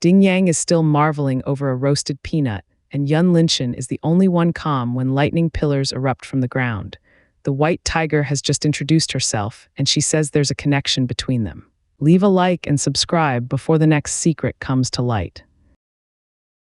Ding Yang is still marveling over a roasted peanut, and Yun Linshan is the only one calm when lightning pillars erupt from the ground. The white tiger has just introduced herself, and she says there's a connection between them. Leave a like and subscribe before the next secret comes to light.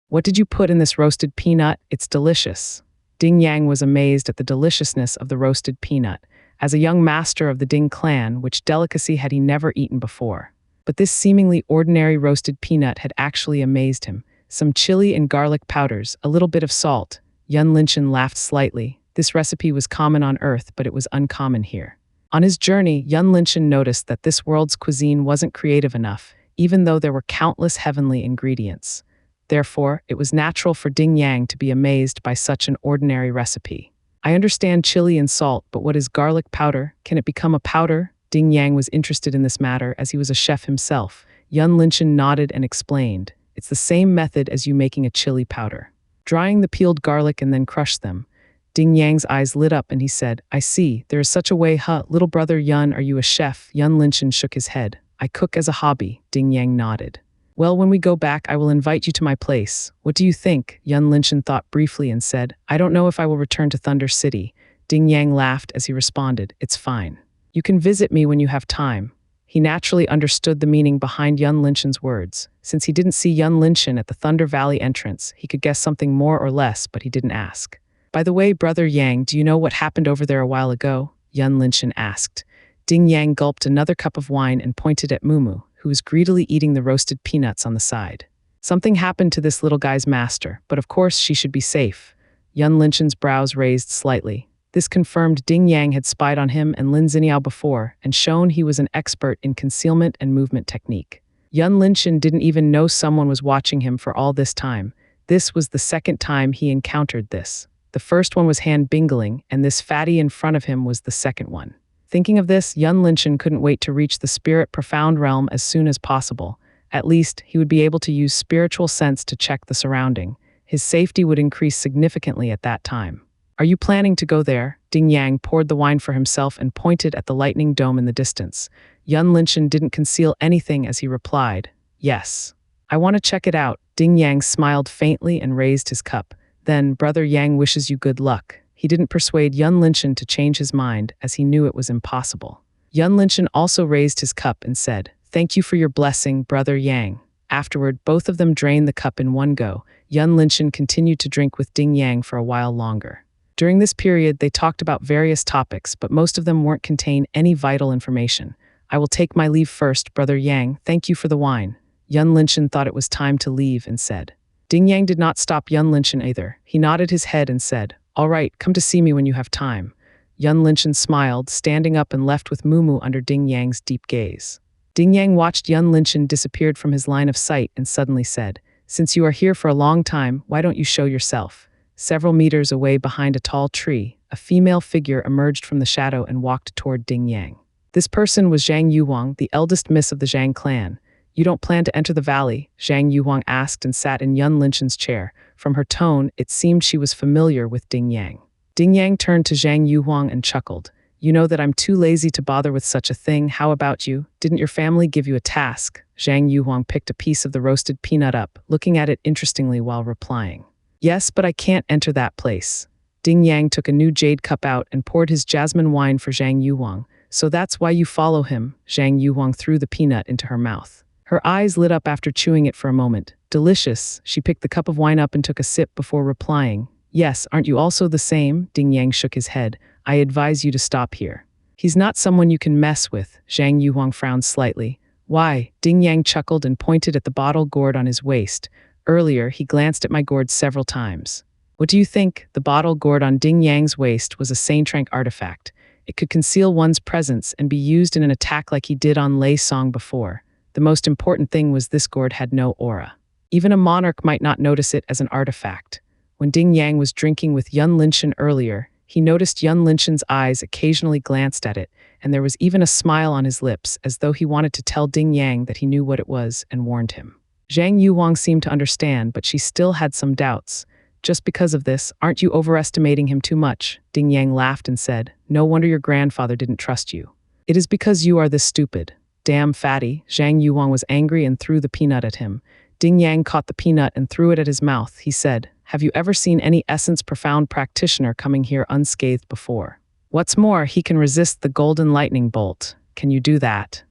What did you put in this roasted peanut? It's delicious. Ding Yang was amazed at the deliciousness of the roasted peanut. As a young master of the Ding clan, which delicacy had he never eaten before? But this seemingly ordinary roasted peanut had actually amazed him. Some chili and garlic powders, a little bit of salt. Yun Linshan laughed slightly. This recipe was common on Earth, but it was uncommon here. On his journey, Yun Linshan noticed that this world's cuisine wasn't creative enough, even though there were countless heavenly ingredients. Therefore, it was natural for Ding Yang to be amazed by such an ordinary recipe. I understand chili and salt, but what is garlic powder? Can it become a powder? Ding Yang was interested in this matter as he was a chef himself. Yun Linshan nodded and explained, it's the same method as you making a chili powder. Drying the peeled garlic and then crush them. Ding Yang's eyes lit up and he said, I see, there is such a way, huh? Little brother Yun, are you a chef? Yun Linshan shook his head. I cook as a hobby. Ding Yang nodded. Well, when we go back, I will invite you to my place. What do you think? Yun Linshan thought briefly and said, I don't know if I will return to Thunder City. Ding Yang laughed as he responded, it's fine. You can visit me when you have time. He naturally understood the meaning behind Yun Linshan's words. Since he didn't see Yun Linshan at the Thunder Valley entrance, he could guess something more or less, but he didn't ask. By the way, Brother Yang, do you know what happened over there a while ago? Yun Linshan asked. Ding Yang gulped another cup of wine and pointed at Mumu, who was greedily eating the roasted peanuts on the side. Something happened to this little guy's master, but of course she should be safe. Yun Linshan's brows raised slightly. This confirmed Ding Yang had spied on him and Lin Xiniao before and shown he was an expert in concealment and movement technique. Yun Linshan didn't even know someone was watching him for all this time. This was the second time he encountered this. The first one was Han Bingling, and this fatty in front of him was the second one. Thinking of this, Yun Linshan couldn't wait to reach the spirit profound realm as soon as possible. At least, he would be able to use spiritual sense to check the surrounding. His safety would increase significantly at that time. Are you planning to go there? Ding Yang poured the wine for himself and pointed at the lightning dome in the distance. Yun Linshan didn't conceal anything as he replied, yes. I want to check it out. Ding Yang smiled faintly and raised his cup. Then, Brother Yang wishes you good luck. He didn't persuade Yun Linshan to change his mind, as he knew it was impossible. Yun Linshan also raised his cup and said, thank you for your blessing, Brother Yang. Afterward, both of them drained the cup in one go. Yun Linshan continued to drink with Ding Yang for a while longer. During this period, they talked about various topics, but most of them weren't contain any vital information. I will take my leave first, Brother Yang. Thank you for the wine. Yun Linshan thought it was time to leave and said. Ding Yang did not stop Yun Linshan either. He nodded his head and said, all right, come to see me when you have time. Yun Linshan smiled, standing up and left with Mumu under Ding Yang's deep gaze. Ding Yang watched Yun Linshan disappeared from his line of sight and suddenly said, since you are here for a long time, why don't you show yourself? Several meters away behind a tall tree, a female figure emerged from the shadow and walked toward Ding Yang. This person was Zhang Yuhuang, the eldest miss of the Zhang clan. You don't plan to enter the valley? Zhang Yuhuang asked and sat in Yun Linshan's chair. From her tone, it seemed she was familiar with Ding Yang. Ding Yang turned to Zhang Yuhuang and chuckled. You know that I'm too lazy to bother with such a thing. How about you? Didn't your family give you a task? Zhang Yuhuang picked a piece of the roasted peanut up, looking at it interestingly while replying. Yes, but I can't enter that place. Ding Yang took a new jade cup out and poured his jasmine wine for Zhang Yuhuang. So that's why you follow him. Zhang Yuhuang threw the peanut into her mouth. Her eyes lit up after chewing it for a moment. Delicious. She picked the cup of wine up and took a sip before replying. Yes, aren't you also the same? Ding Yang shook his head. I advise you to stop here. He's not someone you can mess with. Zhang Yuhuang frowned slightly. Why? Ding Yang chuckled and pointed at the bottle gourd on his waist. Earlier, he glanced at my gourd several times. What do you think? The bottle gourd on Ding Yang's waist was a Saintrank artifact. It could conceal one's presence and be used in an attack like he did on Lei Song before. The most important thing was this gourd had no aura. Even a monarch might not notice it as an artifact. When Ding Yang was drinking with Yun Linshan earlier, he noticed Yun Linshan's eyes occasionally glanced at it, and there was even a smile on his lips as though he wanted to tell Ding Yang that he knew what it was and warned him. Zhang Yuhuang seemed to understand, but she still had some doubts. Just because of this, aren't you overestimating him too much? Ding Yang laughed and said, no wonder your grandfather didn't trust you. It is because you are this stupid. Damn fatty. Zhang Yuhuang was angry and threw the peanut at him. Ding Yang caught the peanut and threw it at his mouth. He said, "Have you ever seen any essence profound practitioner coming here unscathed before? What's more, he can resist the golden lightning bolt. Can you do that?"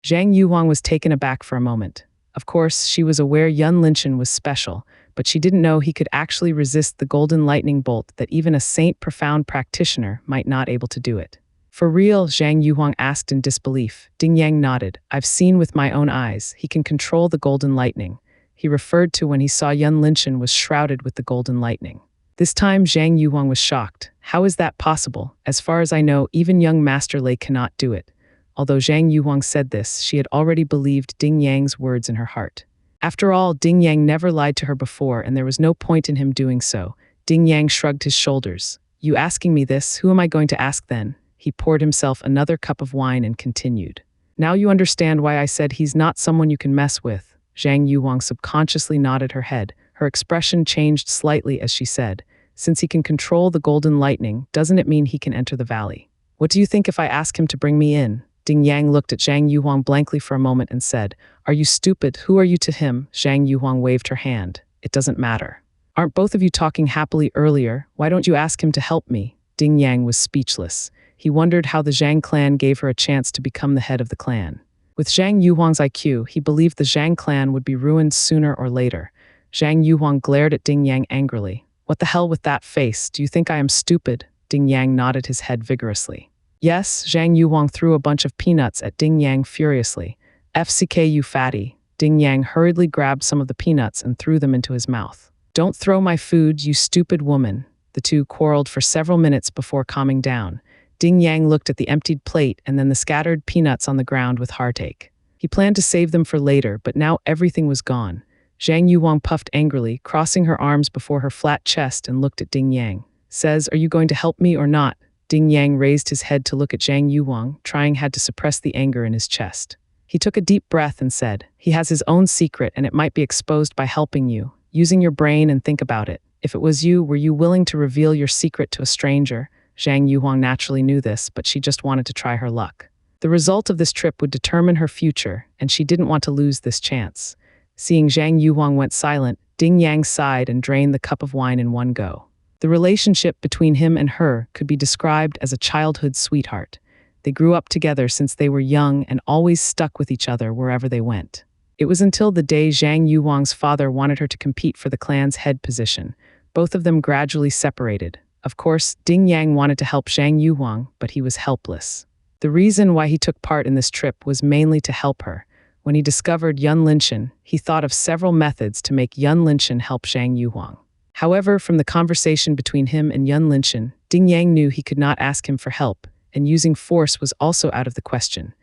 Zhang Yuhuang was taken aback for a moment. Of course, she was aware Yun Linchen was special, but she didn't know he could actually resist the golden lightning bolt, that even a saint profound practitioner might not able to do it. "For real?" Zhang Yuhuang asked in disbelief. Ding Yang nodded. "I've seen with my own eyes. He can control the golden lightning." He referred to when he saw Yun Linchen was shrouded with the golden lightning. This time Zhang Yuhuang was shocked. How is that possible? As far as I know, even young Master Lei cannot do it. Although Zhang Yuhuang said this, she had already believed Ding Yang's words in her heart. After all, Ding Yang never lied to her before, and there was no point in him doing so. Ding Yang shrugged his shoulders. "You asking me this? Who am I going to ask then?" He poured himself another cup of wine and continued. "Now you understand why I said he's not someone you can mess with." Zhang Yuhuang subconsciously nodded her head. Her expression changed slightly as she said, "Since he can control the golden lightning, doesn't it mean he can enter the valley? What do you think if I ask him to bring me in?" Ding Yang looked at Zhang Yuhuang blankly for a moment and said, "Are you stupid? Who are you to him?" Zhang Yuhuang waved her hand. "It doesn't matter. Aren't both of you talking happily earlier? Why don't you ask him to help me?" Ding Yang was speechless. He wondered how the Zhang clan gave her a chance to become the head of the clan. With Zhang Yuhuang's IQ, he believed the Zhang clan would be ruined sooner or later. Zhang Yuhuang glared at Ding Yang angrily. "What the hell with that face? Do you think I am stupid?" Ding Yang nodded his head vigorously. "Yes." Zhang Yuhuang threw a bunch of peanuts at Ding Yang furiously. "FCK, you fatty." Ding Yang hurriedly grabbed some of the peanuts and threw them into his mouth. "Don't throw my food, you stupid woman." The two quarreled for several minutes before calming down. Ding Yang looked at the emptied plate and then the scattered peanuts on the ground with heartache. He planned to save them for later, but now everything was gone. Zhang Yuhuang puffed angrily, crossing her arms before her flat chest and looked at Ding Yang. "Says, are you going to help me or not?" Ding Yang raised his head to look at Zhang Yuhuang, trying hard to suppress the anger in his chest. He took a deep breath and said, "He has his own secret and it might be exposed by helping you. Using your brain and think about it. If it was you, were you willing to reveal your secret to a stranger?" Zhang Yuhuang naturally knew this, but she just wanted to try her luck. The result of this trip would determine her future, and she didn't want to lose this chance. Seeing Zhang Yuhuang went silent, Ding Yang sighed and drained the cup of wine in one go. The relationship between him and her could be described as a childhood sweetheart. They grew up together since they were young and always stuck with each other wherever they went. It was until the day Zhang Yuhuang's father wanted her to compete for the clan's head position. Both of them gradually separated. Of course, Ding Yang wanted to help Zhang Yuhuang, but he was helpless. The reason why he took part in this trip was mainly to help her. When he discovered Yun Linchen, he thought of several methods to make Yun Linchen help Zhang Yuhuang. However, from the conversation between him and Yun Linchen, Ding Yang knew he could not ask him for help, and using force was also out of the question.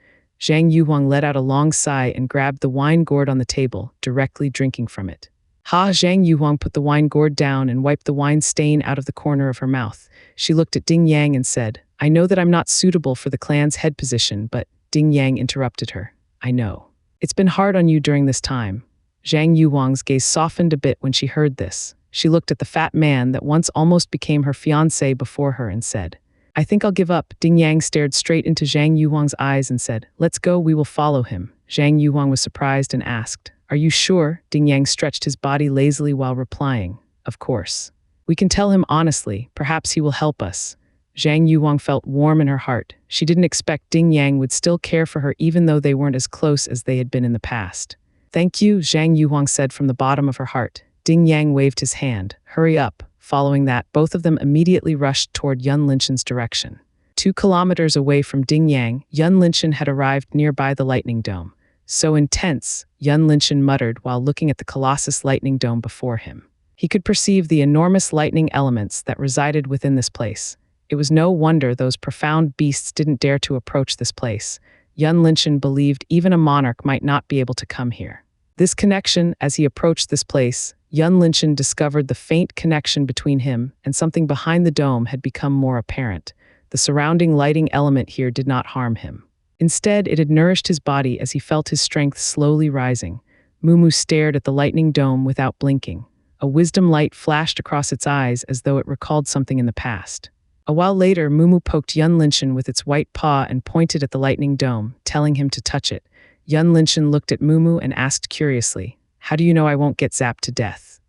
Zhang Yuhuang let out a long sigh and grabbed the wine gourd on the table, directly drinking from it. Zhang Yuhuang put the wine gourd down and wiped the wine stain out of the corner of her mouth. She looked at Ding Yang and said, "I know that I'm not suitable for the clan's head position, but..." Ding Yang interrupted her. "I know. It's been hard on you during this time." Zhang Yuhuang's gaze softened a bit when she heard this. She looked at the fat man that once almost became her fiancé before her and said, "I think I'll give up." Ding Yang stared straight into Zhang Yuhuang's eyes and said, "Let's go, we will follow him." Zhang Yuhuang was surprised and asked, "Are you sure?" Ding Yang stretched his body lazily while replying, "Of course. We can tell him honestly, perhaps he will help us." Zhang Yuhuang felt warm in her heart. She didn't expect Ding Yang would still care for her even though they weren't as close as they had been in the past. "Thank you," Zhang Yuhuang said from the bottom of her heart. Ding Yang waved his hand. "Hurry up." Following that, both of them immediately rushed toward Yun Linchen's direction. 2 kilometers away from Ding Yang, Yun Linchen had arrived nearby the lightning dome. "So intense," Yun Linchen muttered while looking at the colossus lightning dome before him. He could perceive the enormous lightning elements that resided within this place. It was no wonder those profound beasts didn't dare to approach this place. Yun Linchen believed even a monarch might not be able to come here. This connection, as he approached this place, Yun Linchen discovered the faint connection between him and something behind the dome had become more apparent. The surrounding lighting element here did not harm him. Instead, it had nourished his body as he felt his strength slowly rising. Mumu stared at the lightning dome without blinking. A wisdom light flashed across its eyes as though it recalled something in the past. A while later, Mumu poked Yun Linchen with its white paw and pointed at the lightning dome, telling him to touch it. Yun Linchen looked at Mumu and asked curiously, How do you know I won't get zapped to death?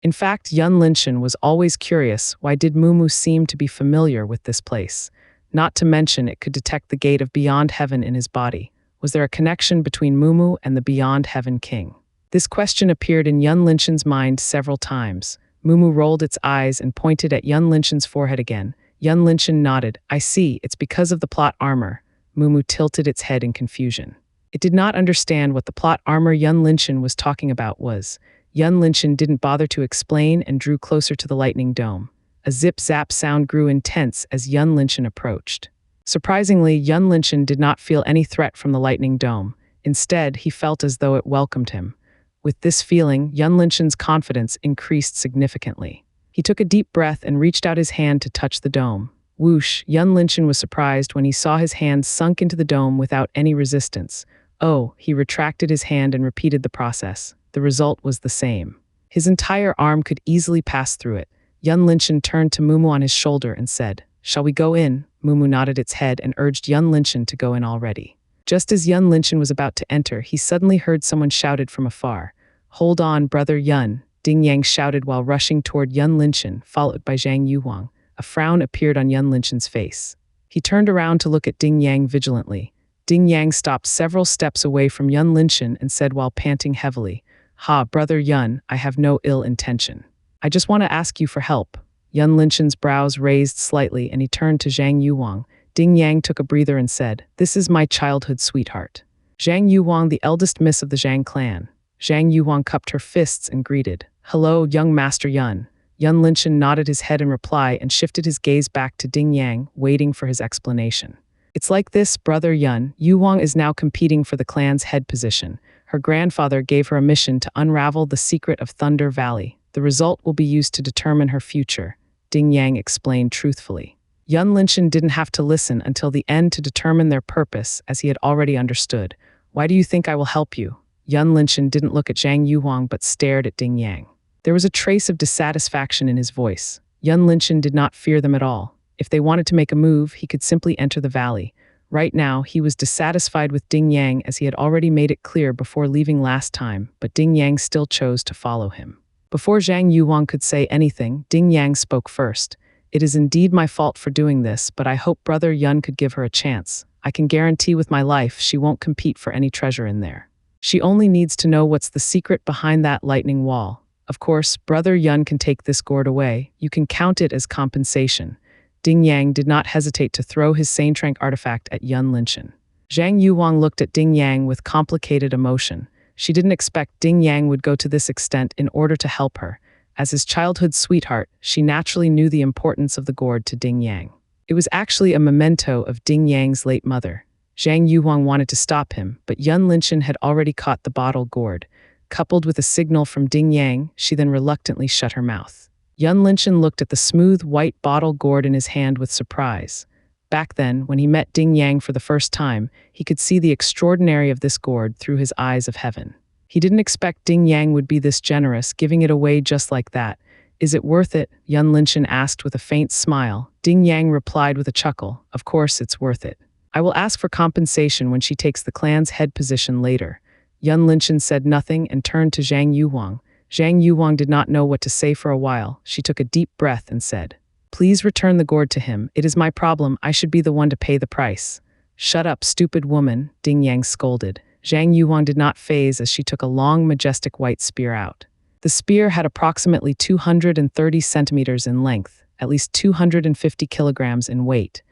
In fact, Yun Linshan was always curious why did Mumu seem to be familiar with this place. Not to mention it could detect the gate of beyond heaven in his body. Was there a connection between Mumu and the beyond heaven king? This question appeared in Yun Linshan's mind several times. Mumu rolled its eyes and pointed at Yun Linshan's forehead again. Yun Linshan nodded. I see, it's because of the plot armor. Mumu tilted its head in confusion. It did not understand what the plot armor Yun Linshan was talking about was. Yun Linshan didn't bother to explain and drew closer to the lightning dome. A zip-zap sound grew intense as Yun Linshan approached. Surprisingly, Yun Linshan did not feel any threat from the lightning dome. Instead, he felt as though it welcomed him. With this feeling, Yun Linshan's confidence increased significantly. He took a deep breath and reached out his hand to touch the dome. Whoosh! Yun Linshan was surprised when he saw his hand sunk into the dome without any resistance. Oh, he retracted his hand and repeated the process. The result was the same. His entire arm could easily pass through it. Yun Linshan turned to Mumu on his shoulder and said, "Shall we go in?" Mumu nodded its head and urged Yun Linshan to go in already. Just as Yun Linshan was about to enter, he suddenly heard someone shouted from afar. "Hold on, brother Yun," Ding Yang shouted while rushing toward Yun Linshan, followed by Zhang Yuhuang. A frown appeared on Yun Linshan's face. He turned around to look at Ding Yang vigilantly. Ding Yang stopped several steps away from Yun Linshan and said while panting heavily, "Ha, brother Yun, I have no ill intention. I just want to ask you for help." Yun Linshan's brows raised slightly and he turned to Zhang Yuhuang. Ding Yang took a breather and said, "This is my childhood sweetheart, Zhang Yuhuang, the eldest miss of the Zhang clan." Zhang Yuhuang cupped her fists and greeted, "Hello, young Master Yun." Yun Linshan nodded his head in reply and shifted his gaze back to Ding Yang, waiting for his explanation. "It's like this, brother Yun. Yuhuang is now competing for the clan's head position. Her grandfather gave her a mission to unravel the secret of Thunder Valley. The result will be used to determine her future," Ding Yang explained truthfully. Yun Linshan didn't have to listen until the end to determine their purpose, as he had already understood. "Why do you think I will help you?" Yun Linshan didn't look at Zhang Yuhuang but stared at Ding Yang. There was a trace of dissatisfaction in his voice. Yun Linshan did not fear them at all. If they wanted to make a move, he could simply enter the valley. Right now, he was dissatisfied with Ding Yang as he had already made it clear before leaving last time, but Ding Yang still chose to follow him. Before Zhang Yuhuang could say anything, Ding Yang spoke first. "It is indeed my fault for doing this, but I hope brother Yun could give her a chance. I can guarantee with my life she won't compete for any treasure in there. She only needs to know what's the secret behind that lightning wall. Of course, brother Yun can take this gourd away. You can count it as compensation." Ding Yang did not hesitate to throw his Saintrank artifact at Yun Linshan. Zhang Yuhuang looked at Ding Yang with complicated emotion. She didn't expect Ding Yang would go to this extent in order to help her. As his childhood sweetheart, she naturally knew the importance of the gourd to Ding Yang. It was actually a memento of Ding Yang's late mother. Zhang Yuhuang wanted to stop him, but Yun Linshan had already caught the bottle gourd. Coupled with a signal from Ding Yang, she then reluctantly shut her mouth. Yun Linshan looked at the smooth white bottle gourd in his hand with surprise. Back then, when he met Ding Yang for the first time, he could see the extraordinary of this gourd through his eyes of heaven. He didn't expect Ding Yang would be this generous, giving it away just like that. "Is it worth it?" Yun Linshan asked with a faint smile. Ding Yang replied with a chuckle, "Of course it's worth it. I will ask for compensation when she takes the clan's head position later." Yun Linshan said nothing and turned to Zhang Yuhuang. Zhang Yuhuang did not know what to say for a while. She took a deep breath and said, "Please return the gourd to him. It is my problem. I should be the one to pay the price." "Shut up, stupid woman," Ding Yang scolded. Zhang Yuhuang did not faze as she took a long, majestic white spear out. The spear had approximately 230 centimeters in length, at least 250 kilograms in weight.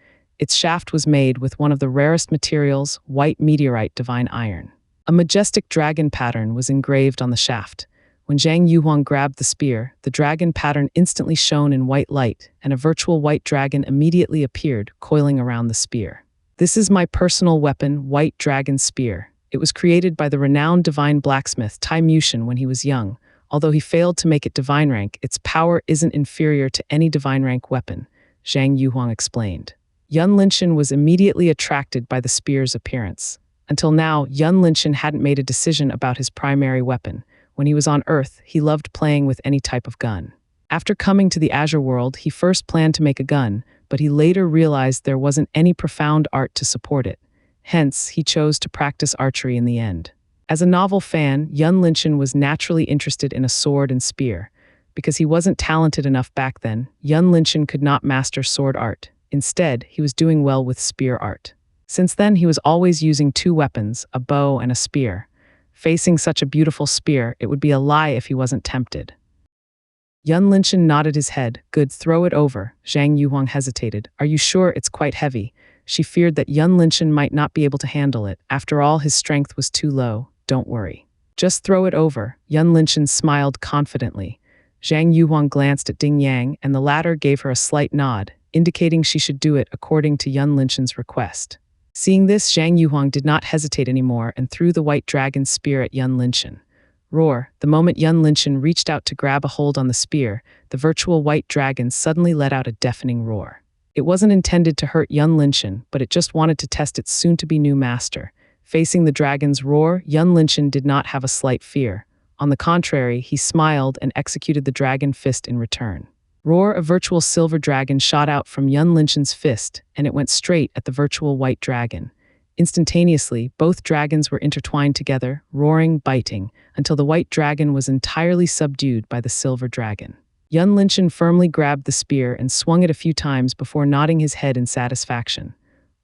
Its shaft was made with one of the rarest materials, white meteorite divine iron. A majestic dragon pattern was engraved on the shaft. When Zhang Yuhuang grabbed the spear, the dragon pattern instantly shone in white light, and a virtual white dragon immediately appeared, coiling around the spear. "This is my personal weapon, White Dragon Spear. It was created by the renowned divine blacksmith Tai Mushin when he was young. Although he failed to make it divine rank, its power isn't inferior to any divine rank weapon," Zhang Yuhuang explained. Yun Linshan was immediately attracted by the spear's appearance. Until now, Yun Linshan hadn't made a decision about his primary weapon. When he was on Earth, he loved playing with any type of gun. After coming to the Azure world, he first planned to make a gun, but he later realized there wasn't any profound art to support it. Hence, he chose to practice archery in the end. As a novel fan, Yun Linshan was naturally interested in a sword and spear. Because he wasn't talented enough back then, Yun Linshan could not master sword art. Instead, he was doing well with spear art. Since then, he was always using two weapons, a bow and a spear. Facing such a beautiful spear, it would be a lie if he wasn't tempted. Yun Linshan nodded his head. Good, throw it over. Zhang Yuhuang hesitated. Are you sure it's quite heavy? She feared that Yun Linshan might not be able to handle it. After all, his strength was too low. Don't worry. Just throw it over. Yun Linshan smiled confidently. Zhang Yuhuang glanced at Ding Yang, and the latter gave her a slight nod, indicating she should do it according to Yun Linshan's request. Seeing this, Zhang Yuhuang did not hesitate anymore and threw the white dragon spear at Yun Linshan. Roar! The moment Yun Linshan reached out to grab a hold on the spear, the virtual white dragon suddenly let out a deafening roar. It wasn't intended to hurt Yun Linshan, but it just wanted to test its soon-to-be new master. Facing the dragon's roar, Yun Linshan did not have a slight fear. On the contrary, he smiled and executed the dragon fist in return. Roar! A virtual silver dragon shot out from Yun Linshan's fist, and it went straight at the virtual white dragon. Instantaneously, both dragons were intertwined together, roaring, biting, until the white dragon was entirely subdued by the silver dragon. Yun Linshan firmly grabbed the spear and swung it a few times before nodding his head in satisfaction.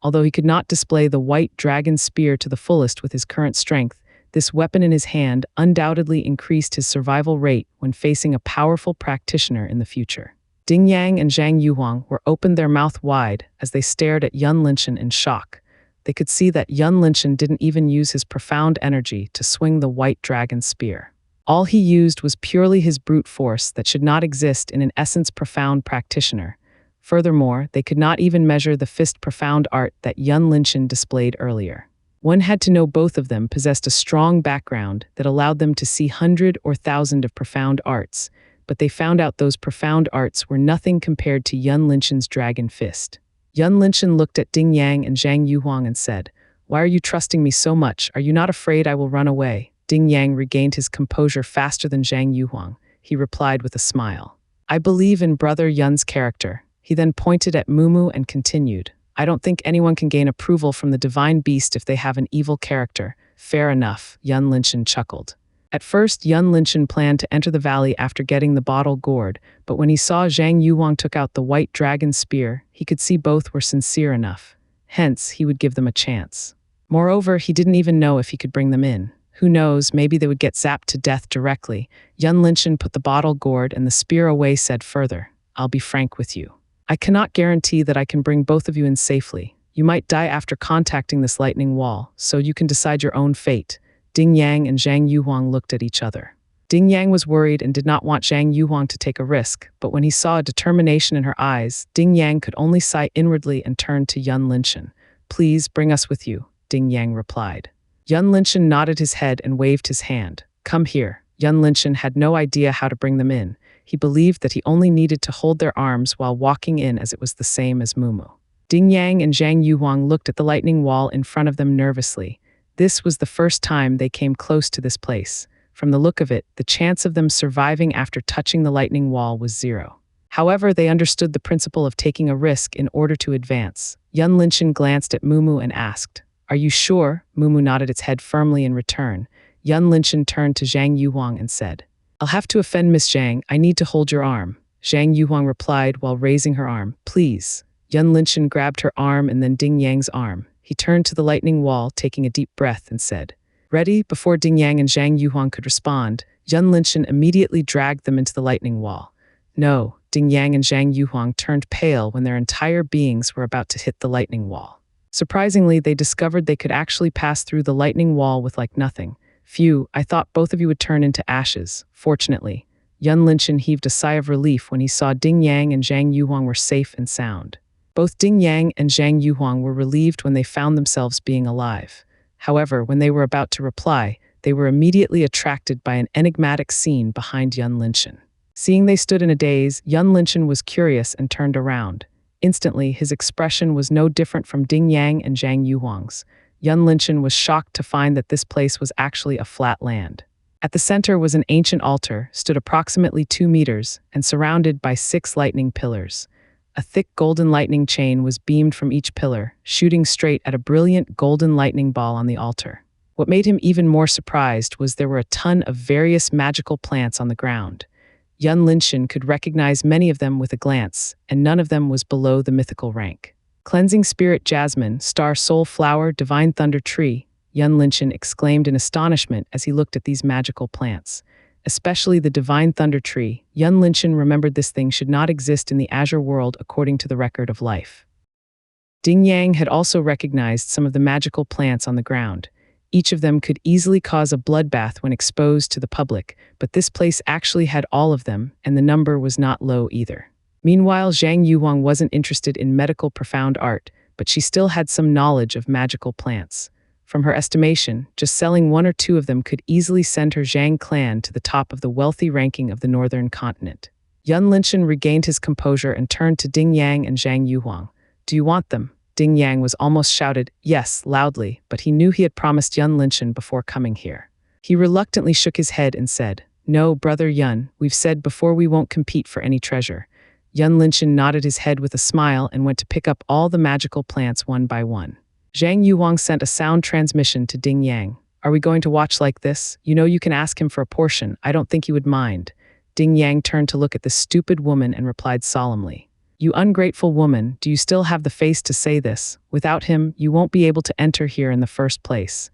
Although he could not display the white dragon spear to the fullest with his current strength, this weapon in his hand undoubtedly increased his survival rate when facing a powerful practitioner in the future. Ding Yang and Zhang Yuhuang were opened their mouth wide as they stared at Yun Linshan in shock. They could see that Yun Linshan didn't even use his profound energy to swing the white dragon spear. All he used was purely his brute force that should not exist in an essence profound practitioner. Furthermore, they could not even measure the fist profound art that Yun Linshan displayed earlier. One had to know both of them possessed a strong background that allowed them to see 100 or 1,000 of profound arts, but they found out those profound arts were nothing compared to Yun Linshan's dragon fist. Yun Linshan looked at Ding Yang and Zhang Yuhuang and said, "Why are you trusting me so much? Are you not afraid I will run away?" Ding Yang regained his composure faster than Zhang Yuhuang. He replied with a smile. "I believe in Brother Yun's character." He then pointed at Mumu and continued, "I don't think anyone can gain approval from the divine beast if they have an evil character." Fair enough, Yun Linshan chuckled. At first, Yun Linshan planned to enter the valley after getting the bottle gourd, but when he saw Zhang Yuhuang took out the white dragon spear, he could see both were sincere enough. Hence, he would give them a chance. Moreover, he didn't even know if he could bring them in. Who knows, maybe they would get zapped to death directly. Yun Linshan put the bottle gourd and the spear away, said further, "I'll be frank with you. I cannot guarantee that I can bring both of you in safely. You might die after contacting this lightning wall, so you can decide your own fate." Ding Yang and Zhang Yuhuang looked at each other. Ding Yang was worried and did not want Zhang Yuhuang to take a risk, but when he saw a determination in her eyes, Ding Yang could only sigh inwardly and turned to Yun Linshan. "Please bring us with you," Ding Yang replied. Yun Linshan nodded his head and waved his hand. "Come here." Yun Linshan had no idea how to bring them in. He believed that he only needed to hold their arms while walking in, as it was the same as Mumu. Ding Yang and Zhang Yuhuang looked at the lightning wall in front of them nervously. This was the first time they came close to this place. From the look of it, the chance of them surviving after touching the lightning wall was 0. However, they understood the principle of taking a risk in order to advance. Yun Linshan glanced at Mumu and asked, "Are you sure?" Mumu nodded its head firmly in return. Yun Linshan turned to Zhang Yuhuang and said, "I'll have to offend Miss Zhang. I need to hold your arm." Zhang Yuhuang replied while raising her arm, "Please." Yun Linshan grabbed her arm and then Ding Yang's arm. He turned to the lightning wall, taking a deep breath, and said, "Ready?" Before Ding Yang and Zhang Yuhuang could respond, Yun Linshan immediately dragged them into the lightning wall. No, Ding Yang and Zhang Yuhuang turned pale when their entire beings were about to hit the lightning wall. Surprisingly, they discovered they could actually pass through the lightning wall with like nothing. "Phew, I thought both of you would turn into ashes." Fortunately, Yun Linshan heaved a sigh of relief when he saw Ding Yang and Zhang Yuhuang were safe and sound. Both Ding Yang and Zhang Yuhuang were relieved when they found themselves being alive. However, when they were about to reply, they were immediately attracted by an enigmatic scene behind Yun Linshan. Seeing they stood in a daze, Yun Linshan was curious and turned around. Instantly, his expression was no different from Ding Yang and Zhang Yuhuang's. Yun Linshan was shocked to find that this place was actually a flat land. At the center was an ancient altar, stood approximately 2 meters, and surrounded by 6 lightning pillars. A thick golden lightning chain was beamed from each pillar, shooting straight at a brilliant golden lightning ball on the altar. What made him even more surprised was there were a ton of various magical plants on the ground. Yun Linshan could recognize many of them with a glance, and none of them was below the mythical rank. Cleansing Spirit Jasmine, Star Soul Flower, Divine Thunder Tree, Yun Linshan exclaimed in astonishment as he looked at these magical plants. Especially the Divine Thunder Tree, Yun Linshan remembered this thing should not exist in the Azure world according to the record of life. Ding Yang had also recognized some of the magical plants on the ground. Each of them could easily cause a bloodbath when exposed to the public, but this place actually had all of them, and the number was not low either. Meanwhile, Zhang Yuhuang wasn't interested in medical profound art, but she still had some knowledge of magical plants. From her estimation, just selling one or two of them could easily send her Zhang clan to the top of the wealthy ranking of the northern continent. Yun Linshan regained his composure and turned to Ding Yang and Zhang Yuhuang. "Do you want them?" Ding Yang was almost shouted, "Yes," loudly, but he knew he had promised Yun Linshan before coming here. He reluctantly shook his head and said, "No, brother Yun, we've said before we won't compete for any treasure." Yun Linshan nodded his head with a smile and went to pick up all the magical plants one by one. Zhang Yuhuang sent a sound transmission to Ding Yang. "Are we going to watch like this? You know you can ask him for a portion. I don't think he would mind." Ding Yang turned to look at the stupid woman and replied solemnly, "You ungrateful woman, do you still have the face to say this? Without him, you won't be able to enter here in the first place."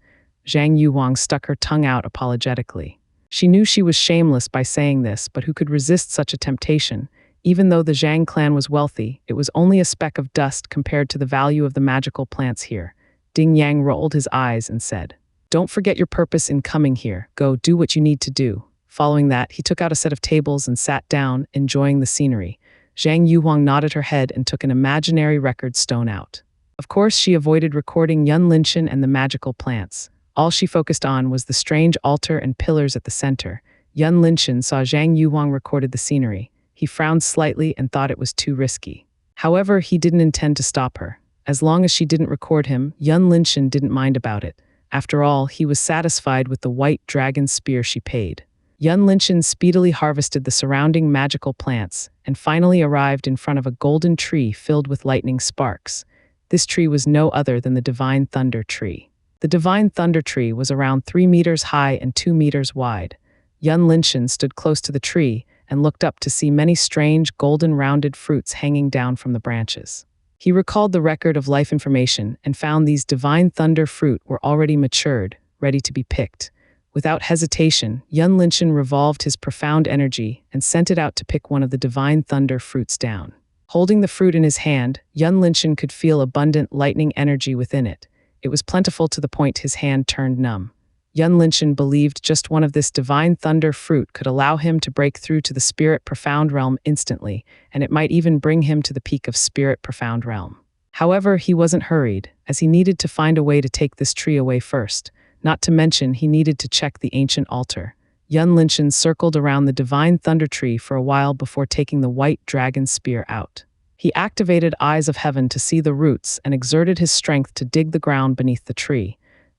Zhang Yuhuang stuck her tongue out apologetically. She knew she was shameless by saying this, but who could resist such a temptation? Even though the Zhang clan was wealthy, it was only a speck of dust compared to the value of the magical plants here. Ding Yang rolled his eyes and said, "Don't forget your purpose in coming here. Go do what you need to do." Following that, he took out a set of tables and sat down, enjoying the scenery. Zhang Yuhuang nodded her head and took an imaginary record stone out. Of course, she avoided recording Yun Linshan and the magical plants. All she focused on was the strange altar and pillars at the center. Yun Linshan saw Zhang Yuhuang recorded the scenery. He frowned slightly and thought it was too risky. However, he didn't intend to stop her. As long as she didn't record him, Yun Linshan didn't mind about it. After all, he was satisfied with the white dragon spear she paid. Yun Linshan speedily harvested the surrounding magical plants and finally arrived in front of a golden tree filled with lightning sparks. This tree was no other than the Divine Thunder Tree. The Divine Thunder Tree was around 3 meters high and 2 meters wide. Yun Linshan stood close to the tree and looked up to see many strange golden rounded fruits hanging down from the branches. He recalled the record of life information and found these Divine Thunder fruit were already matured, ready to be picked. Without hesitation, Yun Linshan revolved his profound energy and sent it out to pick one of the Divine Thunder fruits down. Holding the fruit in his hand, Yun Linshan could feel abundant lightning energy within it. It was plentiful to the point his hand turned numb. Yun Linshan believed just one of this Divine Thunder fruit could allow him to break through to the Spirit Profound Realm instantly, and it might even bring him to the peak of Spirit Profound Realm. However, he wasn't hurried, as he needed to find a way to take this tree away first. Not to mention, he needed to check the ancient altar. Yun Linshan circled around the Divine Thunder Tree for a while before taking the white dragon spear out. He activated Eyes of Heaven to see the roots and exerted his strength to dig the ground beneath the tree.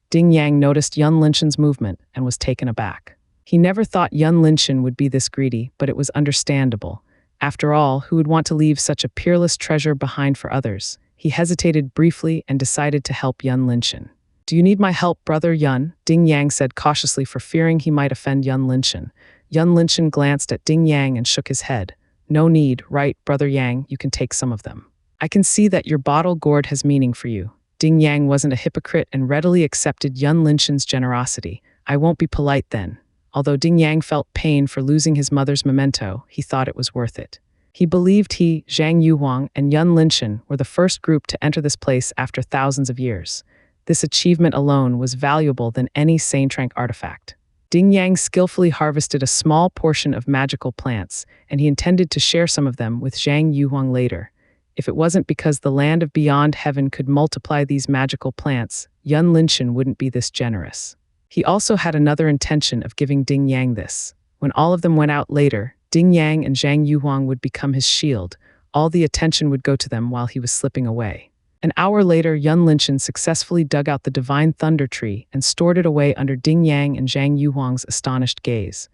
Ding Yang noticed Yun Linshan's movement and was taken aback. He never thought Yun Linshan would be this greedy, but it was understandable. After all, who would want to leave such a peerless treasure behind for others? He hesitated briefly and decided to help Yun Linshan. "Do you need my help, brother Yun?" Ding Yang said cautiously for fearing he might offend Yun Linshan. Yun Linshan glanced at Ding Yang and shook his head. "No need, right, brother Yang, you can take some of them. I can see that your bottle gourd has meaning for you." Ding Yang wasn't a hypocrite and readily accepted Yun Linshan's generosity. "I won't be polite then." Although Ding Yang felt pain for losing his mother's memento, he thought it was worth it. He believed he, Zhang Yuhuang, and Yun Linshan were the first group to enter this place after thousands of years. This achievement alone was valuable than any Saintrank artifact. Ding Yang skillfully harvested a small portion of magical plants, and he intended to share some of them with Zhang Yuhuang later. If it wasn't because the land of beyond heaven could multiply these magical plants, Yun Linshan wouldn't be this generous. He also had another intention of giving Ding Yang this. When all of them went out later, Ding Yang and Zhang Yuhuang would become his shield. All the attention would go to them while he was slipping away. An hour later, Yun Linshan successfully dug out the Divine Thunder Tree and stored it away under Ding Yang and Zhang Yuhuang's astonished gaze.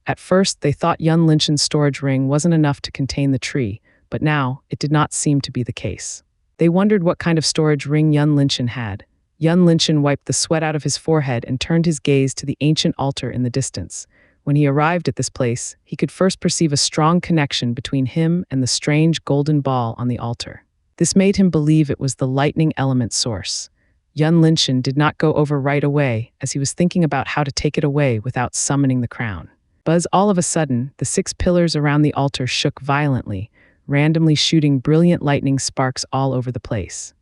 At first, they thought Yun Linshan's storage ring wasn't enough to contain the tree, but now it did not seem to be the case. They wondered what kind of storage ring Yun Linshan had. Yun Linshan wiped the sweat out of his forehead and turned his gaze to the ancient altar in the distance. When he arrived at this place, he could first perceive a strong connection between him and the strange golden ball on the altar. This made him believe it was the lightning element source. Yun Linshan did not go over right away, as he was thinking about how to take it away without summoning the crown. Buzz, all of a sudden, the 6 pillars around the altar shook violently, randomly shooting brilliant lightning sparks all over the place.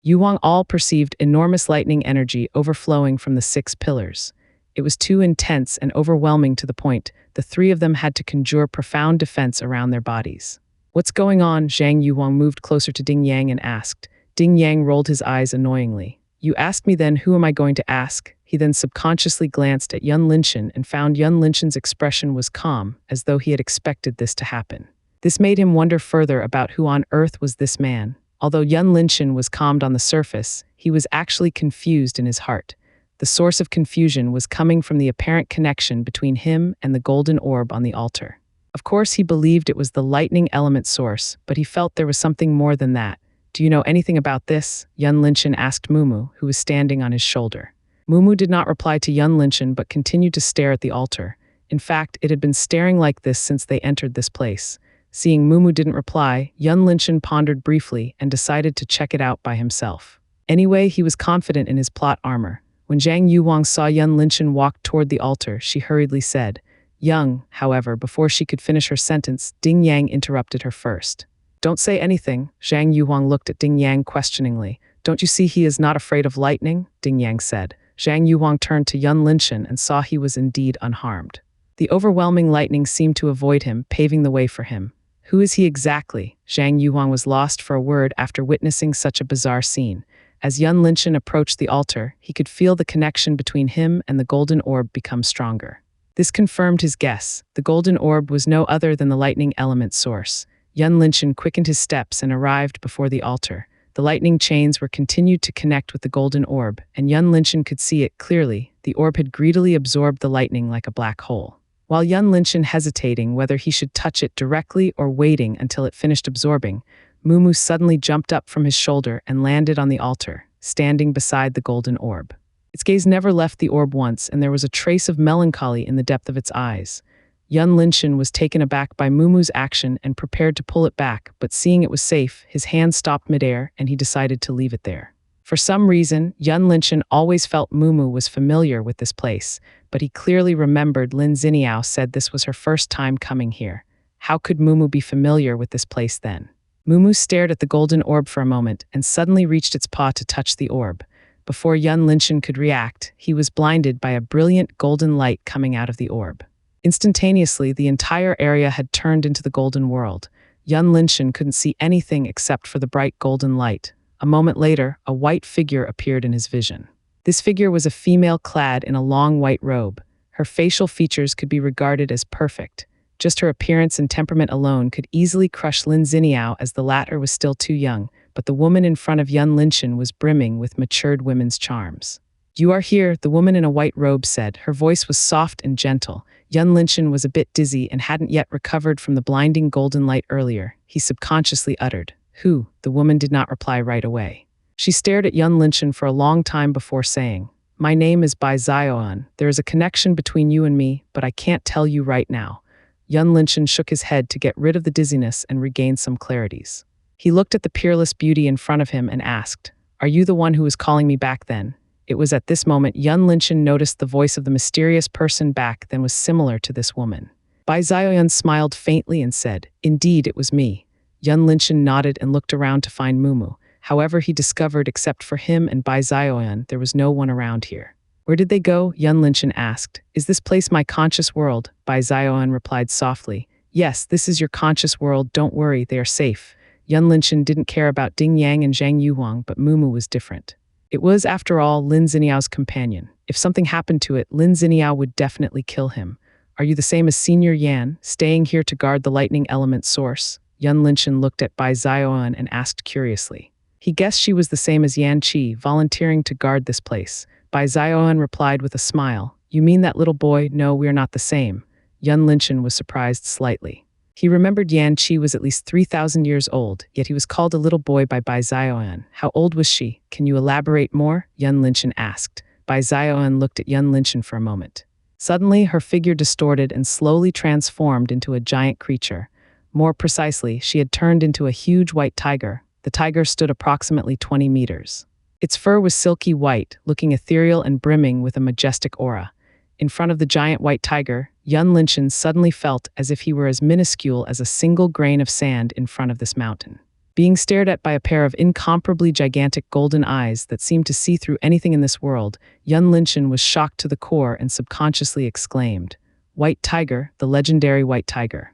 Yuwang all perceived enormous lightning energy overflowing from the 6 pillars. It was too intense and overwhelming to the point the 3 of them had to conjure profound defense around their bodies. "What's going on?" Zhang Yuwang moved closer to Ding Yang and asked. Ding Yang rolled his eyes annoyingly. "You asked me then, who am I going to ask?" He then subconsciously glanced at Yun Linshan and found Yun Linshan's expression was calm, as though he had expected this to happen. This made him wonder further about who on earth was this man. Although Yun Linshan was calmed on the surface, he was actually confused in his heart. The source of confusion was coming from the apparent connection between him and the golden orb on the altar. Of course, he believed it was the lightning element source, but he felt there was something more than that. "Do you know anything about this?" Yun Linshan asked Mumu, who was standing on his shoulder. Mumu did not reply to Yun Linshan but continued to stare at the altar. In fact, it had been staring like this since they entered this place. Seeing Mumu didn't reply, Yun Linshan pondered briefly and decided to check it out by himself. Anyway, he was confident in his plot armor. When Zhang Yuwang saw Yun Linshan walk toward the altar, she hurriedly said, "Young." However, before she could finish her sentence, Ding Yang interrupted her first. "Don't say anything." Zhang Yuwang looked at Ding Yang questioningly. "Don't you see he is not afraid of lightning?" Ding Yang said. Zhang Yuwang turned to Yun Linshan and saw he was indeed unharmed. The overwhelming lightning seemed to avoid him, paving the way for him. Who is he exactly? Zhang Yuwang was lost for a word after witnessing such a bizarre scene. As Yun Linshan approached the altar, he could feel the connection between him and the golden orb become stronger. This confirmed his guess. The golden orb was no other than the lightning element source. Yun Linshan quickened his steps and arrived before the altar. The lightning chains were continued to connect with the golden orb, and Yun Linshan could see it clearly. The orb had greedily absorbed the lightning like a black hole. While Yun Linshan hesitating whether he should touch it directly or waiting until it finished absorbing, Mumu suddenly jumped up from his shoulder and landed on the altar, standing beside the golden orb. Its gaze never left the orb once, and there was a trace of melancholy in the depth of its eyes. Yun Linshan was taken aback by Mumu's action and prepared to pull it back, but seeing it was safe, his hand stopped midair and he decided to leave it there. For some reason, Yun Linshan always felt Mumu was familiar with this place, but he clearly remembered Lin Xiniao said this was her first time coming here. How could Mumu be familiar with this place then? Mumu stared at the golden orb for a moment and suddenly reached its paw to touch the orb. Before Yun Linshan could react, he was blinded by a brilliant golden light coming out of the orb. Instantaneously, the entire area had turned into the golden world. Yun Linshan couldn't see anything except for the bright golden light. A moment later, a white figure appeared in his vision. This figure was a female clad in a long white robe. Her facial features could be regarded as perfect. Just her appearance and temperament alone could easily crush Lin Xiniao, as the latter was still too young, but the woman in front of Yun Linshan was brimming with matured women's charms. "You are here," the woman in a white robe said. Her voice was soft and gentle. Yun Linshan was a bit dizzy and hadn't yet recovered from the blinding golden light earlier. He subconsciously uttered, "Who?" The woman did not reply right away. She stared at Yun Linshan for a long time before saying, "My name is Bai Zioan. There is a connection between you and me, but I can't tell you right now." Yun Linshan shook his head to get rid of the dizziness and regain some clarities. He looked at the peerless beauty in front of him and asked, "Are you the one who was calling me back then?" It was at this moment Yun Linshan noticed the voice of the mysterious person back then was similar to this woman. Bai Zioan smiled faintly and said, "Indeed, it was me." Yun Linshan nodded and looked around to find Mumu. However, he discovered except for him and Bai Zioan, there was no one around here. "Where did they go?" Yun Linshan asked. "Is this place my conscious world?" Bai Zioan replied softly. "Yes, this is your conscious world. Don't worry, they are safe." Yun Linshan didn't care about Ding Yang and Zhang Yuwang, but Mumu was different. It was, after all, Lin Xiniao's companion. If something happened to it, Lin Xiniao would definitely kill him. "Are you the same as Senior Yan, staying here to guard the lightning element source?" Yun Linshan looked at Bai Zioan and asked curiously. He guessed she was the same as Yan Qi, volunteering to guard this place. Bai Zioan replied with a smile, "You mean that little boy? No, we are not the same." Yun Linshan was surprised slightly. He remembered Yan Qi was at least 3,000 years old, yet he was called a little boy by Bai Zioan. How old was she? Can you elaborate more? Yun Linshan asked. Bai Zioan looked at Yun Linshan for a moment. Suddenly, her figure distorted and slowly transformed into a giant creature. More precisely, she had turned into a huge white tiger. The tiger stood approximately 20 meters. Its fur was silky white, looking ethereal and brimming with a majestic aura. In front of the giant white tiger, Yun Linshan suddenly felt as if he were as minuscule as a single grain of sand in front of this mountain. Being stared at by a pair of incomparably gigantic golden eyes that seemed to see through anything in this world, Yun Linshan was shocked to the core and subconsciously exclaimed, "White tiger, the legendary white tiger.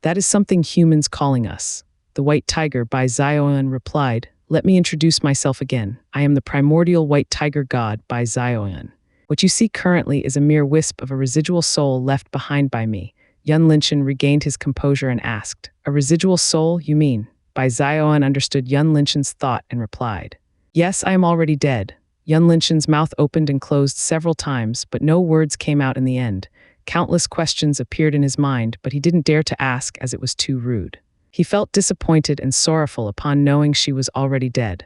That is something humans calling us." The white tiger, Bai Zioan, replied, "Let me introduce myself again. I am the primordial white tiger god, Bai Zioan. What you see currently is a mere wisp of a residual soul left behind by me." Yun Linshan regained his composure and asked, "A residual soul, you mean?" Bai Zioan understood Yun Linshan's thought and replied, "Yes, I am already dead." Yun Linshan's mouth opened and closed several times, but no words came out in the end. Countless questions appeared in his mind, but he didn't dare to ask as it was too rude. He felt disappointed and sorrowful upon knowing she was already dead.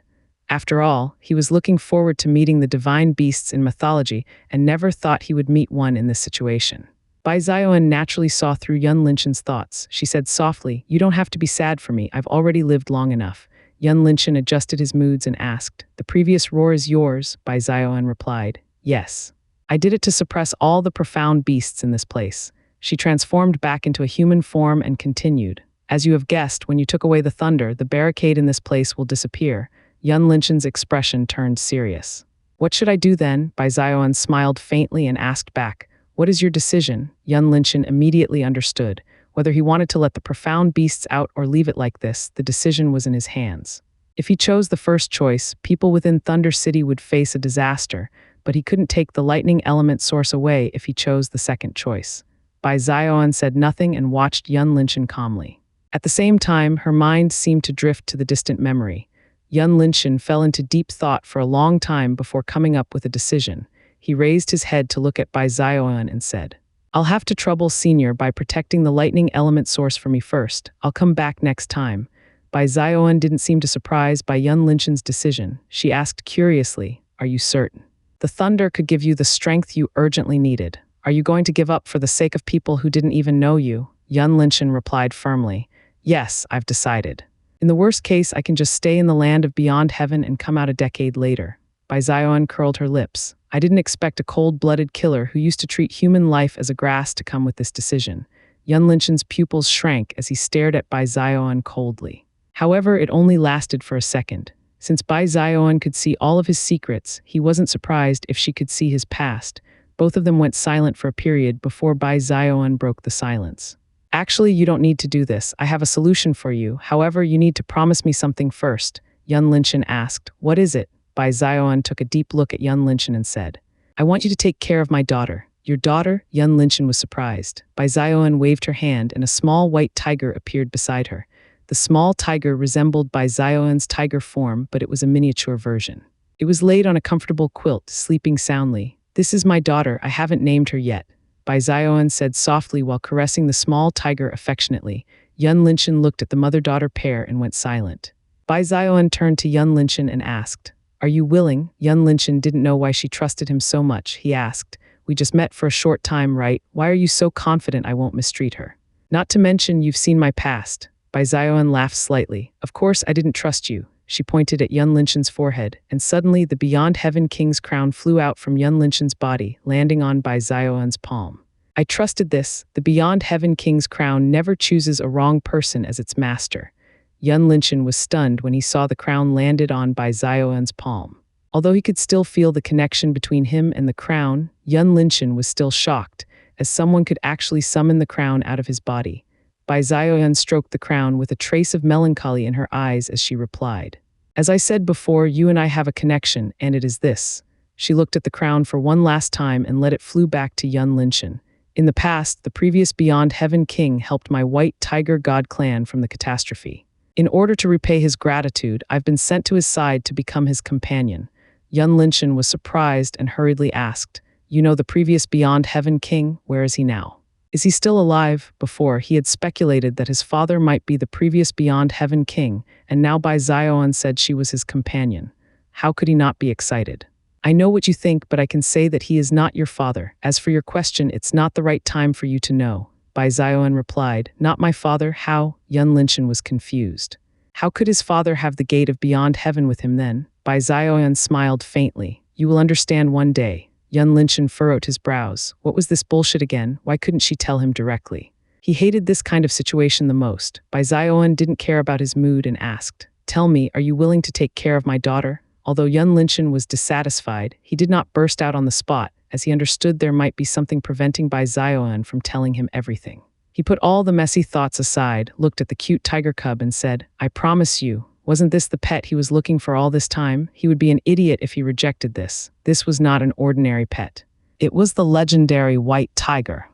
After all, he was looking forward to meeting the divine beasts in mythology and never thought he would meet one in this situation. Bai Zioan naturally saw through Yun Linshan's thoughts. She said softly, "You don't have to be sad for me. I've already lived long enough." Yun Linshan adjusted his moods and asked, "The previous roar is yours?" Bai Zioan replied, "Yes. I did it to suppress all the profound beasts in this place." She transformed back into a human form and continued, "As you have guessed, when you took away the thunder, the barricade in this place will disappear." Yun Linshan's expression turned serious. "What should I do then?" Bai Zioan smiled faintly and asked back, "What is your decision?" Yun Linshan immediately understood. Whether he wanted to let the profound beasts out or leave it like this, the decision was in his hands. If he chose the first choice, people within Thunder City would face a disaster, but he couldn't take the lightning element source away if he chose the second choice. Bai Zioan said nothing and watched Yun Linshan calmly. At the same time, her mind seemed to drift to the distant memory. Yun Linshan fell into deep thought for a long time before coming up with a decision. He raised his head to look at Bai Zioan and said, "I'll have to trouble Senior by protecting the lightning element source for me first. I'll come back next time." Bai Zioan didn't seem too surprised by Yun Linshan's decision. She asked curiously, "Are you certain? The thunder could give you the strength you urgently needed. Are you going to give up for the sake of people who didn't even know you?" Yun Linshan replied firmly, "Yes, I've decided. In the worst case, I can just stay in the land of beyond heaven and come out a decade later." Bai Zioan curled her lips. "I didn't expect a cold-blooded killer who used to treat human life as a grass to come with this decision." Yun Linshan's pupils shrank as he stared at Bai Zioan coldly. However, it only lasted for a second. Since Bai Zioan could see all of his secrets, he wasn't surprised if she could see his past. Both of them went silent for a period before Bai Zioan broke the silence. "Actually, you don't need to do this. I have a solution for you. However, you need to promise me something first." Yun Linshan asked, "What is it?" Bai Zioan took a deep look at Yun Linshan and said, "I want you to take care of my daughter." "Your daughter?" Yun Linshan was surprised. Bai Zioan waved her hand and a small white tiger appeared beside her. The small tiger resembled Bai Zioan's tiger form, but it was a miniature version. It was laid on a comfortable quilt, sleeping soundly. "This is my daughter. I haven't named her yet," Bai Zioan said softly while caressing the small tiger affectionately. Yun Linshan looked at the mother-daughter pair and went silent. Bai Zioan turned to Yun Linshan and asked, "Are you willing?" Yun Linshan didn't know why she trusted him so much. He asked, "We just met for a short time, right? Why are you so confident I won't mistreat her? Not to mention you've seen my past." Bai Zioan laughed slightly. "Of course I didn't trust you." She pointed at Yun Linshan's forehead, and suddenly the Beyond Heaven King's crown flew out from Yun Linshan's body, landing on Bai Zioan's palm. "I trusted this. The Beyond Heaven King's crown never chooses a wrong person as its master." Yun Linshan was stunned when he saw the crown landed on Bai Zioan's palm. Although he could still feel the connection between him and the crown, Yun Linshan was still shocked, as someone could actually summon the crown out of his body. Bai Zioan stroked the crown with a trace of melancholy in her eyes as she replied, "As I said before, you and I have a connection, and it is this." She looked at the crown for one last time and let it flew back to Yun Linshan. "In the past, the previous Beyond Heaven King helped my White Tiger God clan from the catastrophe. In order to repay his gratitude, I've been sent to his side to become his companion." Yun Linshan was surprised and hurriedly asked, "You know the previous Beyond Heaven King? Where is he now?" Is he still alive? Before, he had speculated that his father might be the previous Beyond Heaven king, and now Bai Zioan said she was his companion. How could he not be excited? I know what you think, but I can say that he is not your father. As for your question, it's not the right time for you to know. Bai Zioan replied, not my father, how? Yun Linshan was confused. How could his father have the gate of Beyond Heaven with him then? Bai Zioan smiled faintly. You will understand one day. Yun Linshan furrowed his brows. What was this bullshit again? Why couldn't she tell him directly? He hated this kind of situation the most. Bai Zioan didn't care about his mood and asked, tell me, are you willing to take care of my daughter? Although Yun Linshan was dissatisfied, he did not burst out on the spot, as he understood there might be something preventing Bai Zioan from telling him everything. He put all the messy thoughts aside, looked at the cute tiger cub and said, I promise you, wasn't this the pet he was looking for all this time? He would be an idiot if he rejected this. This was not an ordinary pet. It was the legendary white tiger.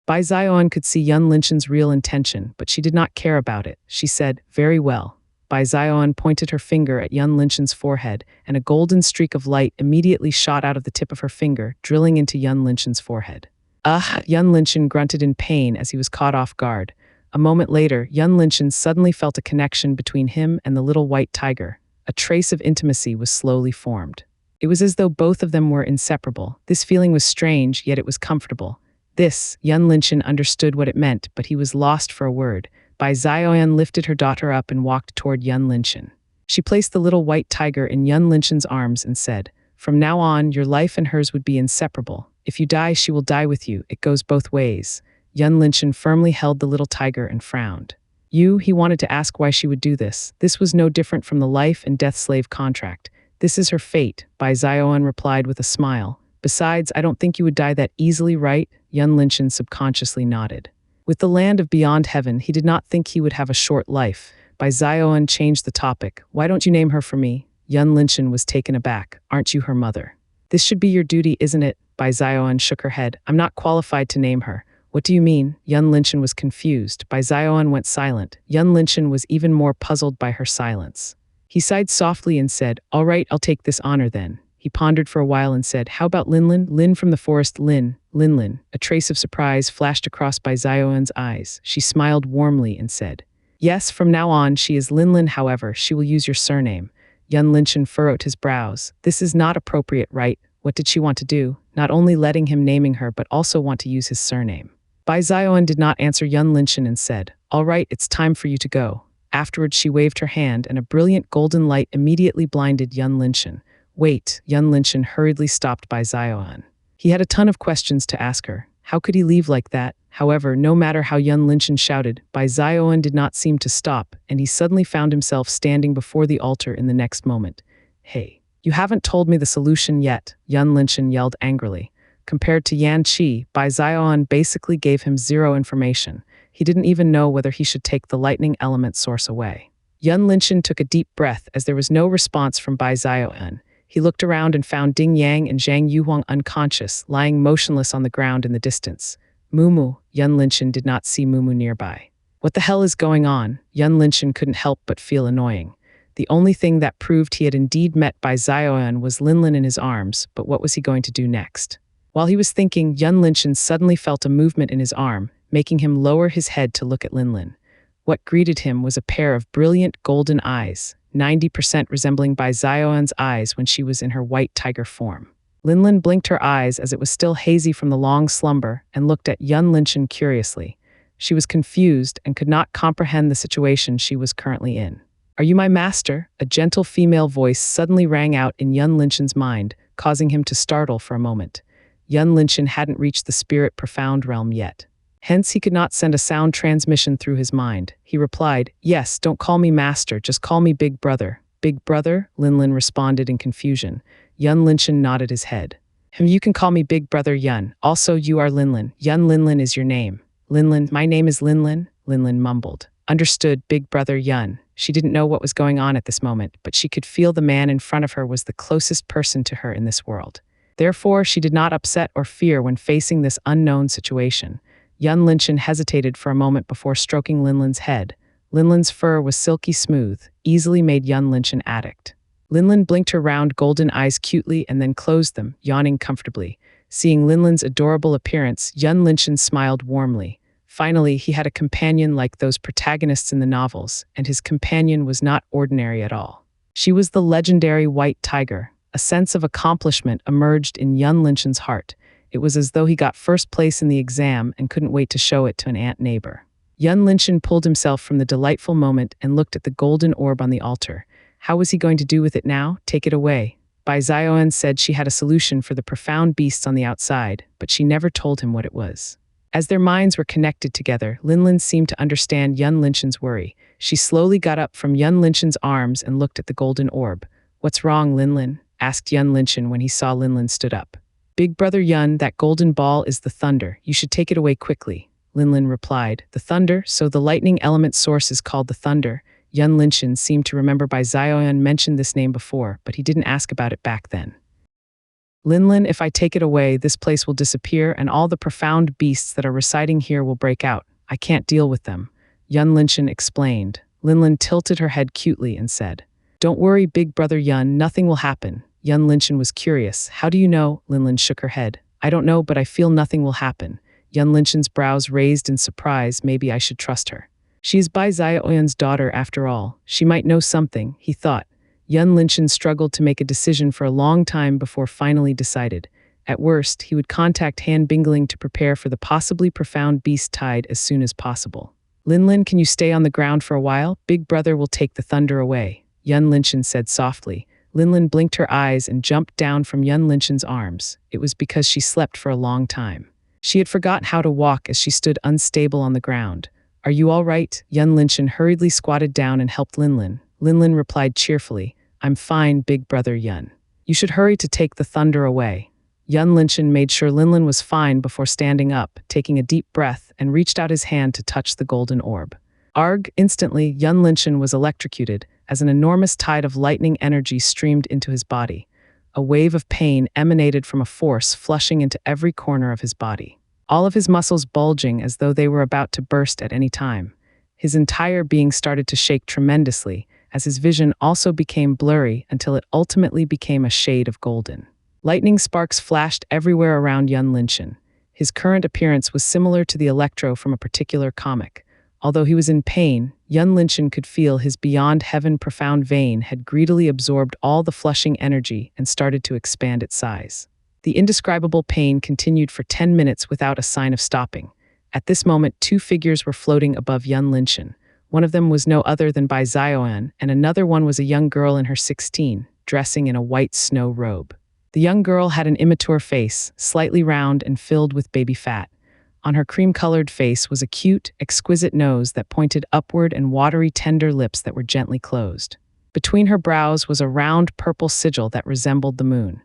Bai Zioan could see Yun Linshan's real intention, but she did not care about it. She said, very well. Bai Zioan pointed her finger at Yun Linshan's forehead, and a golden streak of light immediately shot out of the tip of her finger, drilling into Yun Linshan's forehead. Yun Linshan grunted in pain as he was caught off guard. A moment later, Yun Linshan suddenly felt a connection between him and the little white tiger. A trace of intimacy was slowly formed. It was as though both of them were inseparable. This feeling was strange, yet it was comfortable. Yun Linshan understood what it meant, but he was lost for a word. Bai Zioan lifted her daughter up and walked toward Yun Linshan. She placed the little white tiger in Yun Linshan's arms and said, from now on, your life and hers would be inseparable. If you die, she will die with you. It goes both ways. Yun Linshan firmly held the little tiger and frowned. He wanted to ask why she would do this. This was no different from the life and death slave contract. This is her fate, Bai Zioan replied with a smile. Besides, I don't think you would die that easily, right? Yun Linshan subconsciously nodded. With the land of Beyond Heaven, he did not think he would have a short life. Bai Zioan changed the topic. Why don't you name her for me? Yun Linshan was taken aback. Aren't you her mother? This should be your duty, isn't it? Bai Zioan shook her head. I'm not qualified to name her. What do you mean? Yun Linshan was confused. Bai Zioan went silent. Yun Linshan was even more puzzled by her silence. He sighed softly and said, all right, I'll take this honor then. He pondered for a while and said, how about Linlin? Lin from the forest, Lin. Linlin. A trace of surprise flashed across Bai Zioan's eyes. She smiled warmly and said, yes, from now on she is Linlin, however, she will use your surname. Yun Linshan furrowed his brows. This is not appropriate, right? What did she want to do? Not only letting him naming her, but also want to use his surname. Bai Zioan did not answer Yun Linshan and said, all right, it's time for you to go. Afterwards, she waved her hand and a brilliant golden light immediately blinded Yun Linshan. Wait, Yun Linshan hurriedly stopped Bai Zioan. He had a ton of questions to ask her. How could he leave like that? However, no matter how Yun Linshan shouted, Bai Zioan did not seem to stop, and he suddenly found himself standing before the altar in the next moment. Hey, you haven't told me the solution yet, Yun Linshan yelled angrily. Compared to Yan Qi, Bai Zioan basically gave him zero information. He didn't even know whether he should take the lightning element source away. Yun Linshan took a deep breath as there was no response from Bai Zioan. He looked around and found Ding Yang and Zhang Yuhuang unconscious, lying motionless on the ground in the distance. Mumu, Yun Linshan did not see Mumu nearby. What the hell is going on? Yun Linshan couldn't help but feel annoying. The only thing that proved he had indeed met Bai Zioan was Linlin in his arms, but what was he going to do next? While he was thinking, Yun Linshan suddenly felt a movement in his arm, making him lower his head to look at Linlin. What greeted him was a pair of brilliant golden eyes, 90% resembling Bai Zioan's eyes when she was in her white tiger form. Linlin blinked her eyes as it was still hazy from the long slumber and looked at Yun Linshan curiously. She was confused and could not comprehend the situation she was currently in. Are you my master? A gentle female voice suddenly rang out in Yun Linshan's mind, causing him to startle for a moment. Yun Linshan hadn't reached the spirit profound realm yet. Hence, he could not send a sound transmission through his mind. He replied, yes, don't call me master, just call me big brother. Big brother? Linlin responded in confusion. Yun Linshan nodded his head. You can call me big brother Yun. Also, you are Linlin. Yun Linlin is your name. Linlin, my name is Linlin, Linlin mumbled. Understood, big brother Yun. She didn't know what was going on at this moment, but she could feel the man in front of her was the closest person to her in this world. Therefore, she did not upset or fear when facing this unknown situation. Yun Linshan hesitated for a moment before stroking Linlin's head. Linlin's fur was silky smooth, easily made Yun Linshan addict. Linlin blinked her round golden eyes cutely and then closed them, yawning comfortably. Seeing Linlin's adorable appearance, Yun Linshan smiled warmly. Finally, he had a companion like those protagonists in the novels, and his companion was not ordinary at all. She was the legendary white tiger. A sense of accomplishment emerged in Yun Linshan's heart. It was as though he got first place in the exam and couldn't wait to show it to an ant neighbor. Yun Linshan pulled himself from the delightful moment and looked at the golden orb on the altar. How was he going to do with it now? Take it away. Bai Zioan said she had a solution for the profound beasts on the outside, but she never told him what it was. As their minds were connected together, Linlin seemed to understand Yun Linshan's worry. She slowly got up from Yun Linshan's arms and looked at the golden orb. "What's wrong, Linlin?" asked Yun Linshan when he saw Linlin stood up. "Big brother Yun, that golden ball is the thunder. You should take it away quickly," Linlin replied. "The thunder? So the lightning element source is called the thunder." Yun Linshan seemed to remember Bai Zioan mentioned this name before, but he didn't ask about it back then. "Linlin, if I take it away, this place will disappear and all the profound beasts that are residing here will break out. I can't deal with them," Yun Linshan explained. Linlin tilted her head cutely and said, "Don't worry, big brother Yun, nothing will happen." Yun Linshan was curious. "How do you know?" Linlin shook her head. "I don't know, but I feel nothing will happen." Yun Linshan's brows raised in surprise. Maybe I should trust her. She is Bai Zioan's daughter after all. She might know something, he thought. Yun Linshan struggled to make a decision for a long time before finally decided. At worst, he would contact Han Bingling to prepare for the possibly profound beast tide as soon as possible. "Linlin, can you stay on the ground for a while? Big brother will take the thunder away," Yun Linshan said softly. Linlin blinked her eyes and jumped down from Yun Linshan's arms. It was because she slept for a long time. She had forgotten how to walk as she stood unstable on the ground. "Are you all right?" Yun Linshan hurriedly squatted down and helped Linlin. Linlin replied cheerfully, "I'm fine, big brother Yun. You should hurry to take the thunder away." Yun Linshan made sure Linlin was fine before standing up, taking a deep breath, and reached out his hand to touch the golden orb. Arg! Instantly, Yun Linshan was electrocuted as an enormous tide of lightning energy streamed into his body. A wave of pain emanated from a force flushing into every corner of his body. All of his muscles bulging as though they were about to burst at any time. His entire being started to shake tremendously, as his vision also became blurry until it ultimately became a shade of golden. Lightning sparks flashed everywhere around Yun Linshan. His current appearance was similar to the Electro from a particular comic. Although he was in pain, Yun Linshan could feel his beyond heaven profound vein had greedily absorbed all the flushing energy and started to expand its size. The indescribable pain continued for 10 minutes without a sign of stopping. At this moment, two figures were floating above Yun Linshan. One of them was no other than Bai Zioan, and another one was a young girl in her 16, dressing in a white snow robe. The young girl had an immature face, slightly round and filled with baby fat. On her cream-colored face was a cute, exquisite nose that pointed upward and watery, tender lips that were gently closed. Between her brows was a round purple sigil that resembled the moon.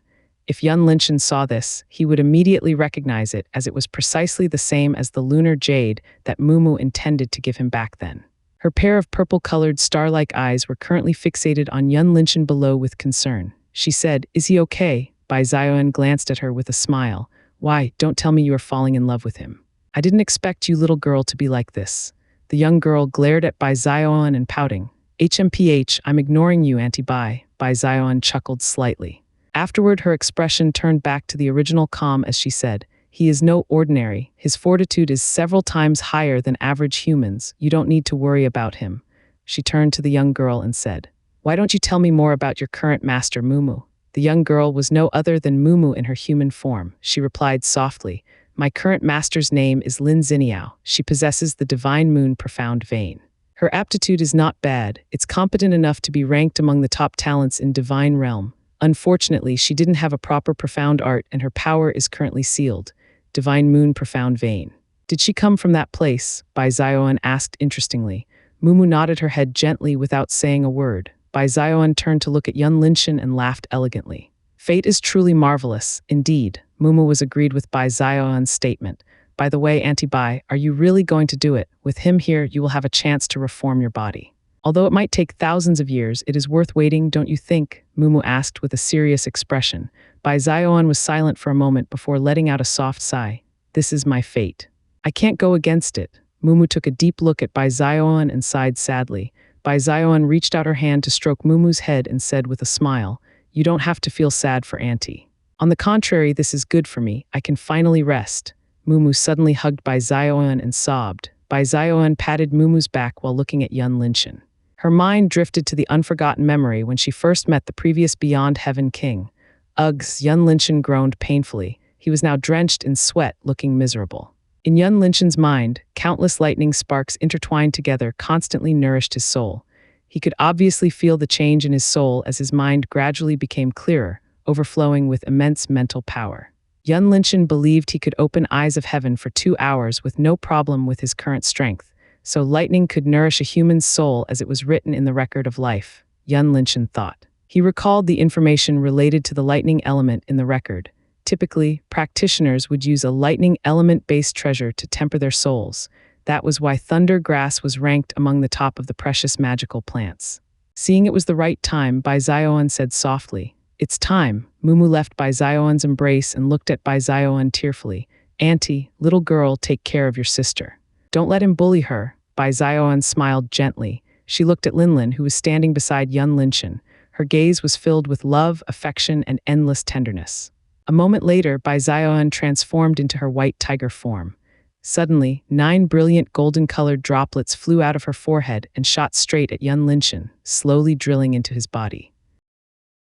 If Yun Linshan saw this, he would immediately recognize it, as it was precisely the same as the lunar jade that Mumu intended to give him back then. Her pair of purple-colored star-like eyes were currently fixated on Yun Linshan below with concern. She said, "Is he okay?" Bai Zioan glanced at her with a smile. "Why, don't tell me you are falling in love with him. I didn't expect you little girl to be like this." The young girl glared at Bai Zioan and pouting. "HMPH, I'm ignoring you, Auntie Bai." Bai Zioan chuckled slightly. Afterward, her expression turned back to the original calm as she said, "He is no ordinary. His fortitude is several times higher than average humans. You don't need to worry about him." She turned to the young girl and said, "Why don't you tell me more about your current master, Mumu?" The young girl was no other than Mumu in her human form. She replied softly, "My current master's name is Lin Xiniao. She possesses the divine moon profound vein. Her aptitude is not bad. It's competent enough to be ranked among the top talents in divine realm. Unfortunately, she didn't have a proper profound art and her power is currently sealed. Divine moon profound vein. Did she come from that place?" Bai Zioan asked interestingly. Mumu nodded her head gently without saying a word. Bai Zioan turned to look at Yun Linshan and laughed elegantly. "Fate is truly marvelous, indeed." Mumu was agreed with Bai Zioan's statement. "By the way, Auntie Bai, are you really going to do it? With him here, you will have a chance to reform your body. Although it might take thousands of years, it is worth waiting, don't you think?" Mumu asked with a serious expression. Bai Zioan was silent for a moment before letting out a soft sigh. "This is my fate. I can't go against it." Mumu took a deep look at Bai Zioan and sighed sadly. Bai Zioan reached out her hand to stroke Mumu's head and said with a smile, "You don't have to feel sad for Auntie. On the contrary, this is good for me. I can finally rest. Mumu suddenly hugged Bai Zioan and sobbed. Bai Zioan patted Mumu's back while looking at Yun Linshan. Her mind drifted to the unforgotten memory when she first met the previous Beyond Heaven king. Ugh, Yun Linshan groaned painfully. He was now drenched in sweat, looking miserable. In Yun Linshan's mind, countless lightning sparks intertwined together constantly nourished his soul. He could obviously feel the change in his soul as his mind gradually became clearer, overflowing with immense mental power. Yun Linshan believed he could open eyes of heaven for 2 hours with no problem with his current strength, so lightning could nourish a human's soul as it was written in the record of life, Yun Linshan thought. He recalled the information related to the lightning element in the record. Typically, practitioners would use a lightning element-based treasure to temper their souls. That was why thunder grass was ranked among the top of the precious magical plants. Seeing it was the right time, Bai Zioan said softly, "It's time." Mumu left Bai Zioan's embrace and looked at Bai Zioan tearfully. "Auntie, little girl, take care of your sister. Don't let him bully her." Bai Zioan smiled gently. She looked at Linlin, who was standing beside Yun Linshan. Her gaze was filled with love, affection, and endless tenderness. A moment later, Bai Zioan transformed into her white tiger form. Suddenly, 9 brilliant golden-colored droplets flew out of her forehead and shot straight at Yun Linshan, slowly drilling into his body.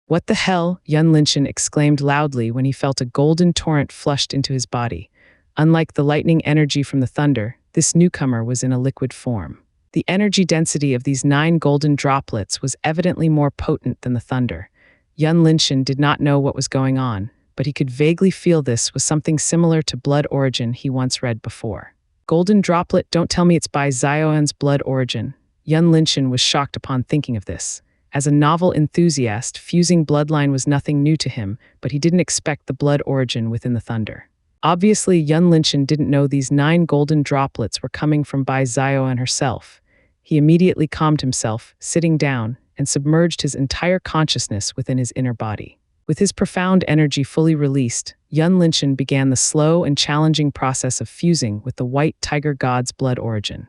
"What the hell?" Yun Linshan exclaimed loudly when he felt a golden torrent flushed into his body. Unlike the lightning energy from the thunder, this newcomer was in a liquid form. The energy density of these 9 golden droplets was evidently more potent than the thunder. Yun Linshan did not know what was going on, but he could vaguely feel this was something similar to Blood Origin he once read before. Golden droplet, don't tell me it's Bai Zioan's Blood Origin. Yun Linshan was shocked upon thinking of this. As a novel enthusiast, fusing bloodline was nothing new to him, but he didn't expect the Blood Origin within the thunder. Obviously, Yun Linshan didn't know these 9 golden droplets were coming from Bai Zioan herself. He immediately calmed himself, sitting down, and submerged his entire consciousness within his inner body. With his profound energy fully released, Yun Linshan began the slow and challenging process of fusing with the White Tiger God's blood origin.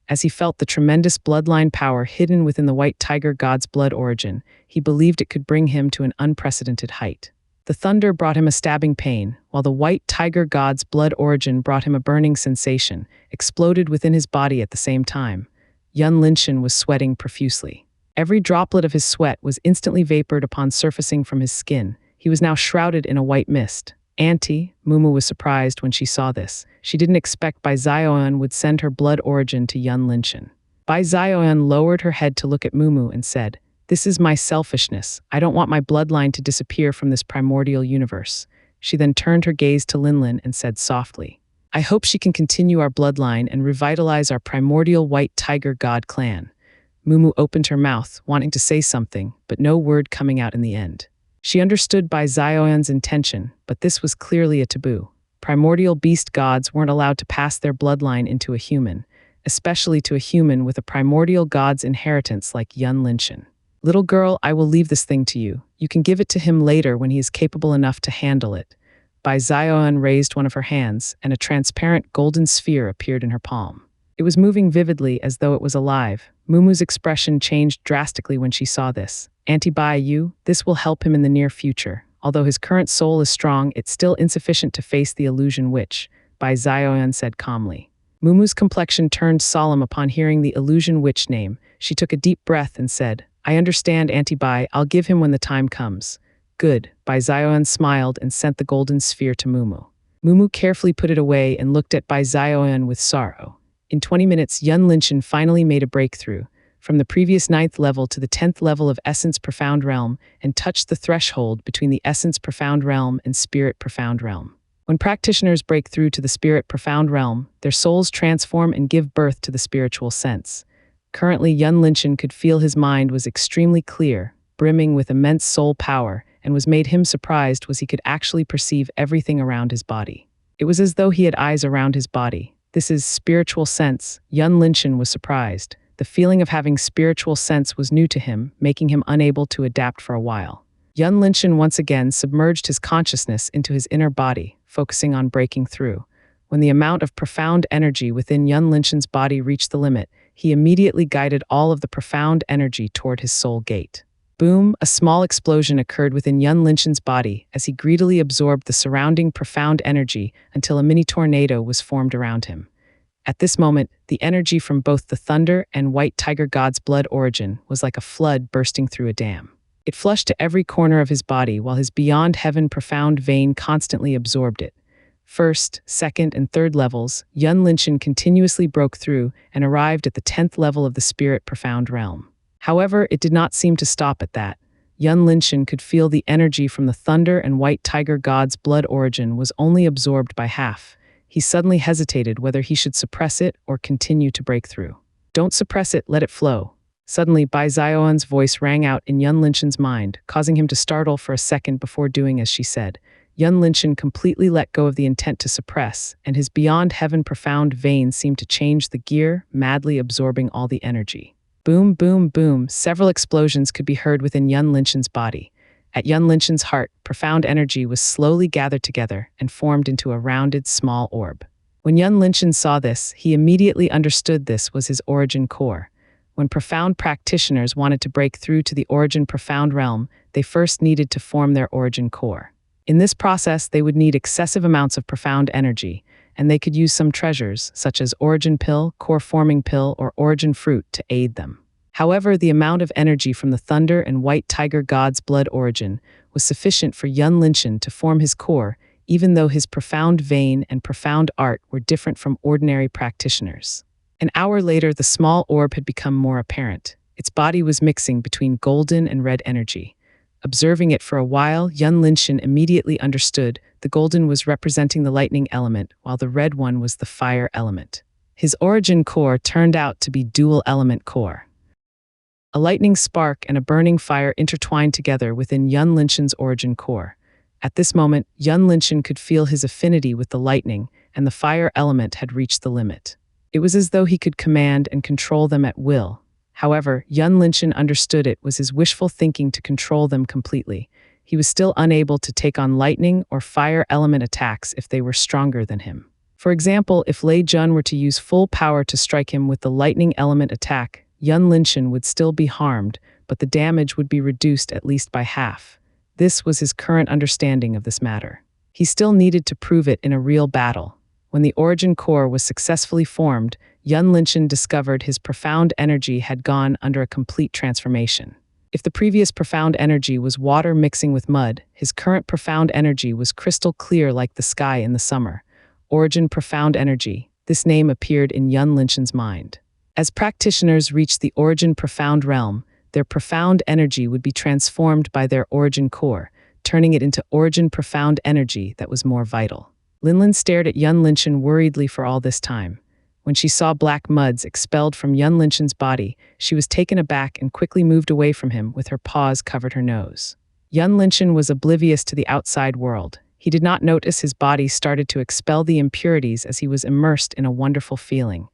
As he felt the tremendous bloodline power hidden within the White Tiger God's blood origin, he believed it could bring him to an unprecedented height. The thunder brought him a stabbing pain, while the White Tiger God's blood origin brought him a burning sensation, exploded within his body at the same time. Yun Linshan was sweating profusely. Every droplet of his sweat was instantly vapored upon surfacing from his skin. He was now shrouded in a white mist. "Auntie," Mumu was surprised when she saw this. She didn't expect Bai Zioan would send her blood origin to Yun Linshan. Bai Zioan lowered her head to look at Mumu and said, "This is my selfishness. I don't want my bloodline to disappear from this primordial universe." She then turned her gaze to Linlin and said softly, "I hope she can continue our bloodline and revitalize our primordial White Tiger God clan." Mumu opened her mouth, wanting to say something, but no word coming out in the end. She understood Bai Zioan's intention, but this was clearly a taboo. Primordial beast gods weren't allowed to pass their bloodline into a human, especially to a human with a primordial god's inheritance like Yun Linshan. "Little girl, I will leave this thing to you. You can give it to him later when he is capable enough to handle it." Bai Zioan raised one of her hands, and a transparent golden sphere appeared in her palm. It was moving vividly as though it was alive. Mumu's expression changed drastically when she saw this. "Auntie Bai, this will help him in the near future. Although his current soul is strong, it's still insufficient to face the illusion witch," Bai Zioan said calmly. Mumu's complexion turned solemn upon hearing the illusion witch name. She took a deep breath and said, "I understand, Auntie Bai. I'll give him when the time comes." "Good." Bai Zioan smiled and sent the golden sphere to Mumu. Mumu carefully put it away and looked at Bai Zioan with sorrow. In 20 minutes, Yun Linshan finally made a breakthrough, from the previous 9th level to the 10th level of Essence Profound Realm, and touched the threshold between the Essence Profound Realm and Spirit Profound Realm. When practitioners break through to the Spirit Profound Realm, their souls transform and give birth to the spiritual sense. Currently, Yun Linshan could feel his mind was extremely clear, brimming with immense soul power, and was made him surprised was he could actually perceive everything around his body. It was as though he had eyes around his body. This is spiritual sense. Yun Linshan was surprised. The feeling of having spiritual sense was new to him, making him unable to adapt for a while. Yun Linshan once again submerged his consciousness into his inner body, focusing on breaking through. When the amount of profound energy within Yun Linshan's body reached the limit, he immediately guided all of the profound energy toward his soul gate. Boom, a small explosion occurred within Yun Linshan's body as he greedily absorbed the surrounding profound energy until a mini tornado was formed around him. At this moment, the energy from both the thunder and white tiger god's blood origin was like a flood bursting through a dam. It flushed to every corner of his body while his beyond heaven profound vein constantly absorbed it. First, second, and third levels, Yun Linshan continuously broke through and arrived at the 10th level of the spirit profound realm. However, it did not seem to stop at that. Yun Linshan could feel the energy from the thunder and white tiger god's blood origin was only absorbed by half. He suddenly hesitated whether he should suppress it or continue to break through. Don't suppress it, let it flow. Suddenly, Bai Zioan's voice rang out in Yun Linshan's mind, causing him to startle for a second before doing as she said. Yun Linshan completely let go of the intent to suppress, and his beyond heaven profound vein seemed to change the gear, madly absorbing all the energy. Boom, boom, boom, several explosions could be heard within Yun Linshan's body. At Yun Linshan's heart, profound energy was slowly gathered together and formed into a rounded, small orb. When Yun Linshan saw this, he immediately understood this was his origin core. When profound practitioners wanted to break through to the origin profound realm, they first needed to form their origin core. In this process, they would need excessive amounts of profound energy, and they could use some treasures, such as origin pill, core forming pill, or origin fruit to aid them. However, the amount of energy from the thunder and white tiger god's blood origin was sufficient for Yun Linshan to form his core, even though his profound vein and profound art were different from ordinary practitioners. An hour later, the small orb had become more apparent. Its body was mixing between golden and red energy. Observing it for a while, Yun Linshan immediately understood the golden was representing the lightning element, while the red one was the fire element. His origin core turned out to be dual element core. A lightning spark and a burning fire intertwined together within Yun Linshan's origin core. At this moment, Yun Linshan could feel his affinity with the lightning, and the fire element had reached the limit. It was as though he could command and control them at will. However, Yun Linshan understood it was his wishful thinking to control them completely. He was still unable to take on lightning or fire element attacks if they were stronger than him. For example, if Lei Jun were to use full power to strike him with the lightning element attack, Yun Linshan would still be harmed, but the damage would be reduced at least by half. This was his current understanding of this matter. He still needed to prove it in a real battle. When the origin core was successfully formed, Yun Linshan discovered his profound energy had gone under a complete transformation. If the previous profound energy was water mixing with mud, his current profound energy was crystal clear like the sky in the summer. Origin profound energy, this name appeared in Yun Linshan's mind. As practitioners reached the origin profound realm, their profound energy would be transformed by their origin core, turning it into origin profound energy that was more vital. Linlin stared at Yun Linshan worriedly for all this time. When she saw black muds expelled from Yun Linshan's body, she was taken aback and quickly moved away from him with her paws covered her nose. Yun Linshan was oblivious to the outside world. He did not notice his body started to expel the impurities as he was immersed in a wonderful feeling.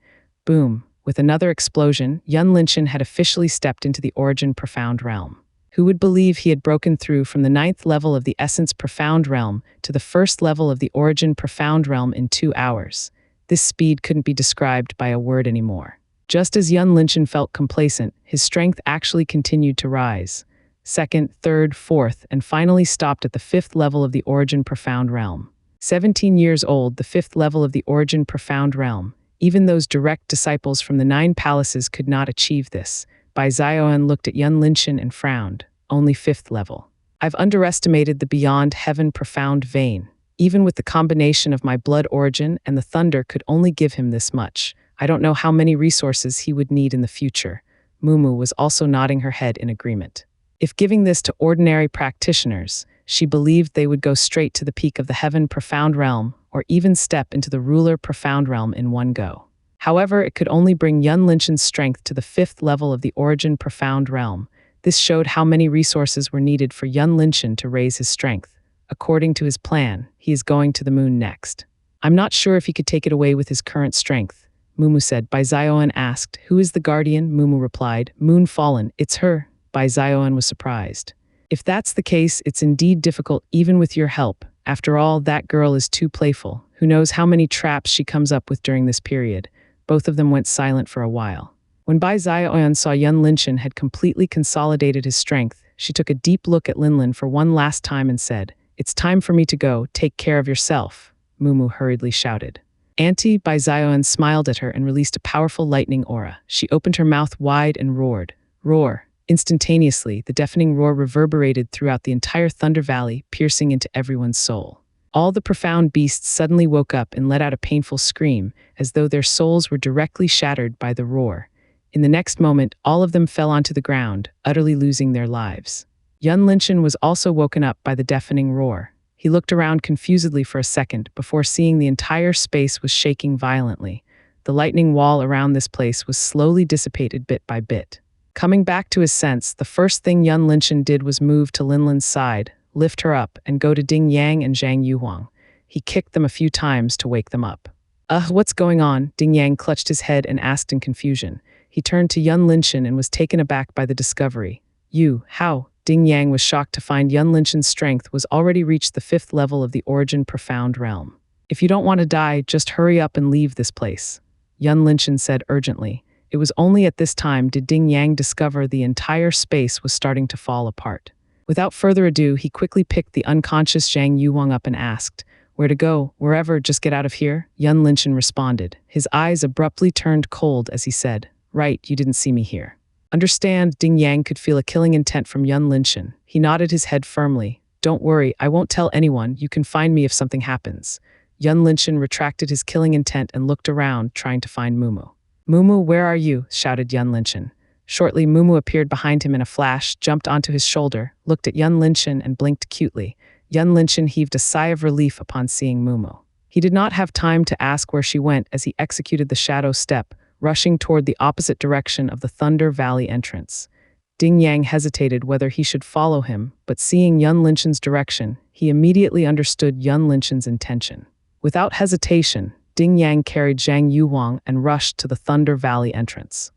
Boom! With another explosion, Yun Linshan had officially stepped into the origin profound realm. Who would believe he had broken through from the 9th level of the essence profound realm to the 1st level of the origin profound realm in 2 hours? This speed couldn't be described by a word anymore. Just as Yun Linshan felt complacent, his strength actually continued to rise. 2nd, 3rd, 4th, and finally stopped at the 5th level of the origin profound realm. 17 years old, the 5th level of the origin profound realm. Even those direct disciples from the 9 palaces could not achieve this. Bai Zioan looked at Yun Linshan and frowned. Only 5th level. I've underestimated the beyond heaven profound vein. Even with the combination of my blood origin and the thunder could only give him this much. I don't know how many resources he would need in the future. Mumu was also nodding her head in agreement. If giving this to ordinary practitioners, she believed they would go straight to the peak of the heaven profound realm or even step into the ruler profound realm in one go. However, it could only bring Yun Linshan's strength to the 5th level of the origin profound realm. This showed how many resources were needed for Yun Linshan to raise his strength. According to his plan, he is going to the moon next. I'm not sure if he could take it away with his current strength, Mumu said. Bai Zioan asked, "Who is the guardian?" Mumu replied, "Moon Fallen, it's her." Bai Zioan was surprised. If that's the case, it's indeed difficult even with your help. After all, that girl is too playful. Who knows how many traps she comes up with during this period. Both of them went silent for a while. When Bai Zioan saw Yun Linshan had completely consolidated his strength, She took a deep look at Linlin for one last time and said, "It's time for me to go. Take care of yourself," Mumu hurriedly shouted. Auntie Bai Zioan smiled at her and released a powerful lightning aura. She opened her mouth wide and roared. Roar. Instantaneously, the deafening roar reverberated throughout the entire Thunder Valley, piercing into everyone's soul. All the profound beasts suddenly woke up and let out a painful scream, as though their souls were directly shattered by the roar. In the next moment, all of them fell onto the ground, utterly losing their lives. Yun Linshan was also woken up by the deafening roar. He looked around confusedly for a second before seeing the entire space was shaking violently. The lightning wall around this place was slowly dissipated bit by bit. Coming back to his sense, the first thing Yun Linshan did was move to Linlin's side, lift her up, and go to Ding Yang and Zhang Yuhuang. He kicked them a few times to wake them up. What's going on?" Ding Yang clutched his head and asked in confusion. He turned to Yun Linshan and was taken aback by the discovery. How?" Ding Yang was shocked to find Yun Linshan's strength was already reached the 5th level of the Origin Profound Realm. "If you don't want to die, just hurry up and leave this place," Yun Linshan said urgently. It was only at this time did Ding Yang discover the entire space was starting to fall apart. Without further ado, he quickly picked the unconscious Zhang Yuhuang up and asked, "Where to go? Wherever, just get out of here," Yun Linshan responded. His eyes abruptly turned cold as he said, "Right, you didn't see me here." "Understand," Ding Yang could feel a killing intent from Yun Linshan. He nodded his head firmly. "Don't worry, I won't tell anyone. You can find me if something happens." Yun Linshan retracted his killing intent and looked around, trying to find Mumu. "Mumu, where are you?" shouted Yun Linshan. Shortly, Mumu appeared behind him in a flash, jumped onto his shoulder, looked at Yun Linshan and blinked cutely. Yun Linshan heaved a sigh of relief upon seeing Mumu. He did not have time to ask where she went as he executed the shadow step, rushing toward the opposite direction of the Thunder Valley entrance. Ding Yang hesitated whether he should follow him, but seeing Yun Linshan's direction, he immediately understood Yun Linshan's intention. Without hesitation, Ding Yang carried Zhang Yuhuang and rushed to the Thunder Valley entrance.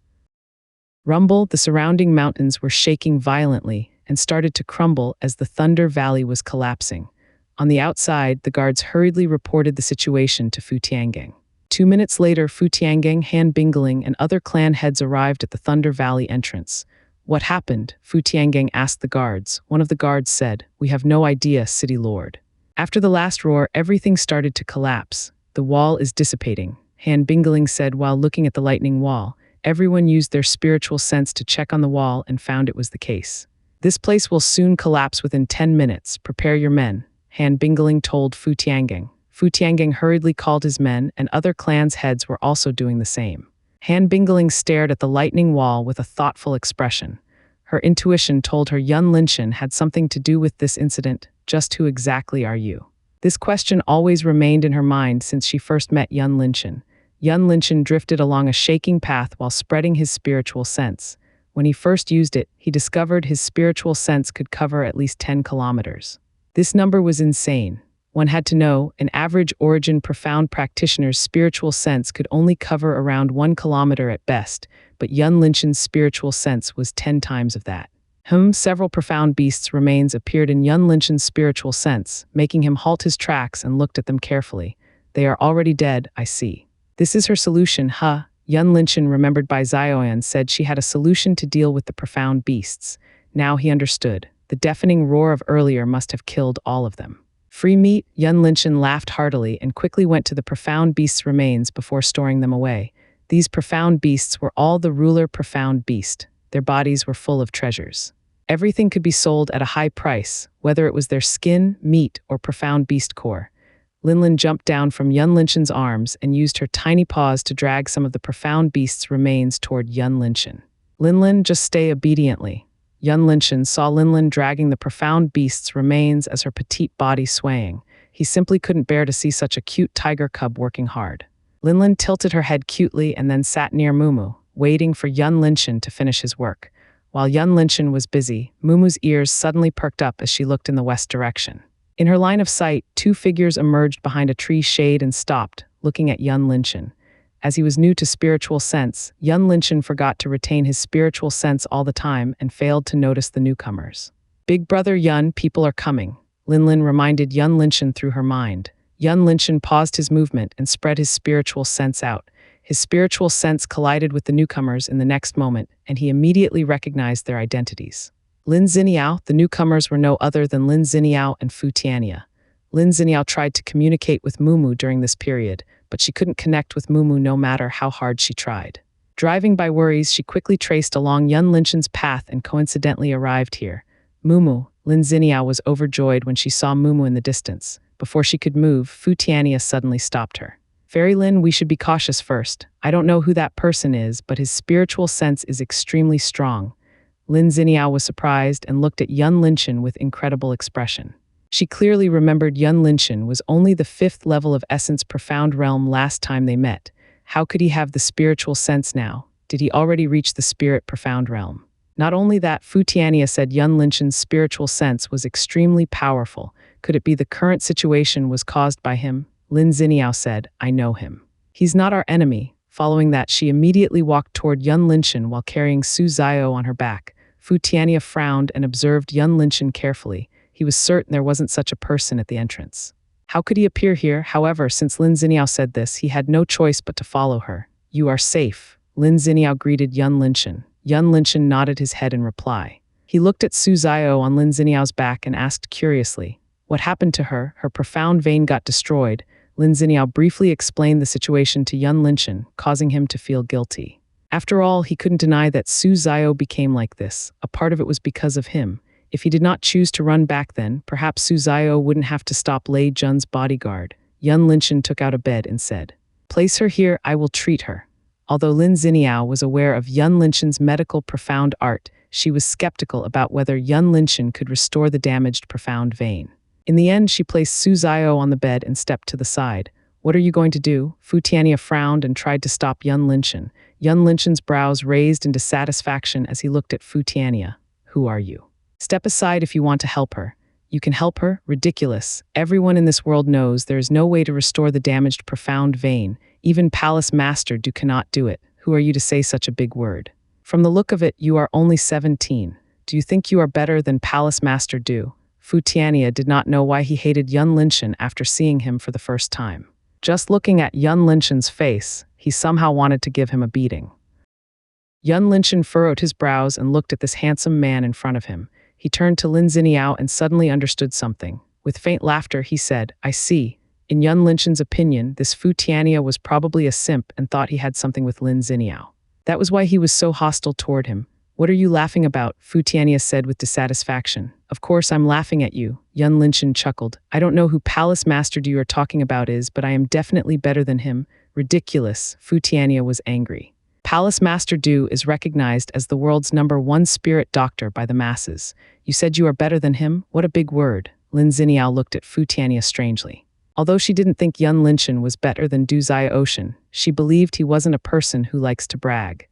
Rumble, the surrounding mountains were shaking violently and started to crumble as the Thunder Valley was collapsing. On the outside, the guards hurriedly reported the situation to Fu Tiangang. 2 minutes later, Fu Tiangang, Han Bingling, and other clan heads arrived at the Thunder Valley entrance. "What happened?" Fu Tiangang asked the guards. One of the guards said, "We have no idea, City Lord." After the last roar, everything started to collapse. "The wall is dissipating," Han Bingling said while looking at the lightning wall. Everyone used their spiritual sense to check on the wall and found it was the case. "This place will soon collapse within 10 minutes. Prepare your men," Han Bingling told Fu Tiangang. Fu Tiangang hurriedly called his men, and other clans' heads were also doing the same. Han Bingling stared at the lightning wall with a thoughtful expression. Her intuition told her Yun Linshan had something to do with this incident. Just who exactly are you? This question always remained in her mind since she first met Yun Linshan. Yun Linshan drifted along a shaking path while spreading his spiritual sense. When he first used it, he discovered his spiritual sense could cover at least 10 kilometers. This number was insane. One had to know, an average Origin Profound practitioner's spiritual sense could only cover around 1 kilometer at best, but Yun Linshan's spiritual sense was 10 times of that. Several profound beasts' remains appeared in Yun Linshan's spiritual sense, making him halt his tracks and looked at them carefully. "They are already dead, I see." "This is her solution, huh?" Yun Linshan, remembered by Zioan, said she had a solution to deal with the profound beasts. Now he understood. The deafening roar of earlier must have killed all of them. "Free meat?" Yun Linshan laughed heartily and quickly went to the profound beasts' remains before storing them away. These profound beasts were all the ruler profound beast. Their bodies were full of treasures. Everything could be sold at a high price, whether it was their skin, meat, or profound beast core. Linlin jumped down from Yun Linshan's arms and used her tiny paws to drag some of the profound beast's remains toward Yun Linshan. "Linlin, just stay obediently." Yun Linshan saw Linlin dragging the profound beast's remains as her petite body swaying. He simply couldn't bear to see such a cute tiger cub working hard. Linlin tilted her head cutely and then sat near Mumu, waiting for Yun Linshan to finish his work. While Yun Linshan was busy, Mumu's ears suddenly perked up as she looked in the west direction. In her line of sight, 2 figures emerged behind a tree shade and stopped, looking at Yun Linshan. As he was new to spiritual sense, Yun Linshan forgot to retain his spiritual sense all the time and failed to notice the newcomers. "Big brother Yun, people are coming," Linlin reminded Yun Linshan through her mind. Yun Linshan paused his movement and spread his spiritual sense out. His spiritual sense collided with the newcomers in the next moment, and he immediately recognized their identities. Lin Ziniao, the newcomers were no other than Lin Ziniao and Fu Tiania. Lin Ziniao tried to communicate with Mumu during this period, but she couldn't connect with Mumu no matter how hard she tried. Driving by worries, she quickly traced along Yun Linshen's path and coincidentally arrived here. Mumu, Lin Ziniao was overjoyed when she saw Mumu in the distance. Before she could move, Fu Tiania suddenly stopped her. Fairy Lin, we should be cautious first. I don't know who that person is, but his spiritual sense is extremely strong. Lin Ziniao was surprised and looked at Yun Linshen with incredible expression. She clearly remembered Yun Linshen was only the 5th level of Essence Profound Realm last time they met. How could he have the spiritual sense now? Did he already reach the Spirit Profound Realm? Not only that, Fu Tiania said Yun Linshen's spiritual sense was extremely powerful. Could it be the current situation was caused by him? Lin Ziniao said, I know him. He's not our enemy. Following that, she immediately walked toward Yun Linshen while carrying Su Zio on her back. Fu Tiania frowned and observed Yun Linshen carefully. He was certain there wasn't such a person at the entrance. How could he appear here? However, since Lin Ziniao said this, he had no choice but to follow her. You are safe. Lin Ziniao greeted Yun Linshen. Yun Linshen nodded his head in reply. He looked at Su Zio on Lin Ziniao's back and asked curiously, what happened to her? Her profound vein got destroyed. Lin Ziniao briefly explained the situation to Yun Linshen, causing him to feel guilty. After all, he couldn't deny that Su Zio became like this. A part of it was because of him. If he did not choose to run back then, perhaps Su Zio wouldn't have to stop Lei Jun's bodyguard. Yun Linshen took out a bed and said, place her here, I will treat her. Although Lin Ziniao was aware of Yun Linshen's medical profound art, she was skeptical about whether Yun Linshen could restore the damaged profound vein. In the end, she placed Su Zio on the bed and stepped to the side. What are you going to do? Fu Tiania frowned and tried to stop Yun Linshen. Yun Linshen's brows raised in dissatisfaction as he looked at Fu Tiania. Who are you? Step aside if you want to help her. You can help her? Ridiculous. Everyone in this world knows there is no way to restore the damaged profound vein. Even Palace Master Du cannot do it. Who are you to say such a big word? From the look of it, you are only 17. Do you think you are better than Palace Master Du? Fu Tiania did not know why he hated Yun Linshen after seeing him for the first time. Just looking at Yun Linshen's face, he somehow wanted to give him a beating. Yun Linshen furrowed his brows and looked at this handsome man in front of him. He turned to Lin Ziniao and suddenly understood something. With faint laughter, he said, I see. In Yun Linshen's opinion, this Fu Tiania was probably a simp and thought he had something with Lin Ziniao. That was why he was so hostile toward him. What are you laughing about? Fu Tiania said with dissatisfaction. Of course I'm laughing at you. Yun Linshen chuckled. I don't know who Palace Master Du you are talking about is, but I am definitely better than him. Ridiculous. Fu Tiania was angry. Palace Master Du is recognized as the world's #1 spirit doctor by the masses. You said you are better than him? What a big word. Lin Ziniao looked at Fu Tiania strangely. Although she didn't think Yun Linshen was better than Du Zai Ocean, she believed he wasn't a person who likes to brag.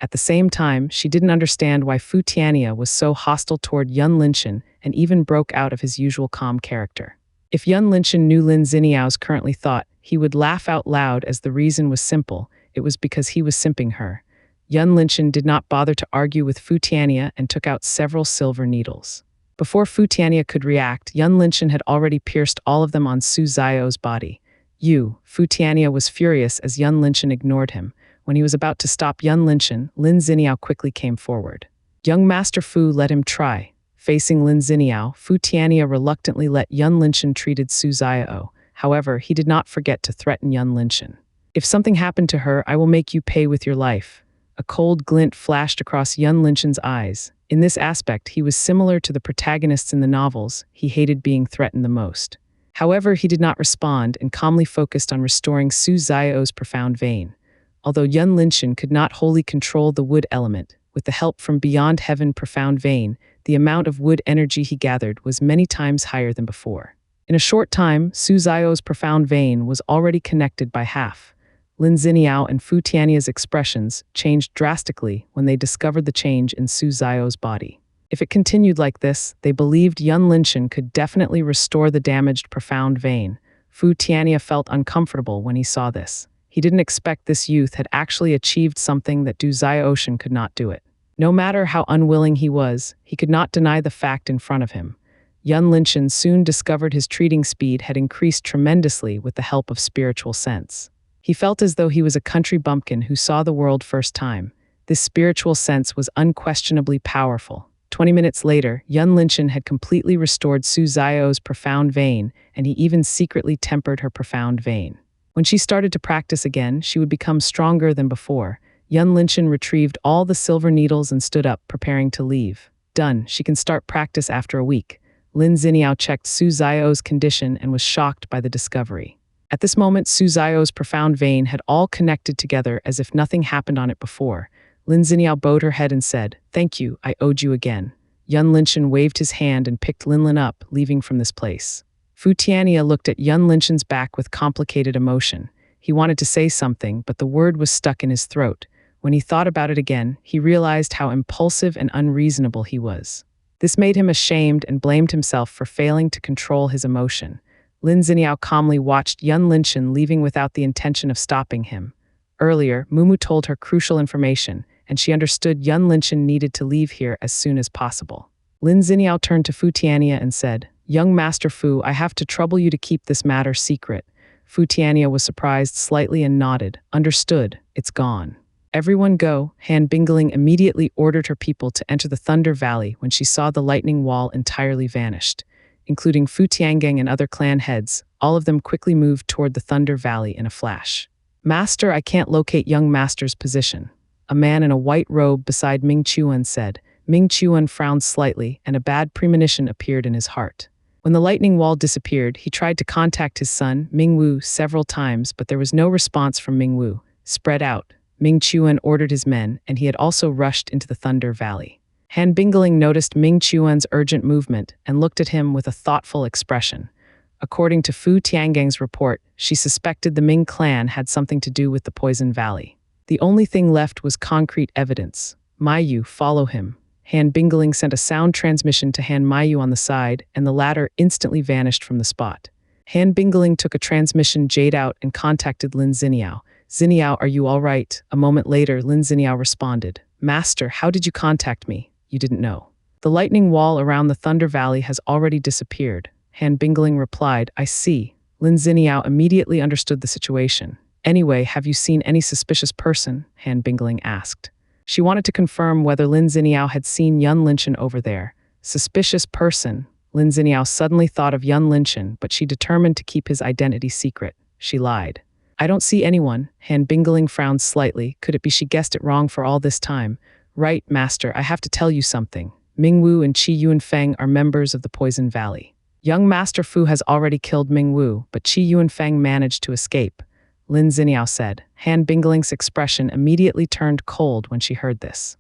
At the same time, she didn't understand why Fu Tiania was so hostile toward Yun Linshen and even broke out of his usual calm character. If Yun Linshen knew Lin Ziniao's currently thought, he would laugh out loud as the reason was simple. It was because he was simping her. Yun Linshen did not bother to argue with Fu Tiania and took out several silver needles. Before Fu Tiania could react, Yun Linshen had already pierced all of them on Su Zio's body. Fu Tiania was furious as Yun Linshen ignored him. When he was about to stop Yun Linshen, Lin Ziniao quickly came forward. Young Master Fu let him try. Facing Lin Ziniao, Fu Tiania reluctantly let Yun Linshen treated Su Zio. However, he did not forget to threaten Yun Linshen. If something happened to her, I will make you pay with your life. A cold glint flashed across Yun Linshen's eyes. In this aspect, he was similar to the protagonists in the novels. He hated being threatened the most. However, he did not respond and calmly focused on restoring Su Zio's profound vein. Although Yun Linshen could not wholly control the wood element, with the help from Beyond Heaven profound vein, the amount of wood energy he gathered was many times higher than before. In a short time, Su Zio's profound vein was already connected by half. Lin Ziniao and Fu Tiania's expressions changed drastically when they discovered the change in Su Zio's body. If it continued like this, they believed Yun Linshen could definitely restore the damaged profound vein. Fu Tiania felt uncomfortable when he saw this. He didn't expect this youth had actually achieved something that Du Zai Ocean could not do it. No matter how unwilling he was, he could not deny the fact in front of him. Yun Linshen soon discovered his treating speed had increased tremendously with the help of spiritual sense. He felt as though he was a country bumpkin who saw the world first time. This spiritual sense was unquestionably powerful. 20 minutes later, Yun Linshan had completely restored Su Zio's profound vein, and he even secretly tempered her profound vein. When she started to practice again, she would become stronger than before. Yun Linshan retrieved all the silver needles and stood up, preparing to leave. Done, she can start practice after a week. Lin Ziniao checked Su Zio's condition and was shocked by the discovery. At this moment, Su Zio's profound vein had all connected together as if nothing happened on it before. Lin Ziniao bowed her head and said, "Thank you, I owed you again." Yun Linshan waved his hand and picked Linlin up, leaving from this place. Fu Tianhua looked at Yun Linshan's back with complicated emotion. He wanted to say something, but the word was stuck in his throat. When he thought about it again, he realized how impulsive and unreasonable he was. This made him ashamed and blamed himself for failing to control his emotion. Lin Ziniao calmly watched Yun Linshan leaving without the intention of stopping him. Earlier, Mumu told her crucial information, and she understood Yun Linshan needed to leave here as soon as possible. Lin Ziniao turned to Fu Tianhua and said, "Young Master Fu, I have to trouble you to keep this matter secret." Fu Tianhua was surprised slightly and nodded. "Understood, it's gone." "Everyone go." Han Bingling immediately ordered her people to enter the Thunder Valley when she saw the lightning wall entirely vanished. Including Fu Tiangang and other clan heads, all of them quickly moved toward the Thunder Valley in a flash. "Master, I can't locate young Master's position." A man in a white robe beside Ming Chuan said. Ming Chuan frowned slightly, and a bad premonition appeared in his heart. When the lightning wall disappeared, he tried to contact his son, Ming Wu, several times, but there was no response from Ming Wu. Spread out. Ming Chuan ordered his men, and he had also rushed into the Thunder Valley. Han Bingling noticed Ming Chuan's urgent movement and looked at him with a thoughtful expression. According to Fu Tiangang's report, she suspected the Ming clan had something to do with the Poison Valley. The only thing left was concrete evidence. "Mayu, follow him." Han Bingling sent a sound transmission to Han Mayu on the side, and the latter instantly vanished from the spot. Han Bingling took a transmission jade out and contacted Lin Ziniao. "Ziniao, are you all right?" A moment later, Lin Ziniao responded, "Master, how did you contact me? You didn't know." "The lightning wall around the Thunder Valley has already disappeared." Han Bingling replied, "I see." Lin Ziniao immediately understood the situation. "Anyway, have you seen any suspicious person?" Han Bingling asked. She wanted to confirm whether Lin Ziniao had seen Yun Linshan over there. Suspicious person. Lin Ziniao suddenly thought of Yun Linshan, but she determined to keep his identity secret. She lied. "I don't see anyone." Han Bingling frowned slightly. Could it be she guessed it wrong for all this time? "Right, Master, I have to tell you something. Ming Wu and Qi Yuanfeng are members of the Poison Valley. Young Master Fu has already killed Ming Wu, but Qi Yuanfeng managed to escape," Lin Ziniao said. Han Bingling's expression immediately turned cold when she heard this.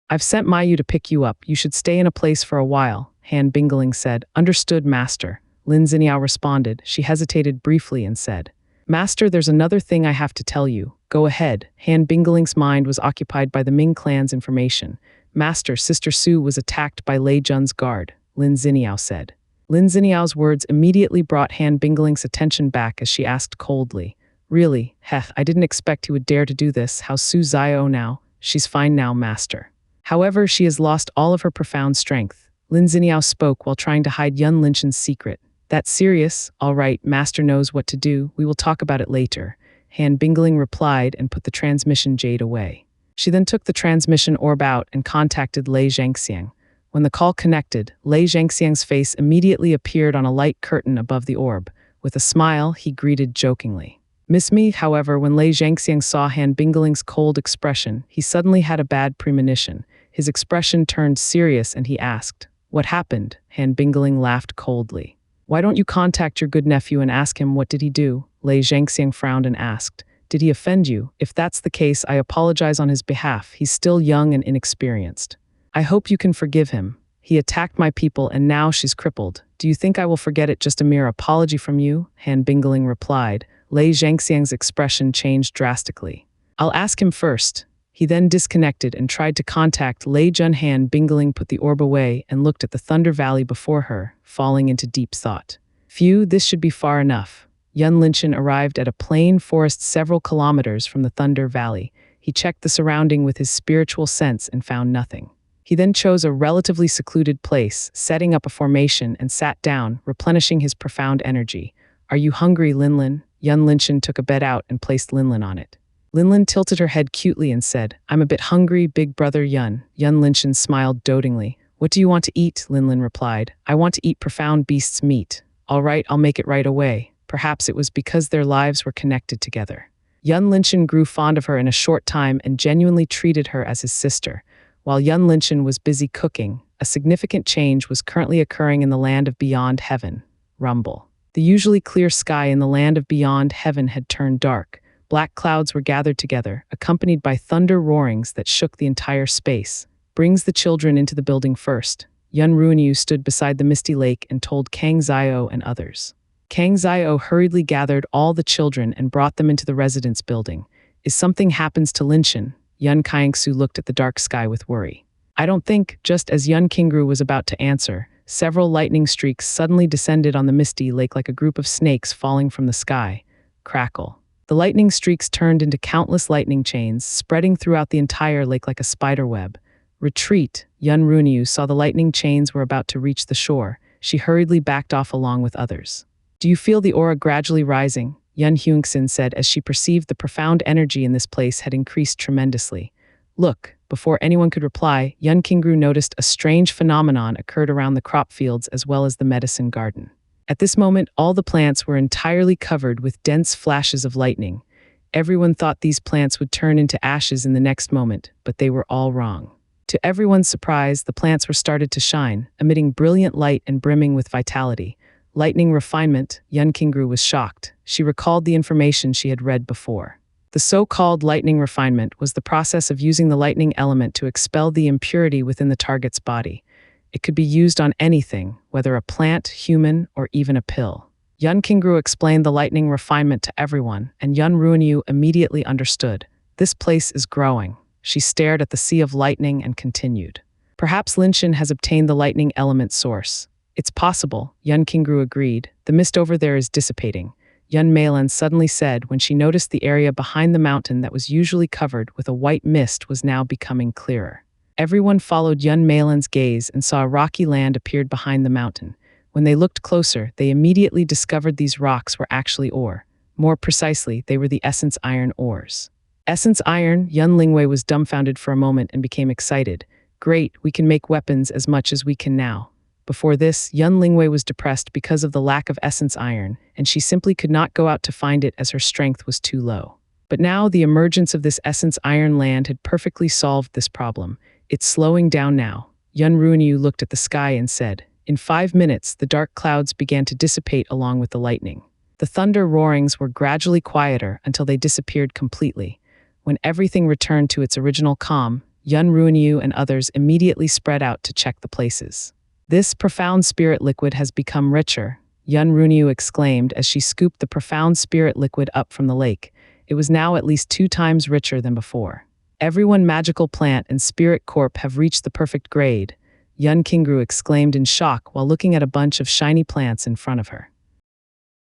"I've sent Mayu to pick you up. You should stay in a place for a while," Han Bingling said. "Understood, Master." Lin Ziniao responded. She hesitated briefly and said, "Master, there's another thing I have to tell you." "Go ahead." Han Bingling's mind was occupied by the Ming clan's information. "Master, Sister Su was attacked by Lei Jun's guard," Lin Ziniao said. Lin Ziniao's words immediately brought Han Bingling's attention back as she asked coldly, "Really? Heh, I didn't expect you would dare to do this. How's Su Zio now?" "She's fine now, Master. However, she has lost all of her profound strength." Lin Ziniao spoke while trying to hide Yun Linshan's secret. "That's serious? All right, Master knows what to do. We will talk about it later." Han Bingling replied and put the transmission jade away. She then took the transmission orb out and contacted Lei Xianxiang. When the call connected, Lei Xianxiang's face immediately appeared on a light curtain above the orb. With a smile, he greeted jokingly. "Miss me?" However, when Lei Xianxiang saw Han Bingling's cold expression, he suddenly had a bad premonition. His expression turned serious and he asked, "What happened?" Han Bingling laughed coldly. "Why don't you contact your good nephew and ask him what did he do?" Lei Xianxiang frowned and asked, "Did he offend you? If that's the case, I apologize on his behalf. He's still young and inexperienced. I hope you can forgive him. He attacked my people and now she's crippled. Do you think I will forget it? Just a mere apology from you?" Han Bingling replied. Lei Xianxiang's expression changed drastically. "I'll ask him first." He then disconnected and tried to contact Lei Jun. Han Bingling put the orb away and looked at the Thunder Valley before her, falling into deep thought. Phew, this should be far enough. Yun Linshan arrived at a plain forest several kilometers from the Thunder Valley. He checked the surrounding with his spiritual sense and found nothing. He then chose a relatively secluded place, setting up a formation and sat down, replenishing his profound energy. "Are you hungry, Linlin?" Yun Linshan took a bed out and placed Linlin on it. Linlin tilted her head cutely and said, I'm a bit hungry, big brother Yun. Yun Linshan smiled dotingly. What do you want to eat? Linlin replied. I want to eat profound beast's meat. All right, I'll make it right away. Perhaps it was because their lives were connected together. Yun Linshan grew fond of her in a short time and genuinely treated her as his sister. While Yun Linshan was busy cooking, a significant change was currently occurring in the land of beyond heaven. Rumble. The usually clear sky in the land of beyond heaven had turned dark. Black clouds were gathered together, accompanied by thunder roarings that shook the entire space. Brings the children into the building first. Yun Ruanyu stood beside the misty lake and told Kang Zio and others. Kang Zio hurriedly gathered all the children and brought them into the residence building. If something happens to Linshan, Yun Kangsu looked at the dark sky with worry. I don't think, just as Yun Kingru was about to answer, several lightning streaks suddenly descended on the misty lake like a group of snakes falling from the sky. Crackle. The lightning streaks turned into countless lightning chains, spreading throughout the entire lake like a spider web. Retreat. Yun Runyu saw the lightning chains were about to reach the shore. She hurriedly backed off along with others. Do you feel the aura gradually rising? Yun Hyungsin said as she perceived the profound energy in this place had increased tremendously. Look. Before anyone could reply, Yun Kingru noticed a strange phenomenon occurred around the crop fields as well as the medicine garden. At this moment, all the plants were entirely covered with dense flashes of lightning. Everyone thought these plants would turn into ashes in the next moment, but they were all wrong. To everyone's surprise, the plants were started to shine, emitting brilliant light and brimming with vitality. Lightning refinement. Yun Kingru was shocked. She recalled the information she had read before. The so-called lightning refinement was the process of using the lightning element to expel the impurity within the target's body. It could be used on anything, whether a plant, human, or even a pill. Yun Kingru explained the lightning refinement to everyone, and Yun Ruanyu immediately understood. This place is growing. She stared at the sea of lightning and continued. Perhaps Linshan has obtained the lightning element source. It's possible, Yun Kingru agreed. The mist over there is dissipating. Yun Meilan suddenly said when she noticed the area behind the mountain that was usually covered with a white mist was now becoming clearer. Everyone followed Yun Meilan's gaze and saw a rocky land appeared behind the mountain. When they looked closer, they immediately discovered these rocks were actually ore. More precisely, they were the essence iron ores. Essence iron. Yun Lingwei was dumbfounded for a moment and became excited. Great, we can make weapons as much as we can now. Before this, Yun Lingwei was depressed because of the lack of essence iron, and she simply could not go out to find it as her strength was too low. But now the emergence of this essence iron land had perfectly solved this problem. It's slowing down now. Yun Ruanyu looked at the sky and said, in 5 minutes, the dark clouds began to dissipate along with the lightning. The thunder roarings were gradually quieter until they disappeared completely. When everything returned to its original calm, Yun Ruanyu and others immediately spread out to check the places. This profound spirit liquid has become richer, Yun Ruanyu exclaimed as she scooped the profound spirit liquid up from the lake. It was now at least 2 times richer than before. Everyone magical plant and spirit corp have reached the perfect grade, Yun Kingru exclaimed in shock while looking at a bunch of shiny plants in front of her.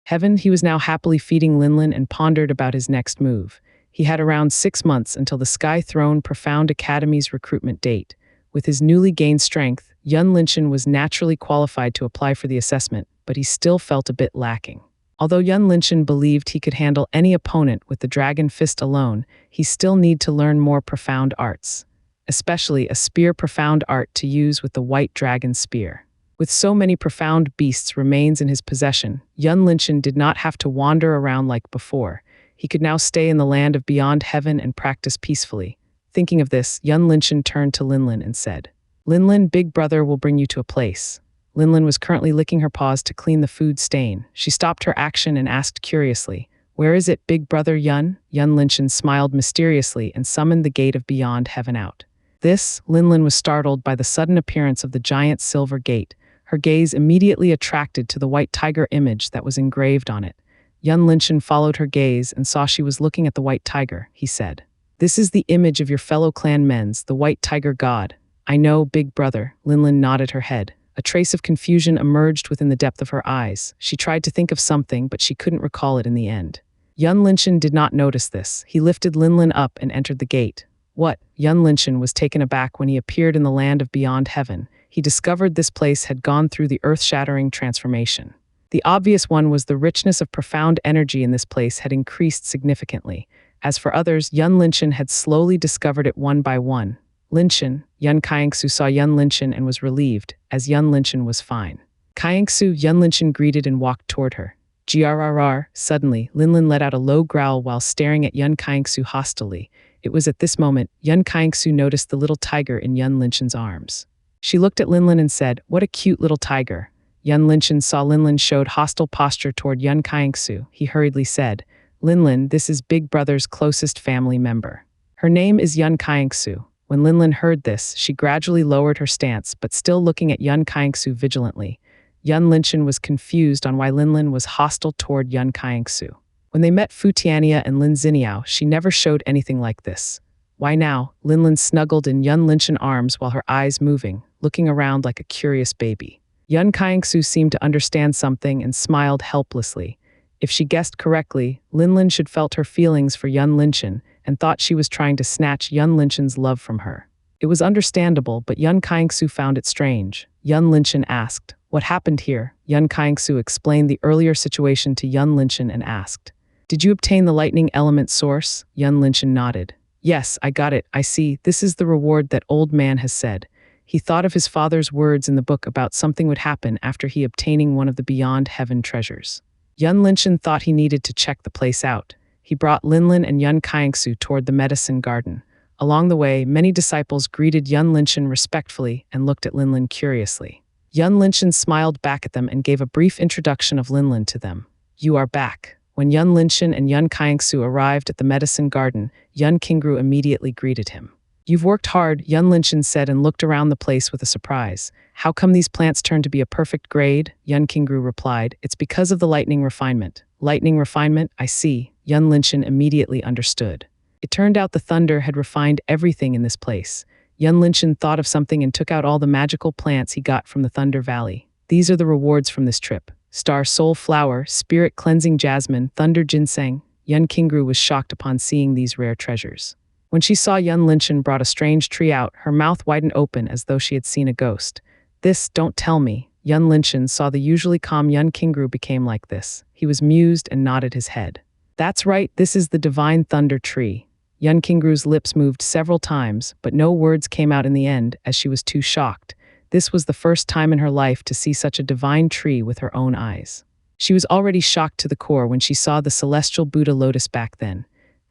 Heaven, he was now happily feeding Linlin and pondered about his next move. He had around 6 months until the Sky Throne Profound Academy's recruitment date. With his newly gained strength, Yun Linshan was naturally qualified to apply for the assessment, but he still felt a bit lacking. Although Yun Linshan believed he could handle any opponent with the Dragon Fist alone, he still needed to learn more profound arts, especially a spear profound art to use with the White Dragon Spear. With so many profound beasts' remains in his possession, Yun Linshan did not have to wander around like before. He could now stay in the land of beyond heaven and practice peacefully. Thinking of this, Yun Linshan turned to Linlin and said, Linlin, big brother will bring you to a place. Linlin was currently licking her paws to clean the food stain. She stopped her action and asked curiously, where is it, big brother Yun? Yun Linshan smiled mysteriously and summoned the gate of beyond heaven out. Linlin was startled by the sudden appearance of the giant silver gate. Her gaze immediately attracted to the white tiger image that was engraved on it. Yun Linshan followed her gaze and saw she was looking at the white tiger. He said, this is the image of your fellow clan men's, the white tiger god. I know, big brother. Linlin nodded her head. A trace of confusion emerged within the depth of her eyes. She tried to think of something, but she couldn't recall it in the end. Yun Linshan did not notice this. He lifted Linlin up and entered the gate. What? Yun Linshan was taken aback when he appeared in the land of beyond heaven. He discovered this place had gone through the earth-shattering transformation. The obvious one was the richness of profound energy in this place had increased significantly. As for others, Yun Linchen had slowly discovered it one by one. Linchen, Yun Kaiengsu saw Yun Linchen and was relieved, as Yun Linchen was fine. Kaiengsu, Yun Linchen greeted and walked toward her. Grrr. Suddenly, Linlin let out a low growl while staring at Yun Kaiengsu hostilely. It was at this moment, Yun Kaiengsu noticed the little tiger in Yun Linchen's arms. She looked at Linlin and said, "What a cute little tiger." Yun Linchen saw Linlin showed hostile posture toward Yun Kaiengsu. He hurriedly said, "Linlin, this is Big Brother's closest family member. Her name is Yun Kaiengsu." When Linlin heard this, she gradually lowered her stance, but still looking at Yun Kaiengsu vigilantly. Yun Linchen was confused on why Linlin was hostile toward Yun Kaiengsu. When they met Fu Tiania and Lin Xiniao, she never showed anything like this. Why now? Linlin snuggled in Yun Linchen's arms while her eyes moving, looking around like a curious baby. Yun Kaiengsu seemed to understand something and smiled helplessly. If she guessed correctly, Linlin should felt her feelings for Yun Linchen and thought she was trying to snatch Yun Linchen's love from her. It was understandable, but Yun Kaiengsu found it strange. Yun Linchen asked, "What happened here?" Yun Kaiengsu explained the earlier situation to Yun Linchen and asked, "Did you obtain the lightning element source?" Yun Linchen nodded. "Yes, I got it. I see. This is the reward that old man has said." He thought of his father's words in the book about something would happen after he obtaining one of the beyond heaven treasures. Yun Linchen thought he needed to check the place out. He brought Linlin and Yun Kaiengsu toward the medicine garden. Along the way, many disciples greeted Yun Linchen respectfully and looked at Linlin curiously. Yun Linchen smiled back at them and gave a brief introduction of Linlin to them. "You are back." When Yun Linchen and Yun Kaiengsu arrived at the medicine garden, Yun Qingru immediately greeted him. "You've worked hard," Yun Linchen said and looked around the place with a surprise. "How come these plants turned to be a perfect grade?" Yun Qingru replied, "It's because of the lightning refinement." "Lightning refinement? I see." Yun Linchen immediately understood. It turned out the thunder had refined everything in this place. Yun Linchen thought of something and took out all the magical plants he got from the Thunder Valley. "These are the rewards from this trip. Star Soul Flower, Spirit Cleansing Jasmine, Thunder Ginseng." Yun Qingru was shocked upon seeing these rare treasures. When she saw Yun Linchen brought a strange tree out, her mouth widened open as though she had seen a ghost. "This, don't tell me." Yun Linchen saw the usually calm Yun Qingru became like this. He was mused and nodded his head. "That's right, this is the Divine Thunder Tree." Yun Qingru's lips moved several times, but no words came out in the end, as she was too shocked. This was the first time in her life to see such a divine tree with her own eyes. She was already shocked to the core when she saw the celestial Buddha lotus back then.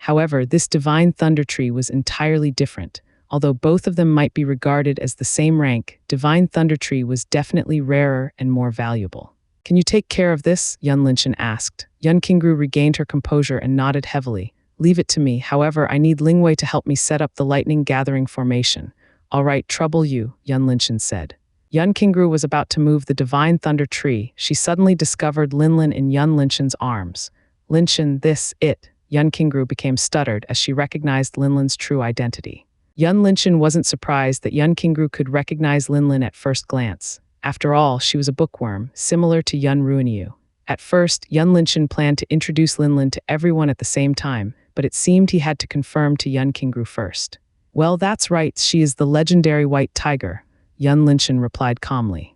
However, this divine thunder tree was entirely different. Although both of them might be regarded as the same rank, Divine Thunder Tree was definitely rarer and more valuable. "Can you take care of this?" Yun Linchen asked. Yun Qingru regained her composure and nodded heavily. "Leave it to me. However, I need Lingwei to help me set up the lightning gathering formation." "All right, trouble you," Yun Linchen said. Yun Qingru was about to move the Divine Thunder Tree. She suddenly discovered Linlin in Yun Linchen's arms. "Linchen, this, it." Yun Qingru became stuttered as she recognized Linlin's true identity. Yun Linchen wasn't surprised that Yun Qingru could recognize Linlin at first glance. After all, she was a bookworm, similar to Yun Ruiniu. At first, Yun Linchen planned to introduce Linlin to everyone at the same time, but it seemed he had to confirm to Yun Qingru first. "Well, that's right, she is the legendary white tiger," Yun Linchen replied calmly.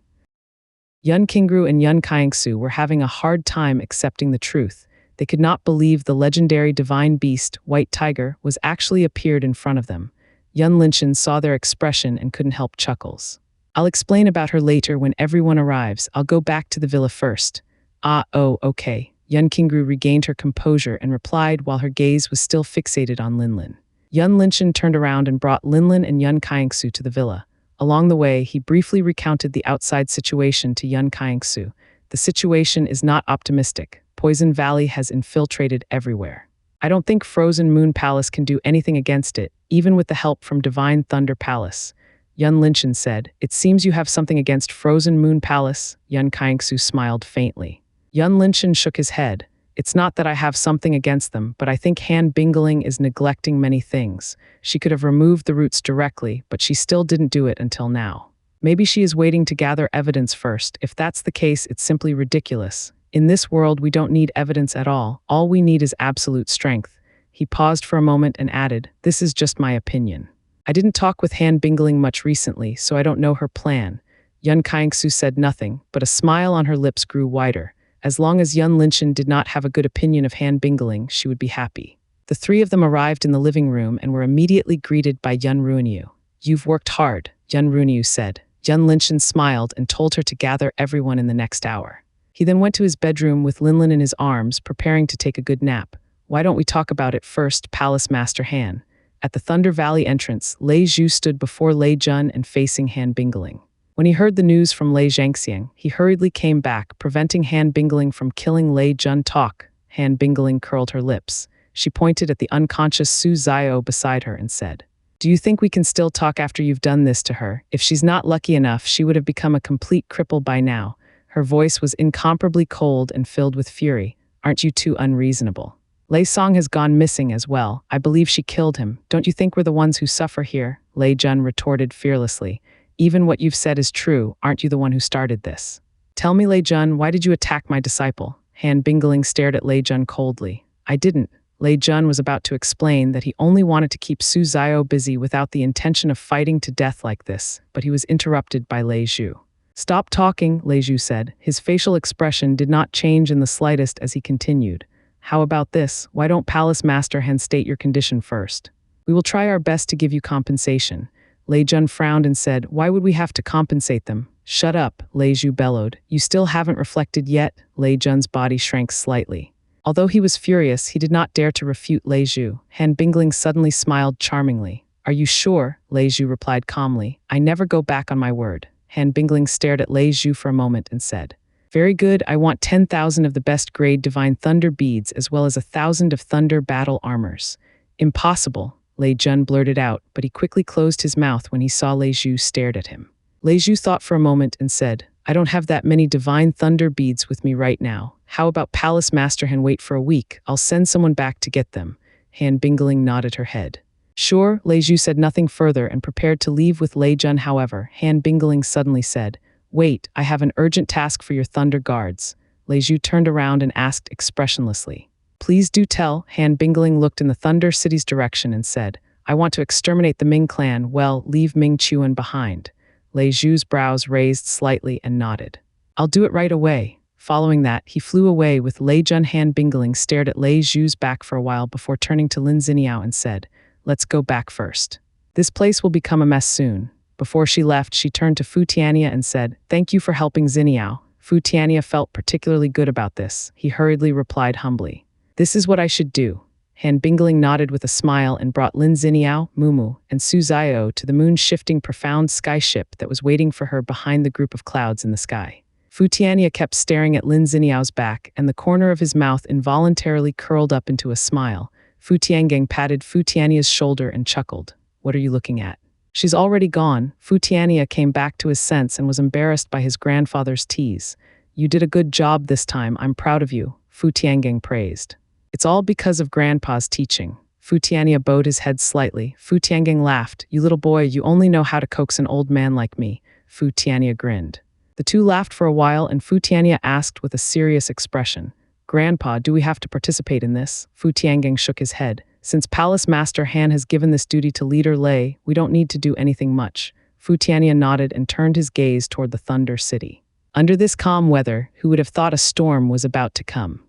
Yun Qingru and Yun Kaiengsu were having a hard time accepting the truth. They could not believe the legendary divine beast, White Tiger, was actually appeared in front of them. Yun Linchen saw their expression and couldn't help chuckles. "I'll explain about her later when everyone arrives. I'll go back to the villa first." Oh, okay." Yun Qingru regained her composure and replied while her gaze was still fixated on Linlin. Yun Linchen turned around and brought Linlin and Yun Kaiengsu to the villa. Along the way, he briefly recounted the outside situation to Yun Kaiengsu. "The situation is not optimistic. Poison Valley has infiltrated everywhere. I don't think Frozen Moon Palace can do anything against it, even with the help from Divine Thunder Palace." Yun Linchen said, "It seems you have something against Frozen Moon Palace." Yun Kaiengsu smiled faintly. Yun Linchen shook his head. "It's not that I have something against them, but I think Han Bingling is neglecting many things. She could have removed the roots directly, but she still didn't do it until now. Maybe she is waiting to gather evidence first. If that's the case, it's simply ridiculous. In this world, we don't need evidence at all. All we need is absolute strength." He paused for a moment and added, "This is just my opinion. I didn't talk with Han Bingling much recently, so I don't know her plan." Yun Kaiengsu said nothing, but a smile on her lips grew wider. As long as Yun Linchen did not have a good opinion of Han Bingling, she would be happy. The three of them arrived in the living room and were immediately greeted by Yun Ruinyu. "You've worked hard," Yun Ruinyu said. Yun Linshan smiled and told her to gather everyone in the next hour. He then went to his bedroom with Linlin in his arms, preparing to take a good nap. "Why don't we talk about it first, Palace Master Han?" At the Thunder Valley entrance, Lei Zhu stood before Lei Jun and facing Han Bingling. When he heard the news from Lei Xianxiang, he hurriedly came back, preventing Han Bingling from killing Lei Jun. "Talk." Han Bingling curled her lips. She pointed at the unconscious Su Zio beside her and said, "Do you think we can still talk after you've done this to her? If she's not lucky enough, she would have become a complete cripple by now." Her voice was incomparably cold and filled with fury. "Aren't you too unreasonable? Lei Song has gone missing as well. I believe she killed him. Don't you think we're the ones who suffer here?" Lei Jun retorted fearlessly. "Even what you've said is true. Aren't you the one who started this? Tell me, Lei Jun, why did you attack my disciple?" Han Bingling stared at Lei Jun coldly. "I didn't." Lei Jun was about to explain that he only wanted to keep Su Zio busy without the intention of fighting to death like this, but he was interrupted by Lei Zhu. "Stop talking," Lei Zhu said. His facial expression did not change in the slightest as he continued. "How about this? Why don't Palace Master Han state your condition first? We will try our best to give you compensation." Lei Jun frowned and said, "Why would we have to compensate them?" "Shut up," Lei Zhu bellowed. "You still haven't reflected yet?" Lei Jun's body shrank slightly. Although he was furious, he did not dare to refute Lei Zhu. Han Bingling suddenly smiled charmingly. "Are you sure?" Lei Zhu replied calmly. "I never go back on my word." Han Bingling stared at Lei Zhu for a moment and said, "Very good, I want 10,000 of the best grade Divine Thunder beads as well as 1,000 of Thunder battle armors." "Impossible," Lei Jun blurted out, but he quickly closed his mouth when he saw Lei Zhu stared at him. Lei Zhu thought for a moment and said, "I don't have that many Divine Thunder beads with me right now. How about Palace Master Han wait for a week? I'll send someone back to get them." Han Bingling nodded her head. "Sure." Lei Zhu said nothing further and prepared to leave with Lei Jun. However, Han Bingling suddenly said, "Wait, I have an urgent task for your Thunder Guards." Lei Zhu turned around and asked expressionlessly, "Please do tell." Han Bingling looked in the Thunder City's direction and said, "I want to exterminate the Ming clan. Well, leave Ming Chuan behind." Lei Zhu's brows raised slightly and nodded. "I'll do it right away." Following that, he flew away with Lei Jun. Han Bingling stared at Lei Zhu's back for a while before turning to Lin Xiniao and said, "Let's go back first. This place will become a mess soon." Before she left, she turned to Fu Tiania and said, "Thank you for helping Xiniao." Fu Tiania felt particularly good about this. He hurriedly replied humbly, "This is what I should do." Han Bingling nodded with a smile and brought Lin Xiniao, Mumu, and Su Zio to the moon-shifting profound skyship that was waiting for her behind the group of clouds in the sky. Fu Tiania kept staring at Lin Xiniao's back, and the corner of his mouth involuntarily curled up into a smile. Fu Tiangang patted Fu Tiania's shoulder and chuckled. "What are you looking at?" "She's already gone." Fu Tiania came back to his sense and was embarrassed by his grandfather's tease. "You did a good job this time. I'm proud of you," Fu Tiangang praised. "It's all because of Grandpa's teaching." Fu Tiania bowed his head slightly. Fu Tiangang laughed. "You little boy, you only know how to coax an old man like me." Fu Tiania grinned. The two laughed for a while and Fu Tiania asked with a serious expression, "Grandpa, do we have to participate in this?" Fu Tiangang shook his head. "Since Palace Master Han has given this duty to Leader Lei, we don't need to do anything much." Fu Tiania nodded and turned his gaze toward the Thunder City. Under this calm weather, who would have thought a storm was about to come?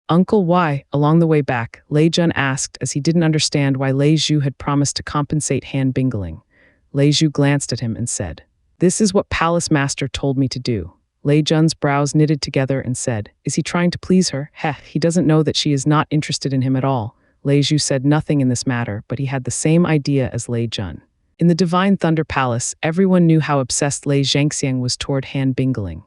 "Uncle, why?" Along the way back, Lei Jun asked as he didn't understand why Lei Zhu had promised to compensate Han Bingling. Lei Zhu glanced at him and said, "This is what Palace Master told me to do." Lei Jun's brows knitted together and said, "Is he trying to please her? Heh, he doesn't know that she is not interested in him at all." Lei Zhu said nothing in this matter, but he had the same idea as Lei Jun. In the Divine Thunder Palace, everyone knew how obsessed Lei Xianxiang was toward Han Bingling.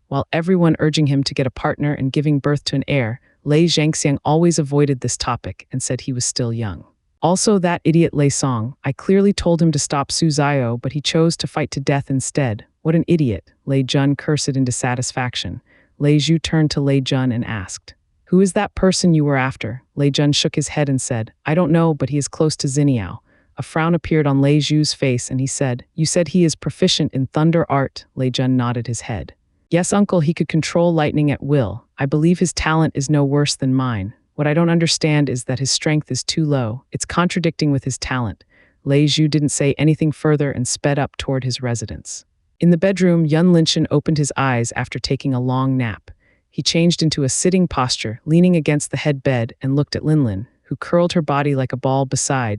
While everyone urging him to get a partner and giving birth to an heir, Lei Xianxiang always avoided this topic and said he was still young. Also, that idiot Lei Song, I clearly told him to stop Su Zio, but he chose to fight to death instead. What an idiot, Lei Jun cursed into satisfaction. Lei Zhu turned to Lei Jun and asked, "Who is that person you were after?" Lei Jun shook his head and said, "I don't know, but he is close to Xiniao." A frown appeared on Lei Zhu's face and he said, "You said he is proficient in thunder art." Lei Jun nodded his head. "Yes, uncle, he could control lightning at will. I believe his talent is no worse than mine. What I don't understand is that his strength is too low. It's contradicting with his talent." Lei Zhu didn't say anything further and sped up toward his residence. In the bedroom, Yun Linshan opened his eyes after taking a long nap. He changed into a sitting posture, leaning against the headbed, and looked at Linlin, who who curled her body like a ball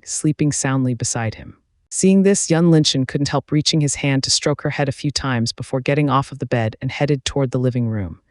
sleeping soundly beside him. Seeing this, Yun Linshan couldn't help reaching his hand to stroke her head a few times before getting off of the bed and headed toward the living room.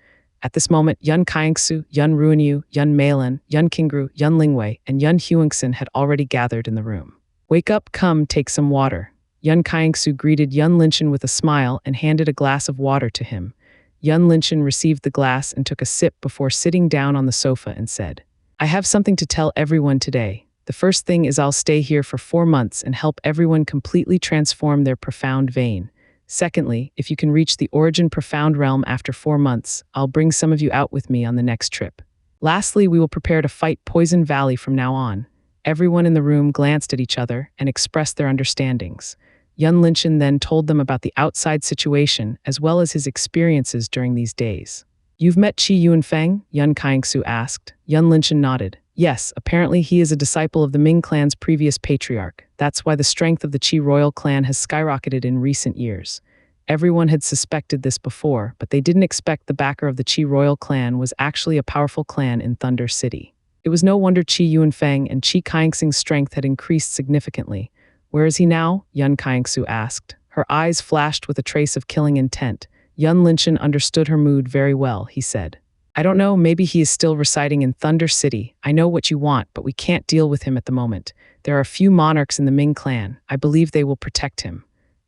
At this moment, Yun Kaingsu, Yun Ruanyu, Yun Meilan, Yun Qingru, Yun Lingwei, and Yun Huangxin had already gathered in the room. "Wake up, come, take some water." Yun Kaingsu greeted Yun Linshan with a smile and handed a glass of water to him. Yun Linshan received the glass and took a sip before sitting down on the sofa and said, "I have something to tell everyone today. The first thing is I'll stay here for 4 months and help everyone completely transform their profound vein. Secondly, if you can reach the origin profound realm after 4 months, I'll bring some of you out with me on the next trip. Lastly, we will prepare to fight Poison Valley from now on." Everyone in the room glanced at each other and expressed their understandings. Yun Linshan then told them about the outside situation as well as his experiences during these days. "You've met Qi Yunfeng?" Yun Kaingsu asked. Yun Linshan nodded. "Yes, apparently he is a disciple of the Ming clan's previous patriarch. That's why the strength of the Qi royal clan has skyrocketed in recent years. Everyone had suspected this before, but they didn't expect the backer of the Qi royal clan was actually a powerful clan in Thunder City. It was no wonder Qi Yunfeng and Qi Kaixing's strength had increased significantly. Where is he now?" Yun Kaixu asked. Her eyes flashed with a trace of killing intent. Yun Linshan understood her mood very well, he said. "I don't know, maybe he is still residing in Thunder City. I know what you want, but we can't deal with him at the moment. There are a few monarchs in the Ming clan. I believe they will protect him."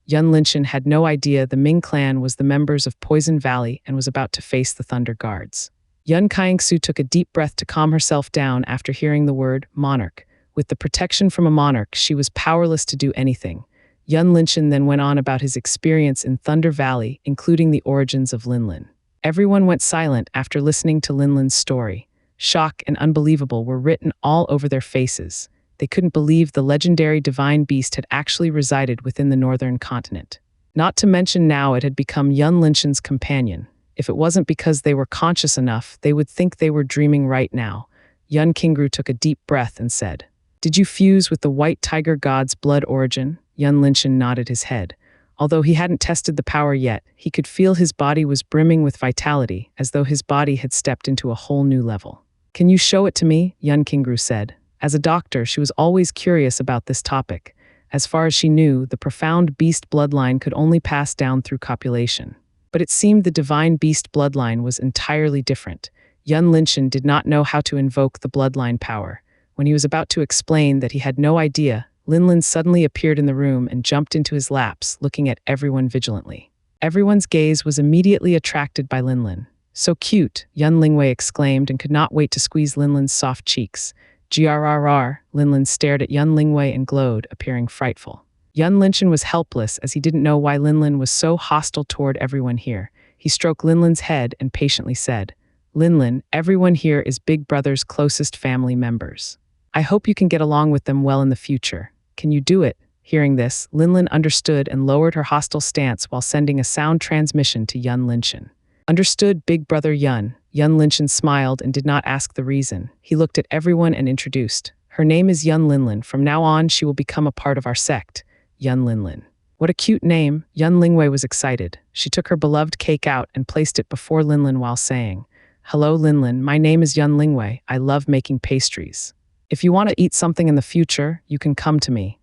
Yun Linshan had no idea the Ming clan was the members of Poison Valley and was about to face the Thunder Guards. Yun Kaixu took a deep breath to calm herself down after hearing the word monarch. With the protection from a monarch, she was powerless to do anything. Yun Linshan then went on about his experience in Thunder Valley, including the origins of Linlin. Everyone went silent after listening to Linlin's story. Shock and unbelievable were written all over their faces. They couldn't believe the legendary divine beast had actually resided within the northern continent. Not to mention now it had become Yun Linshan's companion. If it wasn't because they were conscious enough, they would think they were dreaming right now. Yun Qingru took a deep breath and said, "Did you fuse with the White Tiger God's blood origin?" Yun Linshan nodded his head. Although he hadn't tested the power yet, he could feel his body was brimming with vitality, as though his body had stepped into a whole new level. "Can you show it to me?" Yun Qingru said. As a doctor, she was always curious about this topic. As far as she knew, the profound beast bloodline could only pass down through copulation. But it seemed the divine beast bloodline was entirely different. Yun Linshan did not know how to invoke the bloodline power. When he was about to explain that he had no idea, Linlin suddenly appeared in the room and jumped into his laps, looking at everyone vigilantly. Everyone's gaze was immediately attracted by Linlin. "So cute," Yun Lingwei exclaimed and could not wait to squeeze Linlin's soft cheeks. "Grrr," Linlin stared at Yun Lingwei and glowed, appearing frightful. Yun Linshan was helpless as he didn't know why Linlin was so hostile toward everyone here. He stroked Linlin's head and patiently said, "Linlin, everyone here is Big Brother's closest family members. I hope you can get along with them well in the future. Can you do it?" Hearing this, Linlin understood and lowered her hostile stance while sending a sound transmission to Yun Linshan. "Understood, Big Brother Yun." Yun Linshan smiled and did not ask the reason. He looked at everyone and introduced. "Her name is Yun Linlin. From now on, she will become a part of our sect." Yun Linlin. "What a cute name." Yun Lingwei was excited. She took her beloved cake out and placed it before Linlin while saying, "Hello, Linlin. My name is Yun Lingwei. I love making pastries. If you want to eat something in the future, you can come to me."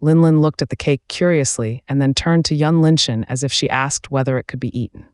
Linlin looked at the cake curiously and then turned to Yun Linshan as if she asked whether it could be eaten.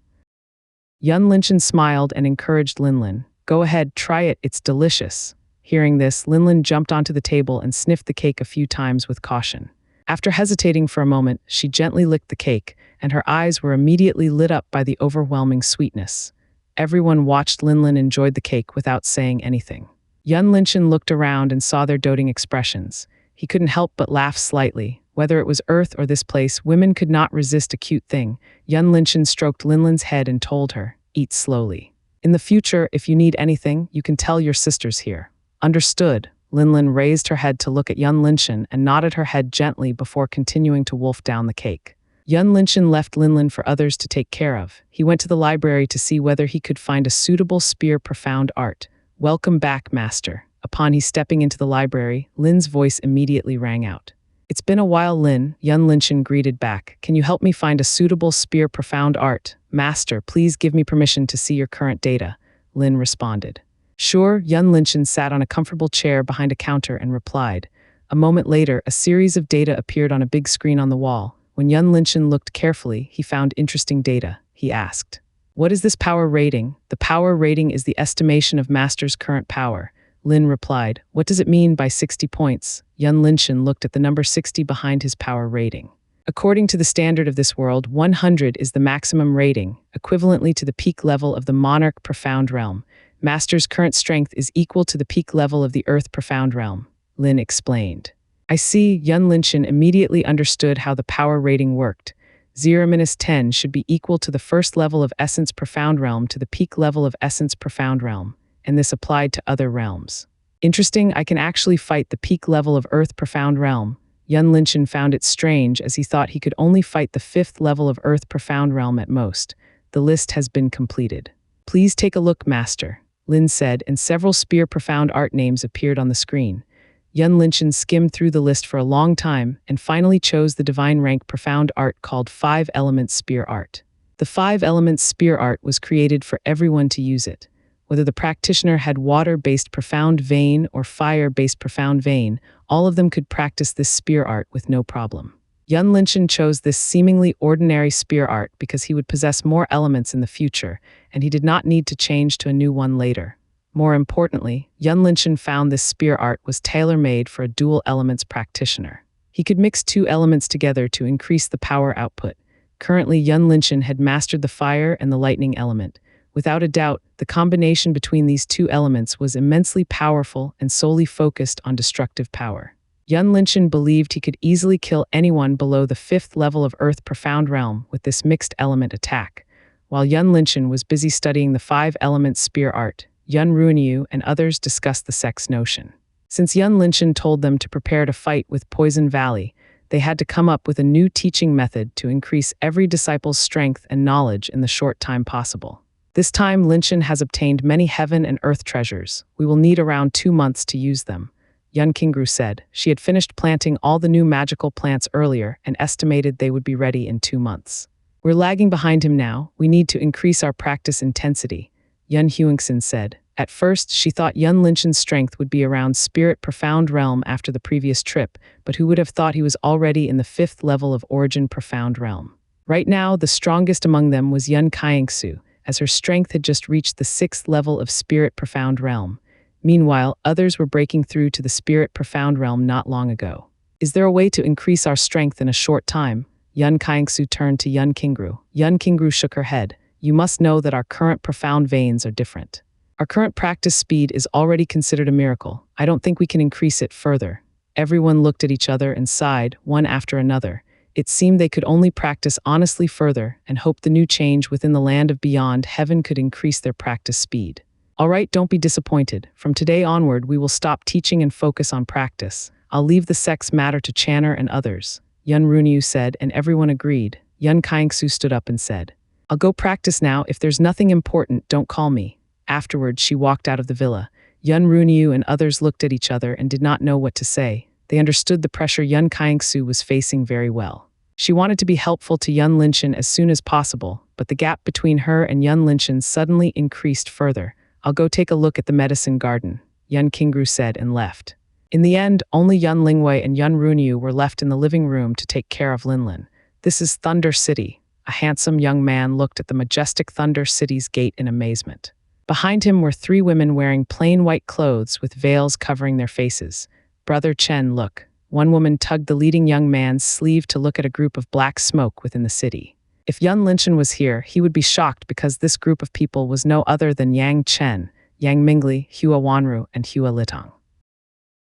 Yun Linshan smiled and encouraged Linlin. "Go ahead, try it, it's delicious." Hearing this, Linlin jumped onto the table and sniffed the cake a few times with caution. After hesitating for a moment, she gently licked the cake, and her eyes were immediately lit up by the overwhelming sweetness. Everyone watched Linlin enjoy the cake without saying anything. Yun Linshan looked around and saw their doting expressions. He couldn't help but laugh slightly. Whether it was Earth or this place, women could not resist a cute thing. Yun Linshan stroked Linlin's head and told her, "Eat slowly. In the future, if you need anything, you can tell your sisters here." "Understood." Linlin raised her head to look at Yun Linshan and nodded her head gently before continuing to wolf down the cake. Yun Linshan left Linlin for others to take care of. He went to the library to see whether he could find a suitable spear profound art. "Welcome back, Master." Upon he stepping into the library, Lin's voice immediately rang out. "It's been a while, Lin," Yun Linshan greeted back. "Can you help me find a suitable spear profound art?" "Master, please give me permission to see your current data," Lin responded. Sure, Yun Linshan sat on a comfortable chair behind a counter and replied. A moment later, a series of data appeared on a big screen on the wall. When Yun Linshan looked carefully, he found interesting data. He asked, "What is this power rating?" "The power rating is the estimation of Master's current power." Lin replied, "What does it mean by 60 points?" Yun Linshan looked at the number 60 behind his power rating. According to the standard of this world, 100 is the maximum rating, equivalently to the peak level of the Monarch Profound Realm. Master's current strength is equal to the peak level of the Earth Profound Realm, Lin explained. I see, Yun Linshan immediately understood how the power rating worked. 0-10 should be equal to the first level of Essence Profound Realm to the peak level of Essence Profound Realm, and this applied to other realms. Interesting, I can actually fight the peak level of Earth Profound Realm. Yun Linshan found it strange as he thought he could only fight the 5th level of Earth Profound Realm at most. The list has been completed. Please take a look, Master, Lin said, and several Spear Profound Art names appeared on the screen. Yun Linshan skimmed through the list for a long time and finally chose the divine rank Profound Art called 5 Elements Spear Art. The 5 Elements Spear Art was created for everyone to use it. Whether the practitioner had water-based profound vein or fire-based profound vein, all of them could practice this spear art with no problem. Yun Linshan chose this seemingly ordinary spear art because he would possess more elements in the future, and he did not need to change to a new one later. More importantly, Yun Linshan found this spear art was tailor-made for a dual elements practitioner. He could mix 2 elements together to increase the power output. Currently, Yun Linshan had mastered the fire and the lightning element. Without a doubt, the combination between these 2 elements was immensely powerful and solely focused on destructive power. Yun Linshan believed he could easily kill anyone below the 5th level of Earth Profound Realm with this mixed element attack. While Yun Linshan was busy studying the 5 elements spear art, Yun Ruinyu and others discussed the sex notion. Since Yun Linshan told them to prepare to fight with Poison Valley, they had to come up with a new teaching method to increase every disciple's strength and knowledge in the short time possible. This time, Linshan has obtained many heaven and earth treasures. We will need around 2 months to use them, Yun Qingru said. She had finished planting all the new magical plants earlier and estimated they would be ready in 2 months. We're lagging behind him now. We need to increase our practice intensity, Yun Huangxin said. At first, she thought Yun Linshan's strength would be around Spirit Profound Realm after the previous trip, but who would have thought he was already in the 5th level of Origin Profound Realm? Right now, the strongest among them was Yun Kaiangsu, as her strength had just reached the 6th level of Spirit Profound Realm. Meanwhile, others were breaking through to the Spirit Profound Realm not long ago. Is there a way to increase our strength in a short time? Yun Kaiangsu turned to Yun Qingru. Yun Qingru shook her head. You must know that our current profound veins are different. Our current practice speed is already considered a miracle. I don't think we can increase it further. Everyone looked at each other and sighed, one after another. It seemed they could only practice honestly further and hope the new change within the land of beyond heaven could increase their practice speed. All right, don't be disappointed. From today onward, we will stop teaching and focus on practice. I'll leave the sex matter to Channer and others, Yun Runyu said, and everyone agreed. Yun Kaiangsu stood up and said, I'll go practice now. If there's nothing important, don't call me. Afterwards, she walked out of the villa. Yun Runyu and others looked at each other and did not know what to say. They understood the pressure Yun Kaiangsu was facing very well. She wanted to be helpful to Yun Linshan as soon as possible, but the gap between her and Yun Linshan suddenly increased further. I'll go take a look at the medicine garden, Yun Qingru said and left. In the end, only Yun Lingwei and Yun Runyu were left in the living room to take care of Linlin. This is Thunder City. A handsome young man looked at the majestic Thunder City's gate in amazement. Behind him were 3 women wearing plain white clothes with veils covering their faces. Brother Chen, look. One woman tugged the leading young man's sleeve to look at a group of black smoke within the city. If Yun Linshan was here, he would be shocked because this group of people was no other than Yang Chen, Yang Mingli, Hua Wanru, and Hua Litong.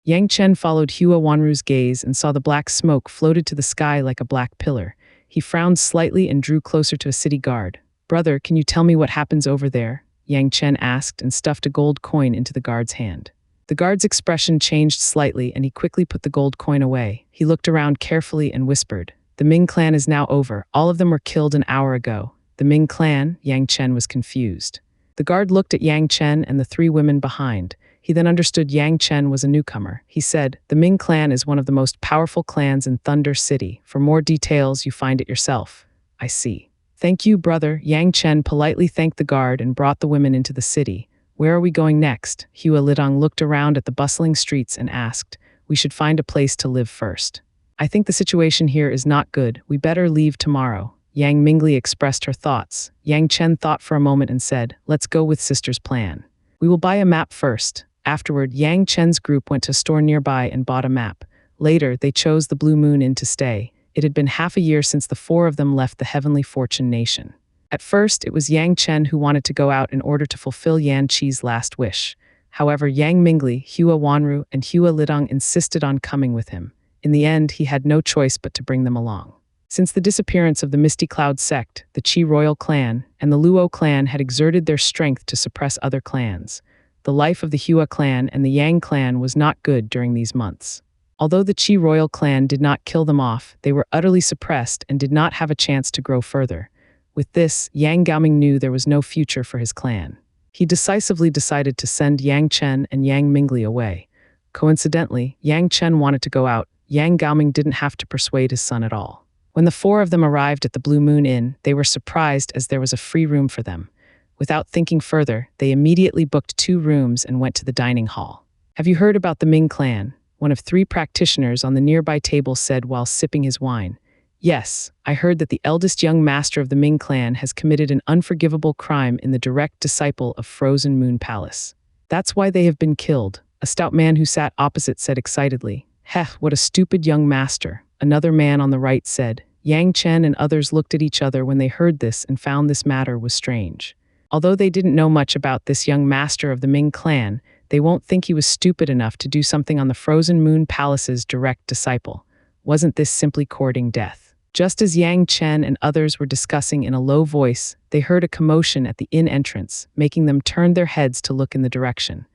Yang Chen followed Hua Wanru's gaze and saw the black smoke floated to the sky like a black pillar. He frowned slightly and drew closer to a city guard. Brother, can you tell me what happens over there? Yang Chen asked and stuffed a gold coin into the guard's hand. The guard's expression changed slightly and he quickly put the gold coin away. He looked around carefully and whispered, The Ming clan is now over. All of them were killed an hour ago. The Ming clan? Yang Chen was confused. The guard looked at Yang Chen and the 3 women behind. He then understood Yang Chen was a newcomer. He said, The Ming clan is one of the most powerful clans in Thunder City. For more details, you find it yourself. I see. Thank you, brother. Yang Chen politely thanked the guard and brought the women into the city. Where are we going next? Hua Lidong looked around at the bustling streets and asked. We should find a place to live first. I think the situation here is not good. We better leave tomorrow. Yang Mingli expressed her thoughts. Yang Chen thought for a moment and said, let's go with sister's plan. We will buy a map first. Afterward, Yang Chen's group went to a store nearby and bought a map. Later, they chose the Blue Moon Inn to stay. It had been half a year since the four of them left the Heavenly Fortune Nation. At first, it was Yang Chen who wanted to go out in order to fulfill Yan Qi's last wish. However, Yang Mingli, Hua Wanru, and Hua Lidong insisted on coming with him. In the end, he had no choice but to bring them along. Since the disappearance of the Misty Cloud sect, the Qi royal clan and the Luo clan had exerted their strength to suppress other clans. The life of the Hua clan and the Yang clan was not good during these months. Although the Qi royal clan did not kill them off, they were utterly suppressed and did not have a chance to grow further. With this, Yang Gaoming knew there was no future for his clan. He decisively decided to send Yang Chen and Yang Mingli away. Coincidentally, Yang Chen wanted to go out. Yang Gaoming didn't have to persuade his son at all. When the four of them arrived at the Blue Moon Inn, they were surprised as there was a free room for them. Without thinking further, they immediately booked 2 rooms and went to the dining hall. Have you heard about the Ming clan? One of 3 practitioners on the nearby table said while sipping his wine. Yes, I heard that the eldest young master of the Ming clan has committed an unforgivable crime in the direct disciple of Frozen Moon Palace. That's why they have been killed, a stout man who sat opposite said excitedly. Heh, what a stupid young master, another man on the right said. Yang Chen and others looked at each other when they heard this and found this matter was strange. Although they didn't know much about this young master of the Ming clan, they won't think he was stupid enough to do something on the Frozen Moon Palace's direct disciple. Wasn't this simply courting death? Just as Yang Chen and others were discussing in a low voice, they heard a commotion at the inn entrance, making them turn their heads to look in the direction.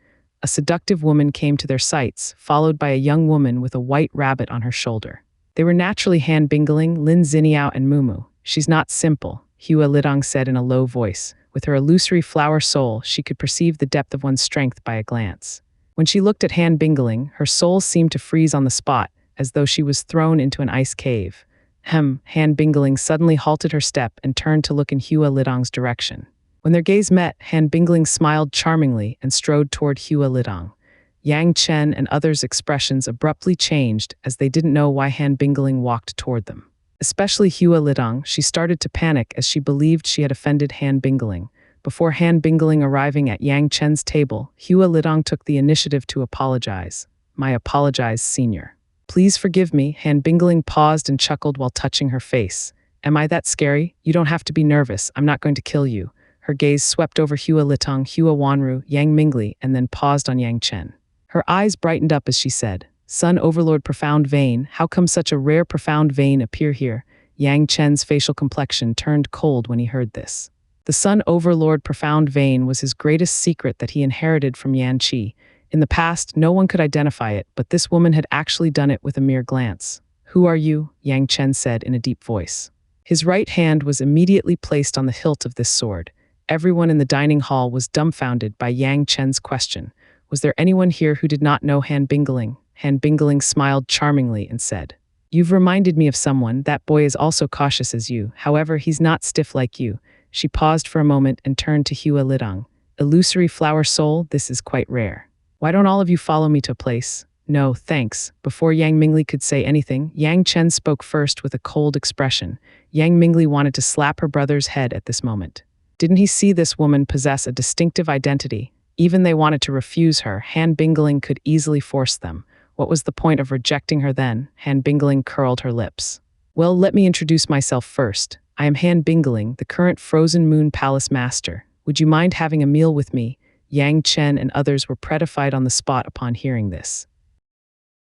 A seductive woman came to their sights, followed by a young woman with a white rabbit on her shoulder. They were naturally Han Bingling, Lin Xiniao, and Mumu. She's not simple, Hua Lidong said in a low voice. With her illusory flower soul, she could perceive the depth of one's strength by a glance. When she looked at Han Bingling, her soul seemed to freeze on the spot, as though she was thrown into an ice cave. Han Bingling suddenly halted her step and turned to look in Hua Lidong's direction. When their gaze met, Han Bingling smiled charmingly and strode toward Hua Lidong. Yang Chen and others' expressions abruptly changed as they didn't know why Han Bingling walked toward them. Especially Hua Lidong, she started to panic as she believed she had offended Han Bingling. Before Han Bingling arriving at Yang Chen's table, Hua Lidong took the initiative to apologize. My apologize, senior. Please forgive me, Han Bingling paused and chuckled while touching her face. Am I that scary? You don't have to be nervous, I'm not going to kill you. Her gaze swept over Hua Lidong, Hua Wanru, Yang Mingli, and then paused on Yang Chen. Her eyes brightened up as she said, Sun Overlord Profound Vein, how come such a rare profound vein appear here? Yang Chen's facial complexion turned cold when he heard this. The Sun Overlord Profound Vein was his greatest secret that he inherited from Yan Qi. In the past, no one could identify it, but this woman had actually done it with a mere glance. Who are you? Yang Chen said in a deep voice. His right hand was immediately placed on the hilt of this sword. Everyone in the dining hall was dumbfounded by Yang Chen's question. Was there anyone here who did not know Han Bingling? Han Bingling smiled charmingly and said, You've reminded me of someone. That boy is also cautious as you. However, he's not stiff like you. She paused for a moment and turned to Hua Lidong. Illusory flower soul, this is quite rare. Why don't all of you follow me to a place? No, thanks. Before Yang Mingli could say anything, Yang Chen spoke first with a cold expression. Yang Mingli wanted to slap her brother's head at this moment. Didn't he see this woman possess a distinctive identity? Even they wanted to refuse her, Han Bingling could easily force them. What was the point of rejecting her then? Han Bingling curled her lips. Well, let me introduce myself first. I am Han Bingling, the current Frozen Moon Palace Master. Would you mind having a meal with me? Yang Chen and others were petrified on the spot upon hearing this.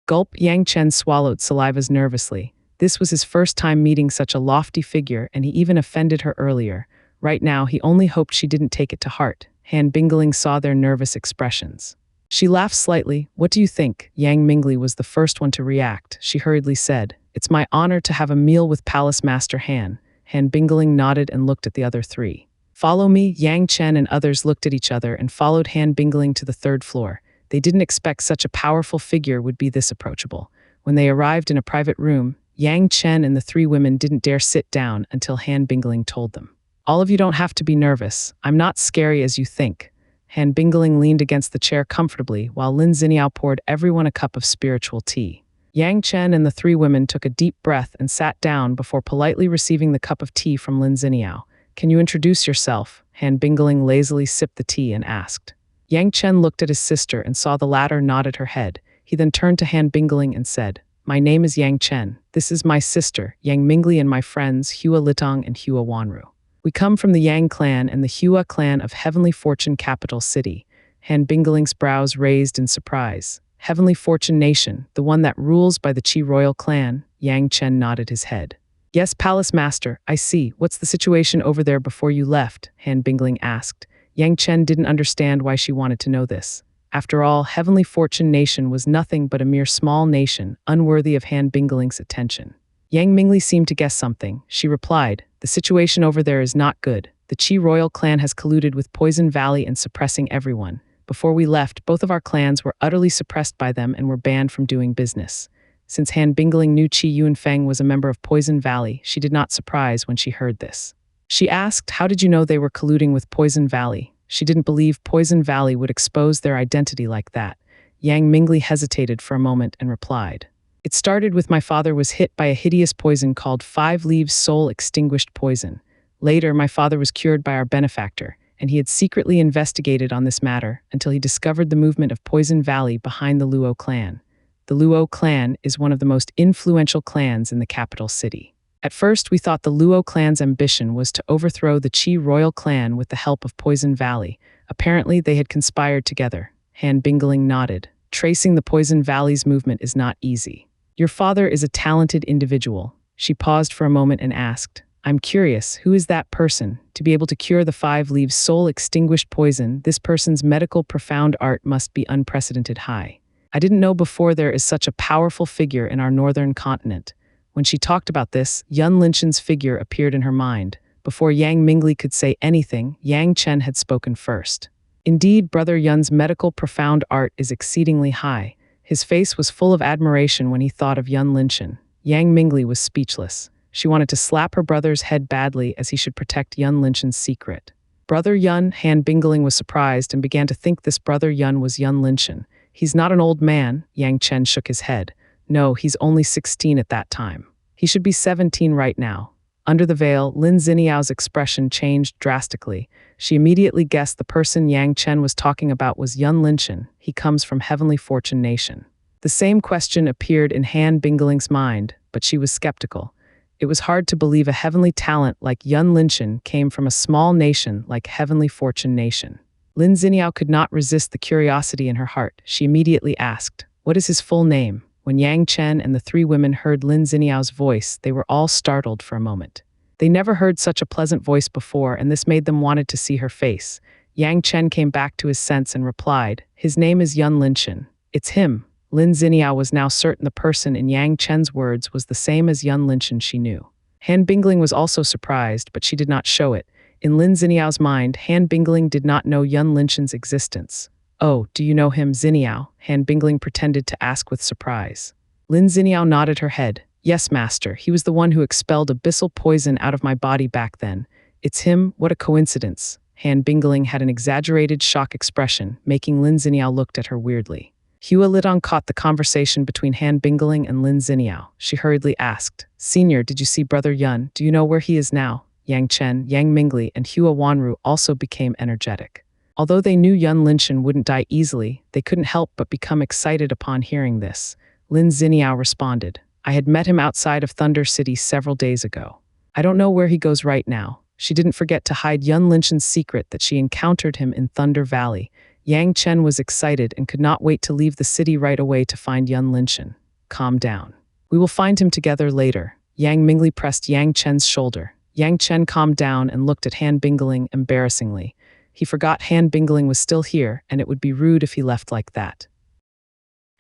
Gulp, Yang Chen swallowed salivas nervously. This was his first time meeting such a lofty figure, and he even offended her earlier. Right now, he only hoped she didn't take it to heart. Han Bingling saw their nervous expressions. She laughed slightly. What do you think? Yang Mingli was the first one to react. She hurriedly said, It's my honor to have a meal with Palace Master Han. Han Bingling nodded and looked at the other 3. Follow me. Yang Chen and others looked at each other and followed Han Bingling to the 3rd floor. They didn't expect such a powerful figure would be this approachable. When they arrived in a private room, Yang Chen and the 3 women didn't dare sit down until Han Bingling told them. All of you don't have to be nervous. I'm not scary as you think. Han Bingling leaned against the chair comfortably while Lin Ziniao poured everyone a cup of spiritual tea. Yang Chen and the three women took a deep breath and sat down before politely receiving the cup of tea from Lin Ziniao. "Can you introduce yourself?" Han Bingling lazily sipped the tea and asked. Yang Chen looked at his sister and saw the latter nodded her head. He then turned to Han Bingling and said, "My name is Yang Chen. This is my sister, Yang Mingli, and my friends, Hua Litong and Hua Wanru. We come from the Yang clan and the Hua clan of Heavenly Fortune capital city." Han Bingling's brows raised in surprise. "Heavenly Fortune Nation, the one that rules by the Qi royal clan?" Yang Chen nodded his head. "Yes, Palace Master, I see. What's the situation over there before you left?" Han Bingling asked. Yang Chen didn't understand why she wanted to know this. After all, Heavenly Fortune Nation was nothing but a mere small nation, unworthy of Han Bingling's attention. Yang Mingli seemed to guess something. She replied, "The situation over there is not good. The Qi royal clan has colluded with Poison Valley and suppressing everyone. Before we left, both of our clans were utterly suppressed by them and were banned from doing business." Since Han Bingling knew Qi Yunfeng was a member of Poison Valley, she did not surprise when she heard this. She asked, "How did you know they were colluding with Poison Valley?" She didn't believe Poison Valley would expose their identity like that. Yang Mingli hesitated for a moment and replied, "It started with my father was hit by a hideous poison called 5 Leaves Soul Extinguished Poison. Later, my father was cured by our benefactor, and he had secretly investigated on this matter until he discovered the movement of Poison Valley behind the Luo clan. The Luo clan is one of the most influential clans in the capital city. At first, we thought the Luo clan's ambition was to overthrow the Qi royal clan with the help of Poison Valley. Apparently, they had conspired together." Han Bingling nodded. "Tracing the Poison Valley's movement is not easy. Your father is a talented individual." She paused for a moment and asked, "I'm curious, who is that person? To be able to cure the 5 Leaves Soul Extinguished Poison, this person's medical profound art must be unprecedented high. I didn't know before there is such a powerful figure in our northern continent." When she talked about this, Yun Linshan's figure appeared in her mind. Before Yang Mingli could say anything, Yang Chen had spoken first. "Indeed, Brother Yun's medical profound art is exceedingly high." His face was full of admiration when he thought of Yun Linshan. Yang Mingli was speechless. She wanted to slap her brother's head badly as he should protect Yun Linshan's secret. "Brother Yun," Han Bingling was surprised and began to think this Brother Yun was Yun Linshan. "He's not an old man." Yang Chen shook his head. "No, he's only 16 at that time. He should be 17 right now." Under the veil, Lin Ziniao's expression changed drastically. She immediately guessed the person Yang Chen was talking about was Yun Linshan. He comes from Heavenly Fortune Nation. The same question appeared in Han Bingling's mind, but she was skeptical. It was hard to believe a heavenly talent like Yun Linshan came from a small nation like Heavenly Fortune Nation. Lin Ziniao could not resist the curiosity in her heart. She immediately asked, "What is his full name?" When Yang Chen and the three women heard Lin Ziniao's voice, they were all startled for a moment. They never heard such a pleasant voice before, and this made them wanted to see her face. Yang Chen came back to his sense and replied, "His name is Yun Linshan." "It's him." Lin Ziniao was now certain the person in Yang Chen's words was the same as Yun Linshan she knew. Han Bingling was also surprised, but she did not show it. In Lin Ziniao's mind, Han Bingling did not know Yun Linshan's existence. "Oh, do you know him, Ziniao?" Han Bingling pretended to ask with surprise. Lin Ziniao nodded her head. "Yes, master, he was the one who expelled abyssal poison out of my body back then." "It's him? What a coincidence." Han Bingling had an exaggerated shock expression, making Lin Ziniao look at her weirdly. Hua Litong caught the conversation between Han Bingling and Lin Ziniao. She hurriedly asked, "Senior, did you see Brother Yun? Do you know where he is now?" Yang Chen, Yang Mingli, and Hua Wanru also became energetic. Although they knew Yun Linshan wouldn't die easily, they couldn't help but become excited upon hearing this. Lin Ziniao responded, "I had met him outside of Thunder City several days ago. I don't know where he goes right now." She didn't forget to hide Yun Linshan's secret that she encountered him in Thunder Valley. Yang Chen was excited and could not wait to leave the city right away to find Yun Linshan. "Calm down. We will find him together later." Yang Mingli pressed Yang Chen's shoulder. Yang Chen calmed down and looked at Han Bingling embarrassingly. He forgot Han Bingling was still here, and it would be rude if he left like that.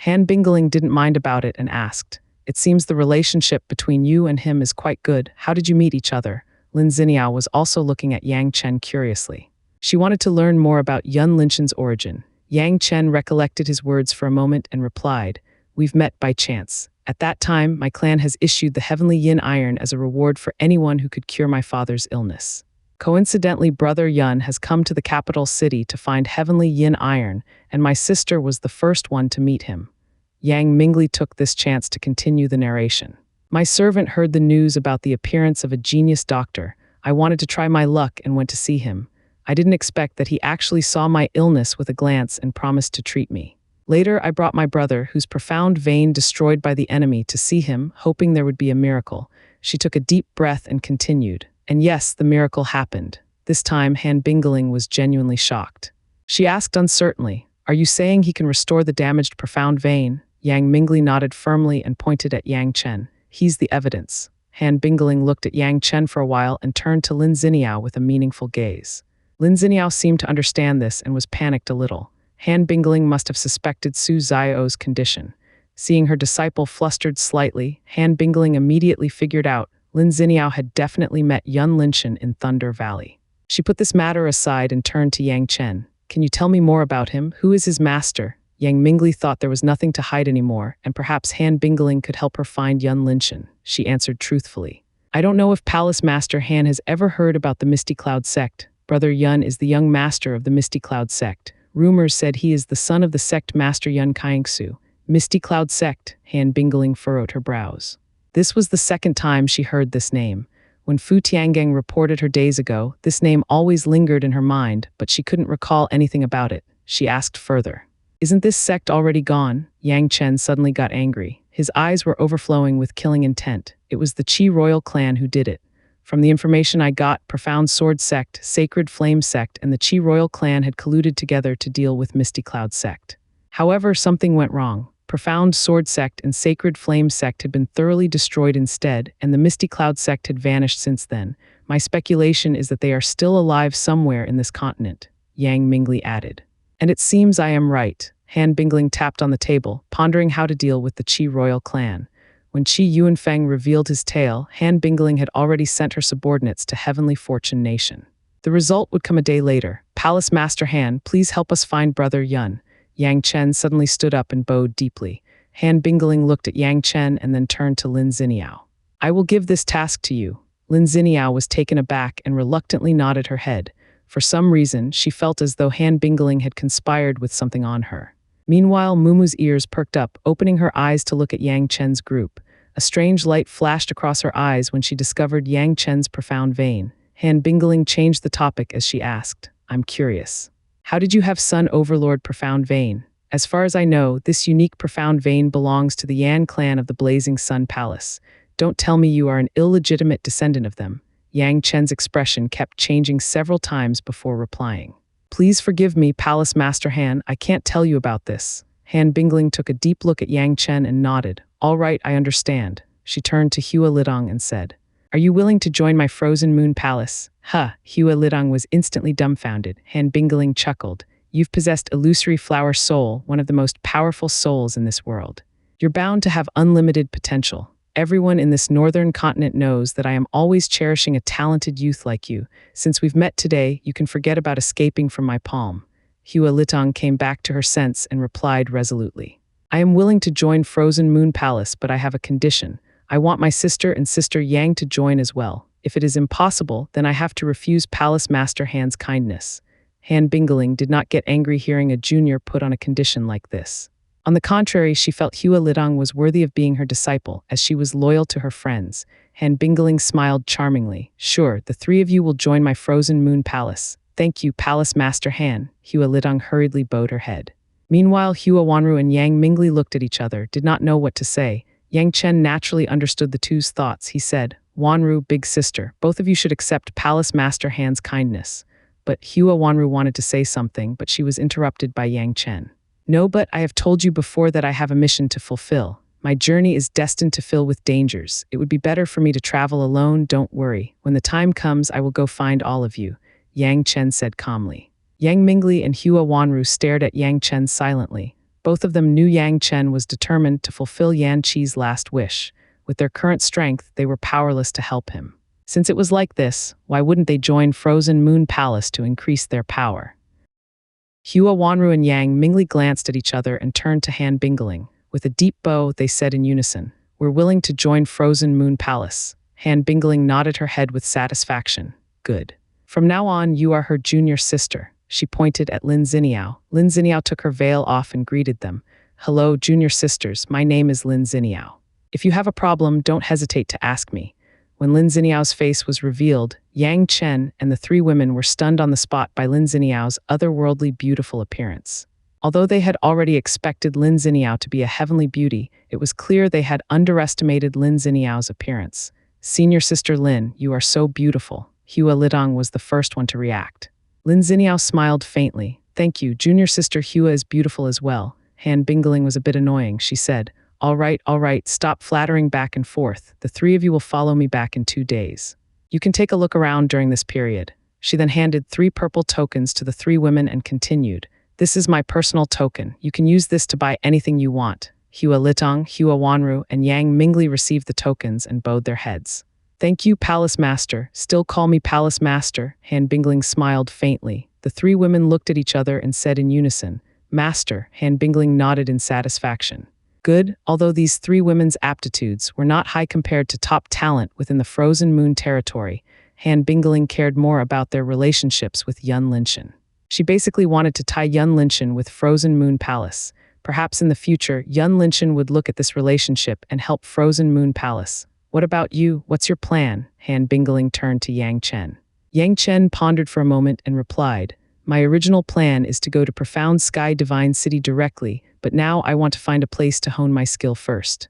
Han Bingling didn't mind about it and asked, "It seems the relationship between you and him is quite good. How did you meet each other?" Lin Ziniao was also looking at Yang Chen curiously. She wanted to learn more about Yun Linshan's origin. Yang Chen recollected his words for a moment and replied, "We've met by chance. At that time, my clan has issued the Heavenly Yin Iron as a reward for anyone who could cure my father's illness." Coincidentally, Brother Yun has come to the capital city to find heavenly yin iron, and my sister was the first one to meet him. Yang Mingli took this chance to continue the narration. My servant heard the news about the appearance of a genius doctor. I wanted to try my luck and went to see him. I didn't expect that he actually saw my illness with a glance and promised to treat me. Later, I brought my brother, whose profound vein destroyed by the enemy, to see him, hoping there would be a miracle. She took a deep breath and continued. And yes, the miracle happened. This time, Han Bingling was genuinely shocked. She asked uncertainly, "Are you saying he can restore the damaged profound vein?" Yang Mingli nodded firmly and pointed at Yang Chen. "He's the evidence." Han Bingling looked at Yang Chen for a while and turned to Lin Xiniao with a meaningful gaze. Lin Xiniao seemed to understand this and was panicked a little. Han Bingling must have suspected Su Xiao's condition. Seeing her disciple flustered slightly, Han Bingling immediately figured out Lin Xiniao had definitely met Yun Linshan in Thunder Valley. She put this matter aside and turned to Yang Chen. "Can you tell me more about him? Who is his master?" Yang Mingli thought there was nothing to hide anymore, and perhaps Han Bingling could help her find Yun Linshan. She answered truthfully. "I don't know if Palace Master Han has ever heard about the Misty Cloud sect. Brother Yun is the young master of the Misty Cloud sect. Rumors said he is the son of the sect master Yun Kaingsu. Misty Cloud sect," Han Bingling furrowed her brows. This was the second time she heard this name. When Fu Tiangang reported her days ago, this name always lingered in her mind, but she couldn't recall anything about it. She asked further. "Isn't this sect already gone?" Yang Chen suddenly got angry. His eyes were overflowing with killing intent. "It was the Qi royal clan who did it. From the information I got, Profound Sword Sect, Sacred Flame Sect, and the Qi royal clan had colluded together to deal with Misty Cloud Sect. However, something went wrong. Profound Sword Sect and Sacred Flame Sect had been thoroughly destroyed instead, and the Misty Cloud Sect had vanished since then. My speculation is that they are still alive somewhere in this continent," Yang Mingli added. "And it seems I am right." Han Bingling tapped on the table, pondering how to deal with the Qi royal clan. When Qi Yuanfeng revealed his tale, Han Bingling had already sent her subordinates to Heavenly Fortune Nation. The result would come a day later. "Palace Master Han, please help us find Brother Yun." Yang Chen suddenly stood up and bowed deeply. Han Bingling looked at Yang Chen and then turned to Lin Xiniao. "I will give this task to you." Lin Xiniao was taken aback and reluctantly nodded her head. For some reason, she felt as though Han Bingling had conspired with something on her. Meanwhile, Mumu's ears perked up, opening her eyes to look at Yang Chen's group. A strange light flashed across her eyes when she discovered Yang Chen's profound vein. Han Bingling changed the topic as she asked, "I'm curious. How did you have Sun Overlord Profound Vein? As far as I know, this unique profound vein belongs to the Yan clan of the Blazing Sun Palace. Don't tell me you are an illegitimate descendant of them." Yang Chen's expression kept changing several times before replying. "Please forgive me, Palace Master Han, I can't tell you about this." Han Bingling took a deep look at Yang Chen and nodded. "All right, I understand." She turned to Hua Lidong and said, "Are you willing to join my Frozen Moon Palace?" Hua Lidong was instantly dumbfounded. Han Bingling chuckled. "You've possessed Illusory Flower Soul, one of the most powerful souls in this world. You're bound to have unlimited potential. Everyone in this northern continent knows that I am always cherishing a talented youth like you. Since we've met today, you can forget about escaping from my palm." Hua Litong came back to her sense and replied resolutely. "I am willing to join Frozen Moon Palace, but I have a condition. I want my sister and sister Yang to join as well. If it is impossible, then I have to refuse Palace Master Han's kindness." Han Bingling did not get angry hearing a junior put on a condition like this. On the contrary, she felt Hua Lidong was worthy of being her disciple, as she was loyal to her friends. Han Bingling smiled charmingly. "Sure, the three of you will join my Frozen Moon Palace." "Thank you, Palace Master Han." Hua Lidong hurriedly bowed her head. Meanwhile, Hua Wanru and Yang Mingli looked at each other, did not know what to say. Yang Chen naturally understood the two's thoughts. He said, "Wanru, big sister, both of you should accept Palace Master Han's kindness." But Hua Wanru wanted to say something, but she was interrupted by Yang Chen. "No, but I have told you before that I have a mission to fulfill. My journey is destined to fill with dangers. It would be better for me to travel alone, don't worry. When the time comes, I will go find all of you," Yang Chen said calmly. Yang Mingli and Hua Wanru stared at Yang Chen silently. Both of them knew Yang Chen was determined to fulfill Yan Qi's last wish. With their current strength, they were powerless to help him. Since it was like this, why wouldn't they join Frozen Moon Palace to increase their power? Hua Wanru and Yang Mingli glanced at each other and turned to Han Bingling. With a deep bow, they said in unison, "We're willing to join Frozen Moon Palace." Han Bingling nodded her head with satisfaction. "Good." From now on, you are her junior sister. She pointed at Lin Xiniao. Lin Xiniao took her veil off and greeted them. Hello, junior sisters. My name is Lin Xiniao. If you have a problem, don't hesitate to ask me. When Lin Xiniao's face was revealed, Yang Chen and the three women were stunned on the spot by Lin Xiniao's otherworldly beautiful appearance. Although they had already expected Lin Xiniao to be a heavenly beauty, it was clear they had underestimated Lin Xiniao's appearance. Senior sister Lin, you are so beautiful. Hua Lidong was the first one to react. Lin Xiniao smiled faintly. Thank you, junior sister Hua is beautiful as well. Han Bingling was a bit annoying. She said, all right, stop flattering back and forth. The three of you will follow me back in 2 days. You can take a look around during this period. She then handed 3 purple tokens to the 3 women and continued. This is my personal token. You can use this to buy anything you want. Hua Litong, Hua Wanru, and Yang Mingli received the tokens and bowed their heads. Thank you, Palace Master. Still call me Palace Master. Han Bingling smiled faintly. The 3 women looked at each other and said in unison, Master. Han Bingling nodded in satisfaction. Good, although these 3 women's aptitudes were not high compared to top talent within the Frozen Moon territory, Han Bingling cared more about their relationships with Yun Linshan. She basically wanted to tie Yun Linshan with Frozen Moon Palace. Perhaps in the future, Yun Linshan would look at this relationship and help Frozen Moon Palace. What about you? What's your plan? Han Bingling turned to Yang Chen. Yang Chen pondered for a moment and replied, My original plan is to go to Profound Sky Divine City directly, but now I want to find a place to hone my skill first.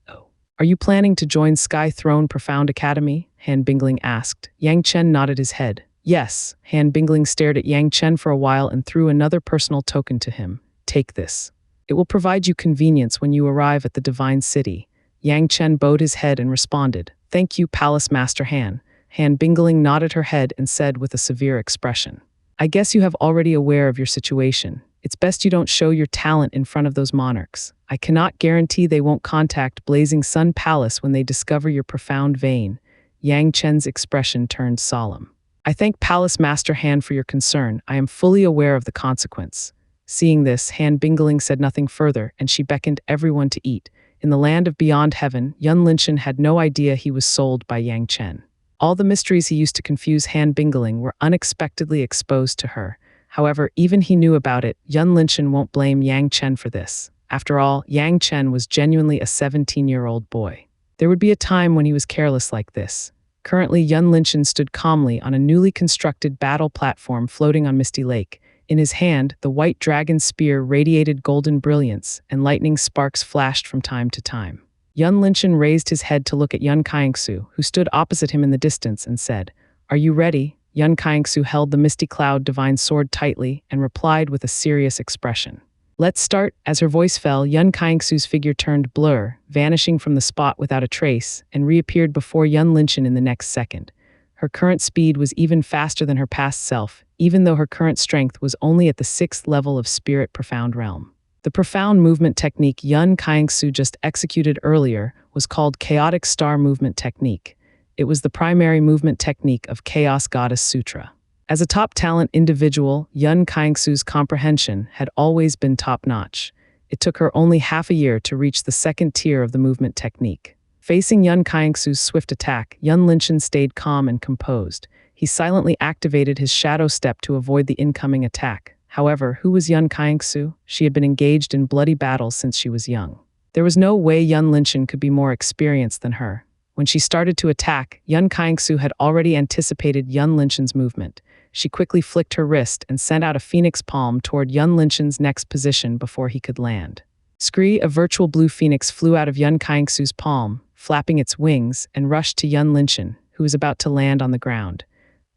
Oh. Are you planning to join Sky Throne Profound Academy? Han Bingling asked. Yang Chen nodded his head. Yes. Han Bingling stared at Yang Chen for a while and threw another personal token to him. Take this. It will provide you convenience when you arrive at the Divine City. Yang Chen bowed his head and responded, Thank you, Palace Master Han. Han Bingling nodded her head and said with a severe expression, I guess you have already aware of your situation. It's best you don't show your talent in front of those monarchs. I cannot guarantee they won't contact Blazing Sun Palace when they discover your profound vein. Yang Chen's expression turned solemn. I thank Palace Master Han for your concern. I am fully aware of the consequence. Seeing this, Han Bingling said nothing further, and she beckoned everyone to eat. In the land of beyond heaven, Yun Linshan had no idea he was sold by Yang Chen. All the mysteries he used to confuse Han Bingling were unexpectedly exposed to her. However, even he knew about it, Yun Linshan won't blame Yang Chen for this. After all, Yang Chen was genuinely a 17-year-old boy. There would be a time when he was careless like this. Currently, Yun Linshan stood calmly on a newly constructed battle platform floating on Misty Lake. In his hand, the white dragon spear radiated golden brilliance, and lightning sparks flashed from time to time. Yun Linshan raised his head to look at Yun Qiangsu, who stood opposite him in the distance, and said, Are you ready? Yun Qiangsu held the Misty Cloud Divine Sword tightly and replied with a serious expression. Let's start. As her voice fell, Yun Qiangsu's figure turned blur, vanishing from the spot without a trace, and reappeared before Yun Linshan in the next second. Her current speed was even faster than her past self, even though her current strength was only at the 6th level of Spirit Profound Realm. The profound movement technique Yun Qiangsu just executed earlier was called Chaotic Star Movement Technique. It was the primary movement technique of Chaos Goddess Sutra. As a top talent individual, Yun Qiangsu's comprehension had always been top-notch. It took her only half a year to reach the 2nd tier of the movement technique. Facing Yun Qiangsu's swift attack, Yun Linshan stayed calm and composed. He silently activated his shadow step to avoid the incoming attack. However, who was Yun Qiangsu? She had been engaged in bloody battles since she was young. There was no way Yun Linshan could be more experienced than her. When she started to attack, Yun Qiangsu had already anticipated Yun Linshan's movement. She quickly flicked her wrist and sent out a phoenix palm toward Yun Linshan's next position before he could land. Scree, a virtual blue phoenix, flew out of Yun Qiangsu's palm, flapping its wings, and rushed to Yun Linshan, who was about to land on the ground.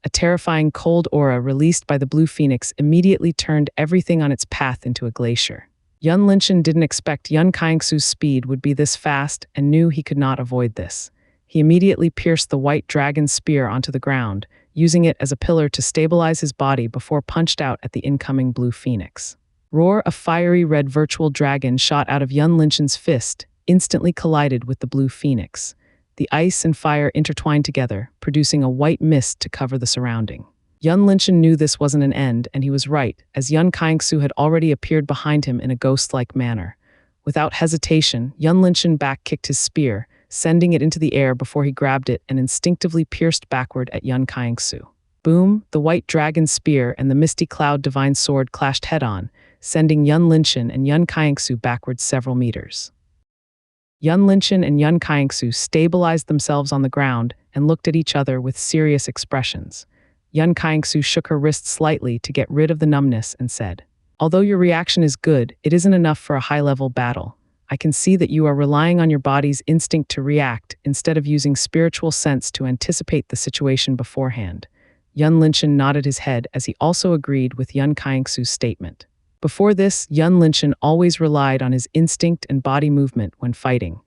A terrifying cold aura released by the blue phoenix immediately turned everything on its path into a glacier. Yun Linshan didn't expect Yun Qiangsu's speed would be this fast and knew he could not avoid this. He immediately pierced the white dragon spear onto the ground, using it as a pillar to stabilize his body before punched out at the incoming blue phoenix. Roar, a fiery red virtual dragon shot out of Yun Linshan's fist, instantly collided with the blue phoenix. The ice and fire intertwined together, producing a white mist to cover the surrounding. Yun Linshan knew this wasn't an end, and he was right, as Yun Qiangsu had already appeared behind him in a ghost-like manner. Without hesitation, Yun Linshan back-kicked his spear, sending it into the air before he grabbed it and instinctively pierced backward at Yun Qiangsu. Boom, the white dragon spear and the misty cloud divine sword clashed head-on, sending Yun Linshan and Yun Kaiengsu backwards several meters. Yun Linshan and Yun Kaiengsu stabilized themselves on the ground and looked at each other with serious expressions. Yun Kaiengsu shook her wrist slightly to get rid of the numbness and said, "Although your reaction is good, it isn't enough for a high-level battle. I can see that you are relying on your body's instinct to react instead of using spiritual sense to anticipate the situation beforehand." Yun Linshan nodded his head as he also agreed with Yun Kaiengsu's statement. Before this, Yun Linshan always relied on his instinct and body movement when fighting.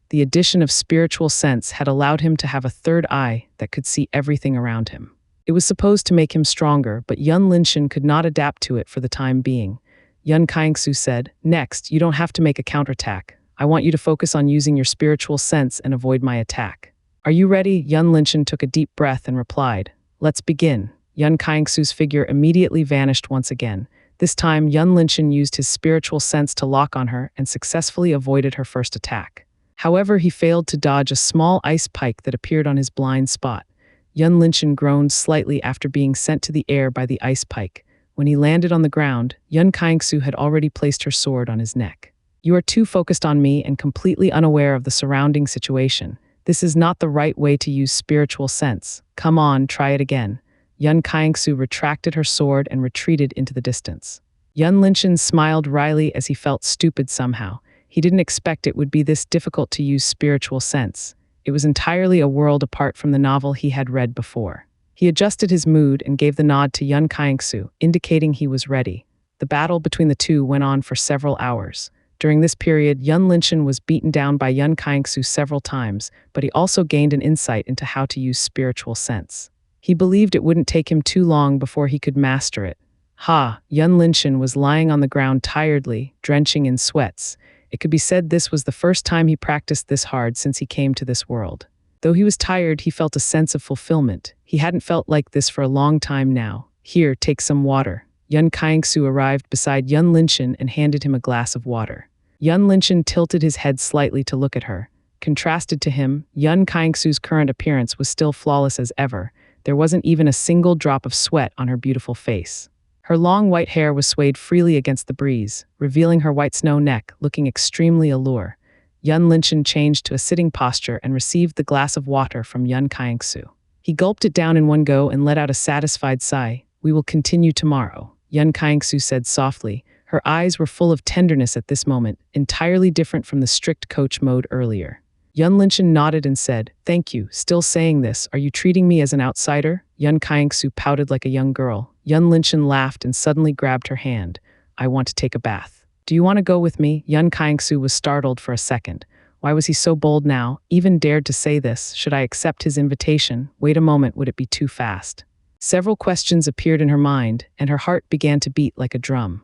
The addition of spiritual sense had allowed him to have a third eye that could see everything around him. It was supposed to make him stronger, but Yun Linshan could not adapt to it for the time being. Yun Kaiengsu said, "Next, you don't have to make a counterattack. I want you to focus on using your spiritual sense and avoid my attack." "Are you ready?" Yun Linshan took a deep breath and replied, "Let's begin." Yun Kaiengsu's figure immediately vanished once again. This time, Yun Linshan used his spiritual sense to lock on her and successfully avoided her first attack. However, he failed to dodge a small ice pike that appeared on his blind spot. Yun Linshan groaned slightly after being sent to the air by the ice pike. When he landed on the ground, Yun Kaiengsu had already placed her sword on his neck. "You are too focused on me and completely unaware of the surrounding situation. This is not the right way to use spiritual sense. Come on, try it again." Yun Kaiengsu retracted her sword and retreated into the distance. Yun Linshan smiled wryly as he felt stupid somehow. He didn't expect it would be this difficult to use spiritual sense. It was entirely a world apart from the novel he had read before. He adjusted his mood and gave the nod to Yun Kaiengsu, indicating he was ready. The battle between the two went on for several hours. During this period, Yun Linshan was beaten down by Yun Kaiengsu several times, but he also gained an insight into how to use spiritual sense. He believed it wouldn't take him too long before he could master it. Yun Linshan was lying on the ground tiredly, drenching in sweats. It could be said this was the first time he practiced this hard since he came to this world. Though he was tired, he felt a sense of fulfillment. He hadn't felt like this for a long time now. "Here, take some water." Yun Kaiengsu arrived beside Yun Linshan and handed him a glass of water. Yun Linshan tilted his head slightly to look at her. Contrasted to him, Yun Kaiengsu's current appearance was still flawless as ever. There wasn't even a single drop of sweat on her beautiful face. Her long white hair was swayed freely against the breeze, revealing her white snow neck, looking extremely allure. Yun Linshan changed to a sitting posture and received the glass of water from Yun Kaiengsu. He gulped it down in one go and let out a satisfied sigh. "We will continue tomorrow," Yun Kaiengsu said softly. Her eyes were full of tenderness at this moment, entirely different from the strict coach mode earlier. Yun Linshan nodded and said, "Thank you. Still saying this, are you treating me as an outsider?" Yun Kaiengsu pouted like a young girl. Yun Linshan laughed and suddenly grabbed her hand. "I want to take a bath. Do you want to go with me?" Yun Kaiengsu was startled for a second. Why was he so bold now? Even dared to say this. Should I accept his invitation? Wait a moment, would it be too fast? Several questions appeared in her mind, and her heart began to beat like a drum.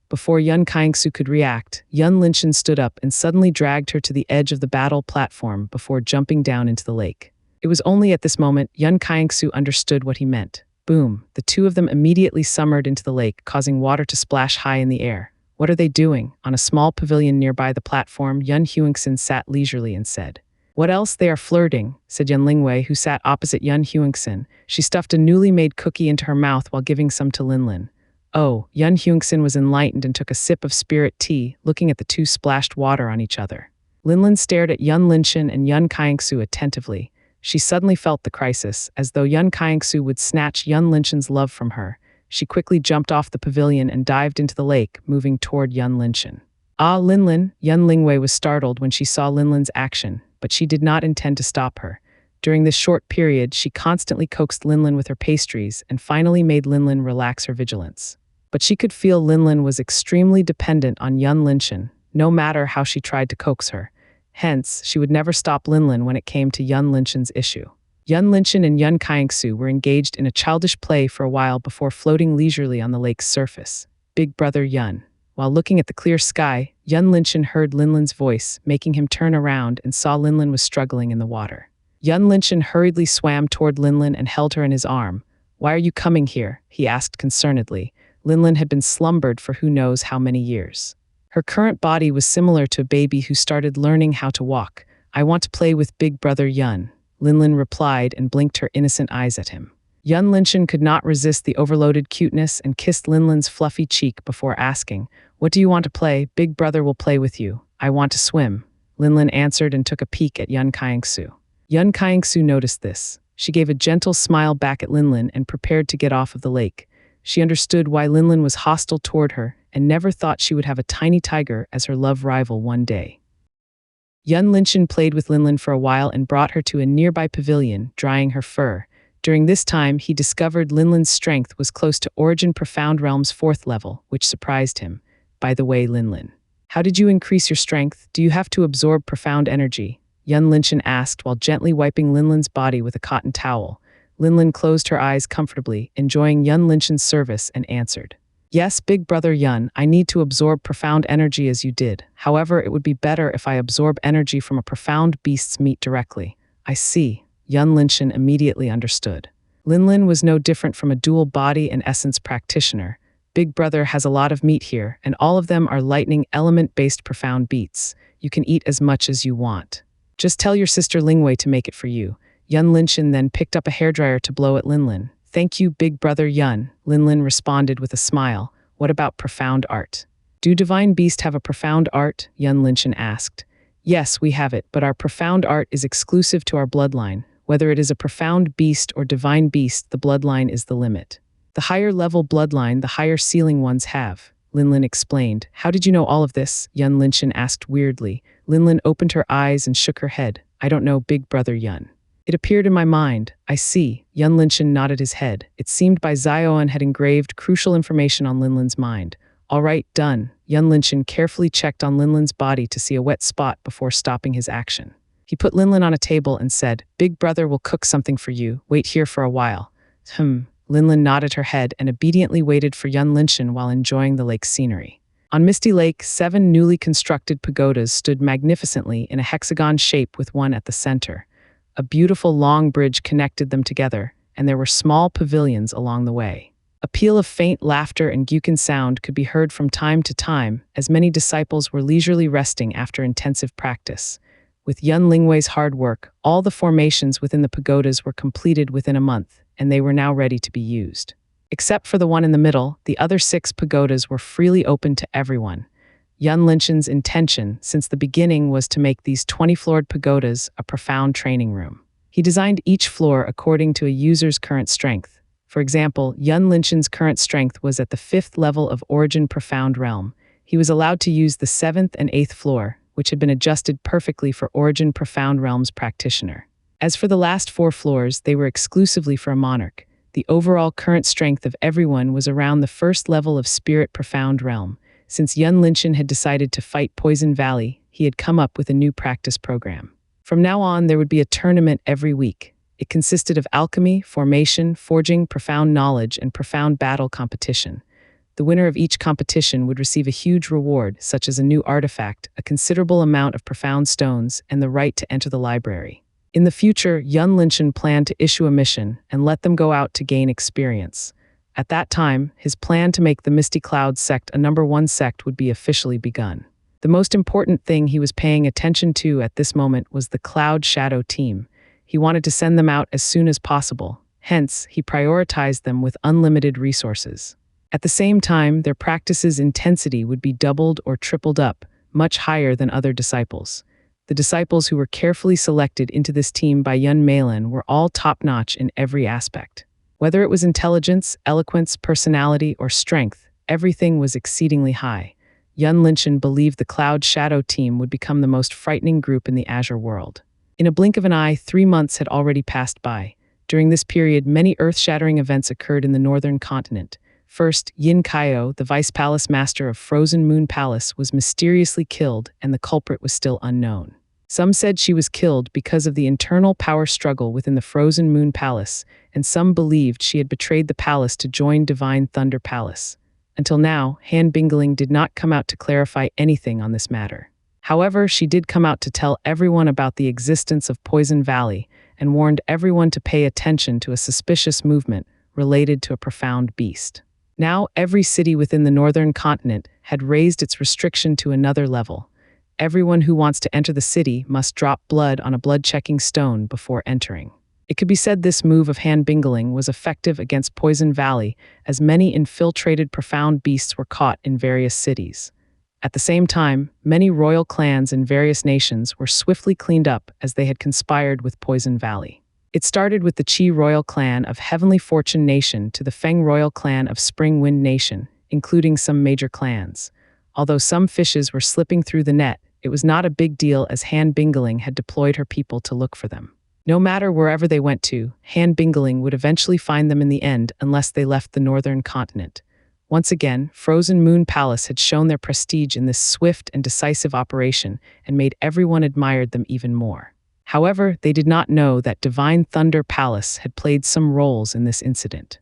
Before Yun Kaiengsu could react, Yun Linshan stood up and suddenly dragged her to the edge of the battle platform before jumping down into the lake. It was only at this moment Yun Kaiengsu understood what he meant. Boom! The two of them immediately submerged into the lake, causing water to splash high in the air. "What are they doing?" On a small pavilion nearby the platform, Yun Huangxin sat leisurely and said, "What else? They are flirting," said Yun Lingwei, who sat opposite Yun Huangxin. She stuffed a newly made cookie into her mouth while giving some to Linlin. "Oh," Yun Huangxin was enlightened and took a sip of spirit tea, looking at the two splashed water on each other. Linlin stared at Yun Linshan and Yun Kaiengsu attentively. She suddenly felt the crisis, as though Yun Kaiengsu would snatch Yun Linshan's love from her. She quickly jumped off the pavilion and dived into the lake, moving toward Yun Linshan. "Ah, Linlin!" Yun Lingwei was startled when she saw Linlin's action, but she did not intend to stop her. During this short period, she constantly coaxed Linlin with her pastries and finally made Linlin relax her vigilance. But she could feel Linlin was extremely dependent on Yun Linshan, no matter how she tried to coax her. Hence, she would never stop Linlin when it came to Yun Linshan's issue. Yun Linshan and Yun Kaiengsu were engaged in a childish play for a while before floating leisurely on the lake's surface. "Big brother Yun." While looking at the clear sky, Yun Linshan heard Linlin's voice, making him turn around and saw Linlin was struggling in the water. Yun Linshan hurriedly swam toward Linlin and held her in his arm. "Why are you coming here?" he asked concernedly. Linlin had been slumbered for who knows how many years. Her current body was similar to a baby who started learning how to walk. "I want to play with big brother Yun," Linlin replied and blinked her innocent eyes at him. Yun Linshan could not resist the overloaded cuteness and kissed Linlin's fluffy cheek before asking, "What do you want to play? Big brother will play with you. I want to swim." Linlin answered and took a peek at Yun Kaingsu. Yun Kaingsu noticed this. She gave a gentle smile back at Linlin and prepared to get off of the lake. She understood why Linlin was hostile toward her and never thought she would have a tiny tiger as her love rival one day. Yun Linshan played with Linlin for a while and brought her to a nearby pavilion, drying her fur. During this time, he discovered Linlin's strength was close to Origin Profound Realm's 4th level, which surprised him. By the way, Linlin, how did you increase your strength? Do you have to absorb profound energy? Yun Linshan asked while gently wiping Linlin's body with a cotton towel. Linlin closed her eyes comfortably, enjoying Yun Linshan's service, and answered, "Yes, big brother Yun, I need to absorb profound energy as you did. However, it would be better if I absorb energy from a profound beast's meat directly." "I see." Yun Linshan immediately understood. Linlin was no different from a dual body and essence practitioner. Big brother has a lot of meat here, and all of them are lightning element-based profound beats. You can eat as much as you want. Just tell your sister Lingwei to make it for you. Yun Linshan then picked up a hairdryer to blow at Linlin. "Thank you, big brother Yun," Linlin responded with a smile. "What about profound art? Do Divine Beast have a profound art?" Yun Linshan asked. "Yes, we have it, but our profound art is exclusive to our bloodline. Whether it is a profound beast or divine beast, the bloodline is the limit. The higher level bloodline, the higher ceiling ones have," Linlin explained. "How did you know all of this?" Yun Linshan asked weirdly. Linlin opened her eyes and shook her head. "I don't know, big brother Yun. It appeared in my mind." "I see." Yun Linshan nodded his head. It seemed Bai Zioan had engraved crucial information on Linlin's mind. "All right, done." Yun Linshan carefully checked on Linlin's body to see a wet spot before stopping his action. He put Linlin on a table and said, "Big brother will cook something for you. Wait here for a while." Linlin nodded her head and obediently waited for Yun Linshan while enjoying the lake's scenery. On Misty Lake, 7 newly constructed pagodas stood magnificently in a hexagon shape with one at the center. A beautiful long bridge connected them together, and there were small pavilions along the way. A peal of faint laughter and Gyukin sound could be heard from time to time as many disciples were leisurely resting after intensive practice. With Yun Lingwei's hard work, all the formations within the pagodas were completed within a month, and they were now ready to be used. Except for the one in the middle, the other 6 pagodas were freely open to everyone. Yun Linshan's intention since the beginning was to make these 20-floored pagodas a profound training room. He designed each floor according to a user's current strength. For example, Yun Linshan's current strength was at the 5th level of Origin Profound Realm. He was allowed to use the 7th and 8th floor, which had been adjusted perfectly for Origin Profound Realm's practitioner. As for the last 4 floors, they were exclusively for a monarch. The overall current strength of everyone was around the 1st level of Spirit Profound Realm. Since Yun Linshan had decided to fight Poison Valley, he had come up with a new practice program. From now on, there would be a tournament every week. It consisted of alchemy, formation, forging, profound knowledge, and profound battle competition. The winner of each competition would receive a huge reward, such as a new artifact, a considerable amount of profound stones, and the right to enter the library. In the future, Yun Linshan planned to issue a mission and let them go out to gain experience. At that time, his plan to make the Misty Clouds sect a #1 sect would be officially begun. The most important thing he was paying attention to at this moment was the Cloud Shadow team. He wanted to send them out as soon as possible. Hence, he prioritized them with unlimited resources. At the same time, their practice's intensity would be doubled or tripled up, much higher than other disciples. The disciples who were carefully selected into this team by Yun Malin were all top-notch in every aspect. Whether it was intelligence, eloquence, personality, or strength, everything was exceedingly high. Yun Linshan believed the Cloud Shadow team would become the most frightening group in the Azure world. In a blink of an eye, 3 months had already passed by. During this period, many earth-shattering events occurred in the northern continent. First, Yin Kaio, the Vice Palace Master of Frozen Moon Palace, was mysteriously killed, and the culprit was still unknown. Some said she was killed because of the internal power struggle within the Frozen Moon Palace, and some believed she had betrayed the palace to join Divine Thunder Palace. Until now, Han Bingling did not come out to clarify anything on this matter. However, she did come out to tell everyone about the existence of Poison Valley and warned everyone to pay attention to a suspicious movement related to a profound beast. Now, every city within the northern continent had raised its restriction to another level. Everyone who wants to enter the city must drop blood on a blood-checking stone before entering. It could be said this move of Han Bingling was effective against Poison Valley, as many infiltrated profound beasts were caught in various cities. At the same time, many royal clans in various nations were swiftly cleaned up as they had conspired with Poison Valley. It started with the Qi royal clan of Heavenly Fortune Nation to the Feng royal clan of Spring Wind Nation, including some major clans. Although some fishes were slipping through the net, it was not a big deal as Han Bingling had deployed her people to look for them. No matter wherever they went to, Han Bingling would eventually find them in the end unless they left the northern continent. Once again, Frozen Moon Palace had shown their prestige in this swift and decisive operation and made everyone admire them even more. However, they did not know that Divine Thunder Palace had played some roles in this incident.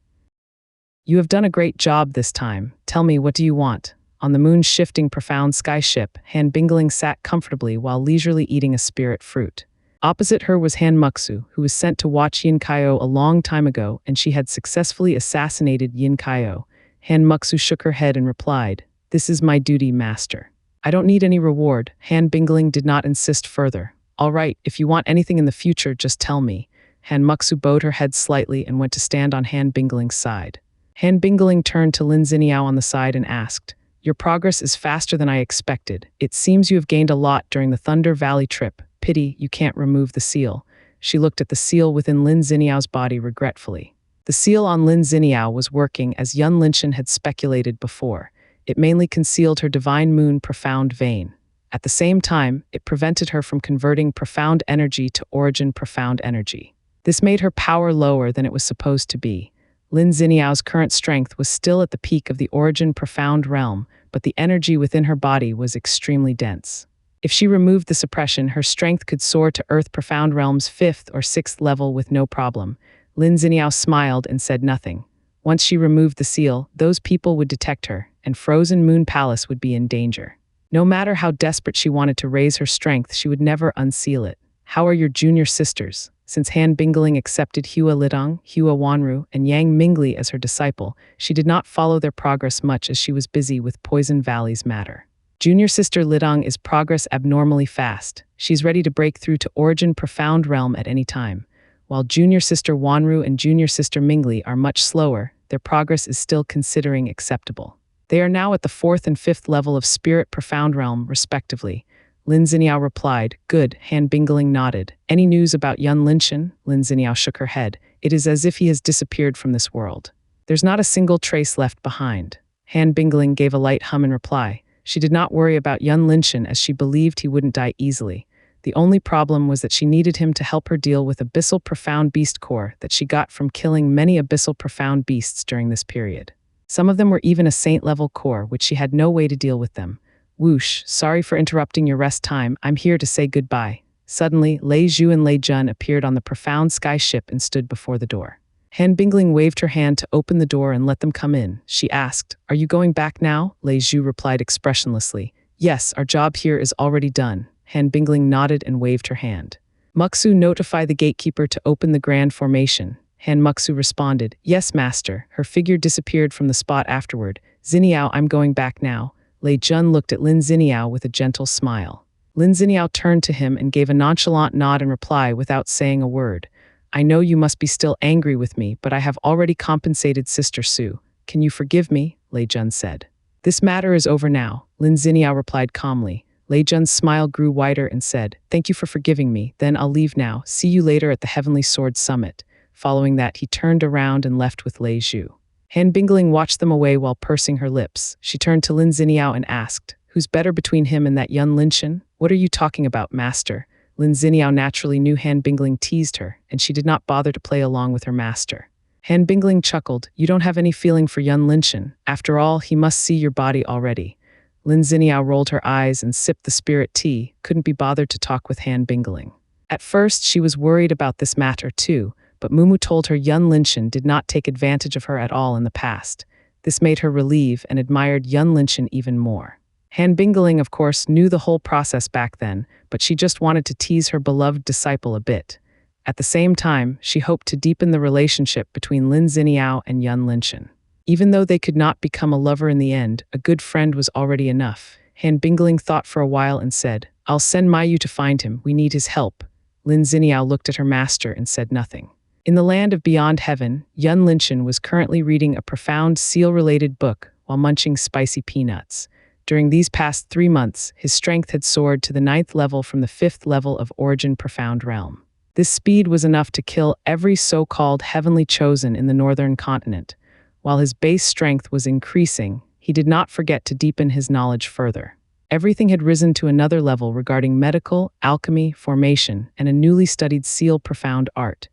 "You have done a great job this time. Tell me, what do you want?" On the moon's shifting profound sky ship, Han Bingling sat comfortably while leisurely eating a spirit fruit. Opposite her was Han Muxu, who was sent to watch Yin Kaio a long time ago, and she had successfully assassinated Yin Kaio. Han Muxu shook her head and replied, "This is my duty, master. I don't need any reward." Han Bingling did not insist further. "All right, if you want anything in the future, just tell me." Han Muxu bowed her head slightly and went to stand on Han Bingling's side. Han Bingling turned to Lin Xiniao on the side and asked, "Your progress is faster than I expected. It seems you have gained a lot during the Thunder Valley trip. Pity you can't remove the seal." She looked at the seal within Lin Xiniao's body regretfully. The seal on Lin Xiniao was working as Yun Linchen had speculated before. It mainly concealed her Divine Moon Profound Vein. At the same time, it prevented her from converting Profound Energy to Origin Profound Energy. This made her power lower than it was supposed to be. Lin Xiniao's current strength was still at the peak of the Origin Profound Realm, but the energy within her body was extremely dense. If she removed the suppression, her strength could soar to Earth Profound Realm's 5th or 6th level with no problem. Lin Xiniao smiled and said nothing. Once she removed the seal, those people would detect her, and Frozen Moon Palace would be in danger. No matter how desperate she wanted to raise her strength, she would never unseal it. "How are your junior sisters?" Since Han Bingling accepted Hua Lidong, Hua Wanru, and Yang Mingli as her disciple, she did not follow their progress much as she was busy with Poison Valley's matter. Junior sister Lidong is progress abnormally fast. She's ready to break through to Origin Profound Realm at any time. While junior sister Wanru and junior sister Mingli are much slower, their progress is still considering acceptable. They are now at the 4th and 5th level of Spirit Profound Realm, respectively. Lin Xiniao replied, "Good." Han Bingling nodded. "Any news about Yun Linchen?" Lin Xiniao shook her head. "It is as if he has disappeared from this world. There's not a single trace left behind." Han Bingling gave a light hum in reply. She did not worry about Yun Linchen as she believed he wouldn't die easily. The only problem was that she needed him to help her deal with Abyssal Profound Beast Core that she got from killing many Abyssal Profound Beasts during this period. Some of them were even a Saint-level core, which she had no way to deal with them. "Whoosh, sorry for interrupting your rest time. I'm here to say goodbye." Suddenly, Lei Zhu and Lei Jun appeared on the profound sky ship and stood before the door. Han Bingling waved her hand to open the door and let them come in. She asked, "Are you going back now?" Lei Zhu replied expressionlessly, "Yes, our job here is already done." Han Bingling nodded and waved her hand. "Muxu, notify the gatekeeper to open the grand formation." Han Muxu responded, "Yes, master." Her figure disappeared from the spot afterward. "Xiniao, I'm going back now." Lei Jun looked at Lin Xiniao with a gentle smile. Lin Xiniao turned to him and gave a nonchalant nod in reply without saying a word. "I know you must be still angry with me, but I have already compensated Sister Su. Can you forgive me?" Lei Jun said. "This matter is over now," Lin Xiniao replied calmly. Lei Jun's smile grew wider and said, "Thank you for forgiving me. Then I'll leave now. See you later at the Heavenly Sword Summit." Following that, he turned around and left with Lei Zhu. Han Bingling watched them away while pursing her lips. She turned to Lin Xiniao and asked, "Who's better between him and that Yun Linchen?" "What are you talking about, master?" Lin Xiniao naturally knew Han Bingling teased her, and she did not bother to play along with her master. Han Bingling chuckled, "You don't have any feeling for Yun Linchen. After all, he must see your body already." Lin Xiniao rolled her eyes and sipped the spirit tea, couldn't be bothered to talk with Han Bingling. At first, she was worried about this matter too, but Mumu told her Yun Linchen did not take advantage of her at all in the past. This made her relieve and admired Yun Linchen even more. Han Bingling, of course, knew the whole process back then, but she just wanted to tease her beloved disciple a bit. At the same time, she hoped to deepen the relationship between Lin Xiniao and Yun Linchen. Even though they could not become a lover in the end, a good friend was already enough. Han Bingling thought for a while and said, "I'll send Mayu to find him. We need his help." Lin Xiniao looked at her master and said nothing. In the land of beyond heaven, Yun Linchen was currently reading a profound seal-related book while munching spicy peanuts. During these past 3 months, his strength had soared to the 9th level from the 5th level of Origin Profound Realm. This speed was enough to kill every so-called heavenly chosen in the northern continent. While his base strength was increasing, he did not forget to deepen his knowledge further. Everything had risen to another level regarding medical, alchemy, formation, and a newly studied seal profound art.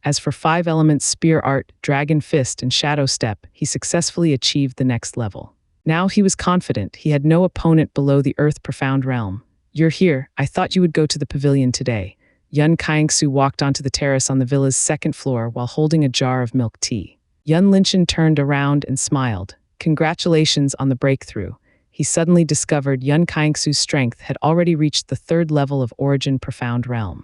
As for 5 elements spear art, dragon fist, and shadow step, he successfully achieved the next level. Now he was confident he had no opponent below the earth profound realm. "You're here. I thought you would go to the pavilion today." Yun Xianxia walked onto the terrace on the villa's 2nd floor while holding a jar of milk tea. Yun Linchen turned around and smiled. Congratulations on the breakthrough. He suddenly discovered Yun Xianxia's strength had already reached the 3rd level of Origin Profound Realm.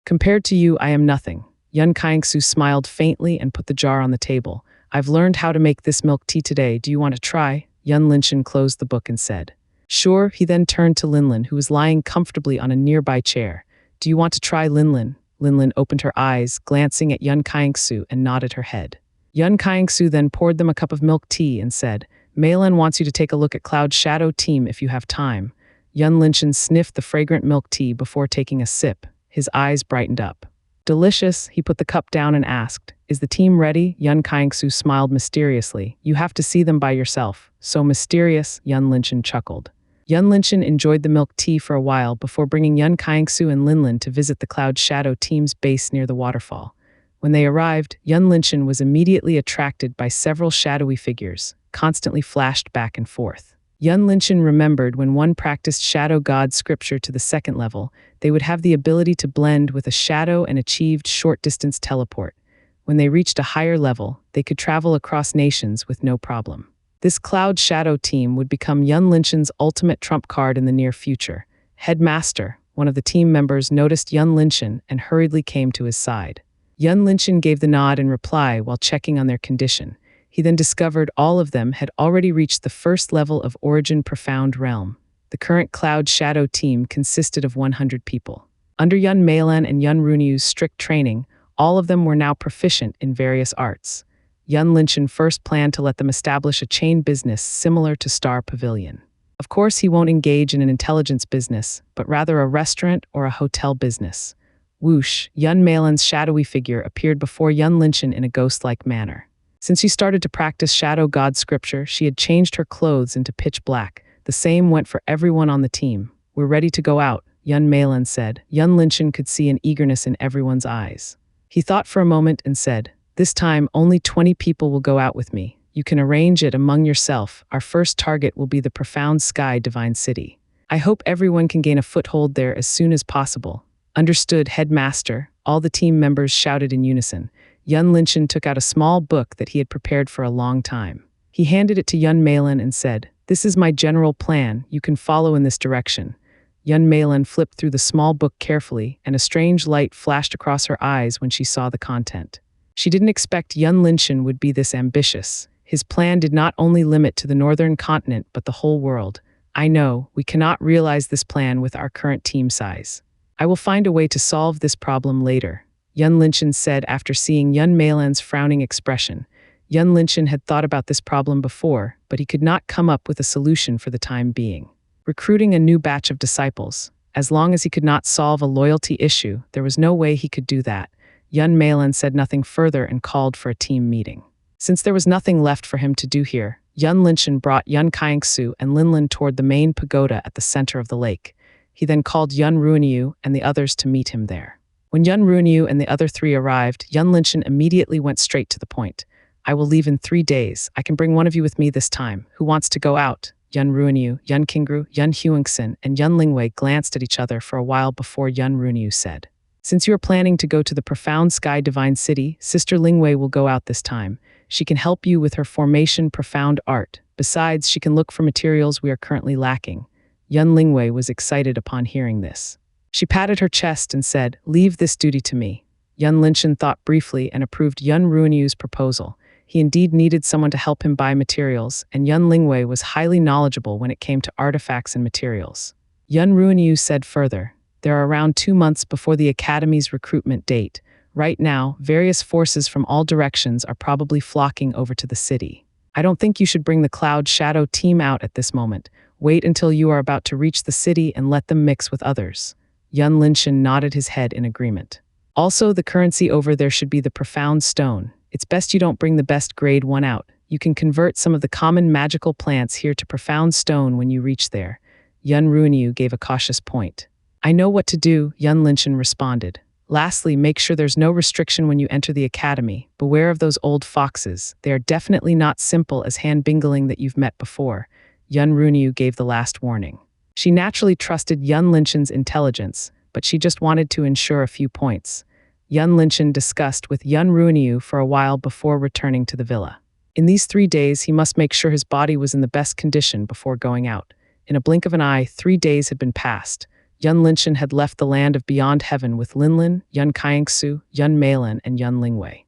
"Compared to you, I am nothing." Yun Xianxia smiled faintly and put the jar on the table. "I've learned how to make this milk tea today. Do you want to try?" Yun Linchen closed the book and said, "Sure." He then turned to Linlin, who was lying comfortably on a nearby chair. "Do you want to try, Linlin?" Linlin opened her eyes, glancing at Yun Xianxia, and nodded her head. Yun Xianxia then poured them a cup of milk tea and said, "Meilan wants you to take a look at Cloud's shadow team if you have time." Yun Linchen sniffed the fragrant milk tea before taking a sip. His eyes brightened up. "Delicious." He put the cup down and asked, "Is the team ready?" Yun Xianxia smiled mysteriously. "You have to see them by yourself." "So mysterious," Yun Linchen chuckled. Yun Linchen enjoyed the milk tea for a while before bringing Yun Xianxia and Linlin to visit the Cloud Shadow team's base near the waterfall. When they arrived, Yun Linchen was immediately attracted by several shadowy figures, constantly flashed back and forth. Yun Linchen remembered when one practiced Shadow God scripture to the 2nd level, they would have the ability to blend with a shadow and achieved short-distance teleport. When they reached a higher level, they could travel across nations with no problem. This Cloud Shadow team would become Yun Linchen's ultimate trump card in the near future. Headmaster, one of the team members, noticed Yun Linchen and hurriedly came to his side. Yun Linchen gave the nod in reply while checking on their condition. He then discovered all of them had already reached the 1st level of Origin Profound Realm. The current Cloud Shadow team consisted of 100 people. Under Yun Meilan and Yun Runyu's strict training, all of them were now proficient in various arts. Yun Linchen first planned to let them establish a chain business similar to Star Pavilion. Of course, he won't engage in an intelligence business, but rather a restaurant or a hotel business. Whoosh, Yun Meilan's shadowy figure appeared before Yun Linchen in a ghost-like manner. Since she started to practice Shadow God scripture, she had changed her clothes into pitch black. The same went for everyone on the team. "We're ready to go out," Yun Meilan said. Yun Linchen could see an eagerness in everyone's eyes. He thought for a moment and said, "This time, only 20 people will go out with me. You can arrange it among yourself. Our first target will be the Profound Sky Divine City. I hope everyone can gain a foothold there as soon as possible." "Understood, Headmaster," all the team members shouted in unison. Yun Linchen took out a small book that he had prepared for a long time. He handed it to Yun Meilan and said, "This is my general plan. You can follow in this direction." Yun Meilan flipped through the small book carefully, and a strange light flashed across her eyes when she saw the content. She didn't expect Yun Linchen would be this ambitious. His plan did not only limit to the northern continent but the whole world. "I know, we cannot realize this plan with our current team size. I will find a way to solve this problem later," Yun Linchen said after seeing Yun Meilan's frowning expression. Yun Linchen had thought about this problem before, but he could not come up with a solution for the time being. Recruiting a new batch of disciples. As long as he could not solve a loyalty issue, there was no way he could do that. Yun Meilan said nothing further and called for a team meeting. Since there was nothing left for him to do here, Yun Linchen brought Yun Xianxia and Linlin toward the main pagoda at the center of the lake. He then called Yun Runyu and the others to meet him there. When Yun Runyu and the other 3 arrived, Yun Linchen immediately went straight to the point. "I will leave in 3 days. I can bring one of you with me this time. Who wants to go out?" Yun Runyu, Yun Qingru, Yun Huangxin, and Yun Lingwei glanced at each other for a while before Yun Runyu said, "Since you are planning to go to the Profound Sky Divine City, Sister Lingwei will go out this time. She can help you with her formation profound art. Besides, she can look for materials we are currently lacking." Yun Lingwei was excited upon hearing this. She patted her chest and said, "Leave this duty to me." Yun Linchen thought briefly and approved Yun Runyu's proposal. He indeed needed someone to help him buy materials, and Yun Lingwei was highly knowledgeable when it came to artifacts and materials. Yun Runyu said further, "There are around 2 months before the Academy's recruitment date. Right now, various forces from all directions are probably flocking over to the city. I don't think you should bring the Cloud Shadow team out at this moment. Wait until you are about to reach the city and let them mix with others." Yun Linshan nodded his head in agreement. "Also, the currency over there should be the profound stone. It's best you don't bring the best grade one out. You can convert some of the common magical plants here to profound stone when you reach there." Yun Ruinyu gave a cautious point. "I know what to do," Yun Linshan responded. "Lastly, make sure there's no restriction when you enter the academy. Beware of those old foxes. They are definitely not simple as Han Bingling that you've met before." Yun Runyu gave the last warning. She naturally trusted Yun Linshan's intelligence, but she just wanted to ensure a few points. Yun Linshan discussed with Yun Runyu for a while before returning to the villa. In these 3 days, he must make sure his body was in the best condition before going out. In a blink of an eye, 3 days had been passed. Yun Linshan had left the land of beyond heaven with Linlin, Yun Kaiangsu, Yun Meilan, and Yun Lingwei.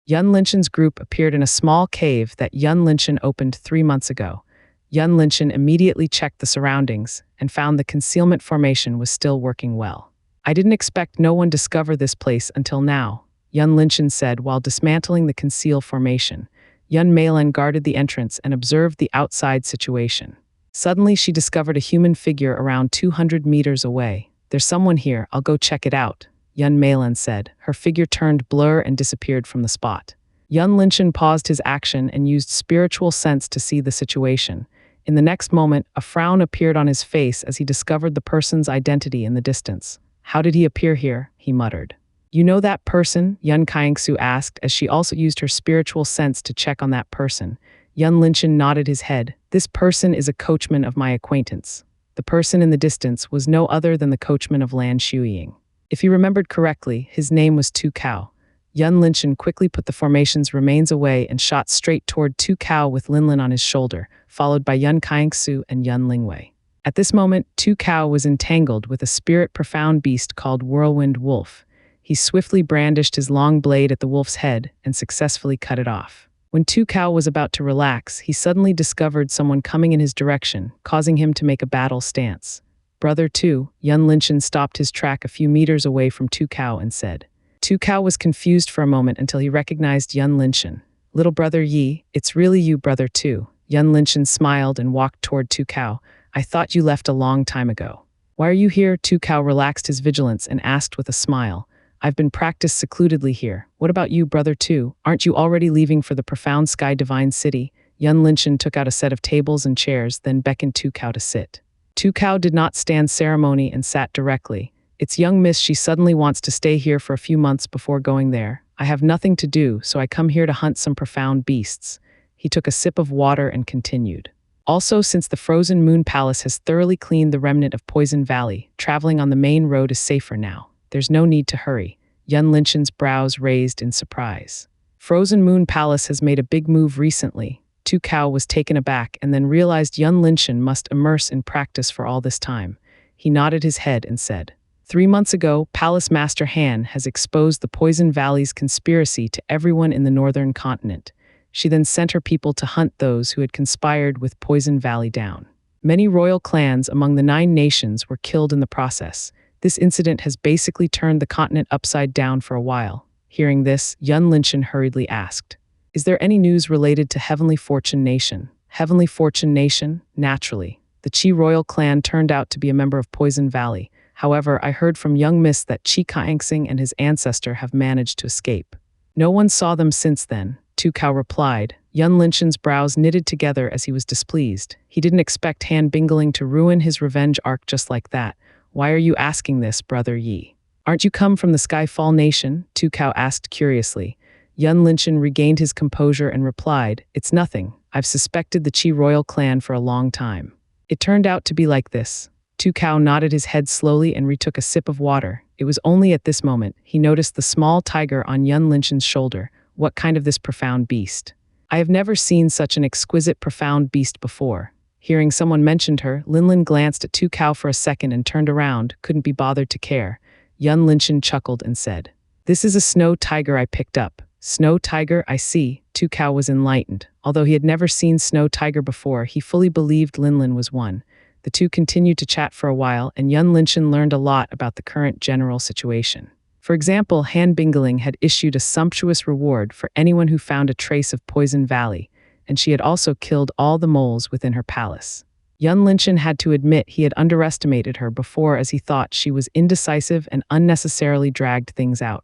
Yun Linshan's group appeared in a small cave that Yun Linshan opened 3 months ago. Yun Linshan immediately checked the surroundings and found the concealment formation was still working well. "I didn't expect no one discover this place until now," Yun Linshan said while dismantling the conceal formation. Yun Meilan guarded the entrance and observed the outside situation. Suddenly, she discovered a human figure around 200 meters away. "There's someone here, I'll go check it out," Yun Meilan said. Her figure turned blur and disappeared from the spot. Yun Linshan paused his action and used spiritual sense to see the situation. In the next moment, a frown appeared on his face as he discovered the person's identity in the distance. "How did he appear here?" he muttered. "You know that person?" Yun Kaiangsu asked as she also used her spiritual sense to check on that person. Yun Linshan nodded his head. "This person is a coachman of my acquaintance." The person in the distance was no other than the coachman of Lan Shuiying. If he remembered correctly, his name was Tu Cao. Yun Linshan quickly put the formation's remains away and shot straight toward Tu Cao with Linlin on his shoulder, followed by Yun Kaiangsu and Yun Lingwei. At this moment, Tu Cao was entangled with a spirit-profound beast called Whirlwind Wolf. He swiftly brandished his long blade at the wolf's head and successfully cut it off. When Tu Cao was about to relax, he suddenly discovered someone coming in his direction, causing him to make a battle stance. "Brother Tu," Yun Linshan stopped his track a few meters away from Tu Cao and said. Tu Cao was confused for a moment until he recognized Yun Linshan. "Little brother Yi, it's really you, brother Tu." Yun Linshan smiled and walked toward Tu Cao. "I thought you left a long time ago." "Why are you here?" Tu Cao relaxed his vigilance and asked with a smile. "I've been practiced secludedly here. What about you, brother Tu? Aren't you already leaving for the profound sky divine city?" Yun Linshan took out a set of tables and chairs, then beckoned Tu Cao to sit. Tu Cao did not stand ceremony and sat directly. "It's young miss, she suddenly wants to stay here for a few months before going there. I have nothing to do, so I come here to hunt some profound beasts." He took a sip of water and continued. "Also, since the Frozen Moon Palace has thoroughly cleaned the remnant of Poison Valley, traveling on the main road is safer now. There's no need to hurry." Yun Linshan's brows raised in surprise. "Frozen Moon Palace has made a big move recently." Tu Cao was taken aback and then realized Yun Linshan must immerse in practice for all this time. He nodded his head and said, 3 months ago, Palace Master Han has exposed the Poison Valley's conspiracy to everyone in the northern continent. She then sent her people to hunt those who had conspired with Poison Valley down. Many royal clans among the 9 nations were killed in the process. This incident has basically turned the continent upside down for a while." Hearing this, Yun Linshan hurriedly asked, "Is there any news related to Heavenly Fortune Nation?" Heavenly Fortune Nation? Naturally. The Qi royal clan turned out to be a member of Poison Valley. However, I heard from young miss that Qi Kaiangxing and his ancestor have managed to escape. "No one saw them since then," Tu Cao replied. Yun Linshan's brows knitted together as he was displeased. He didn't expect Han Bingling to ruin his revenge arc just like that. "Why are you asking this, brother Yi? Aren't you come from the Skyfall Nation?" Tu Cao asked curiously. Yun Linshan regained his composure and replied, "It's nothing. I've suspected the Qi royal clan for a long time. It turned out to be like this." Tu Cao nodded his head slowly and retook a sip of water. It was only at this moment he noticed the small tiger on Yun Linshan's shoulder. "What kind of this profound beast?" "I have never seen such an exquisite profound beast before." Hearing someone mentioned her, Linlin glanced at Tu Cao for a second and turned around, couldn't be bothered to care. Yun Linshan chuckled and said, "This is a snow tiger I picked up." "Snow tiger, I see." Tu Cao was enlightened. Although he had never seen snow tiger before, he fully believed Linlin was one. The two continued to chat for a while, and Yun Linshan learned a lot about the current general situation. For example, Han Bingeling had issued a sumptuous reward for anyone who found a trace of Poison Valley, and she had also killed all the moles within her palace. Yun Linshan had to admit he had underestimated her before, as he thought she was indecisive and unnecessarily dragged things out.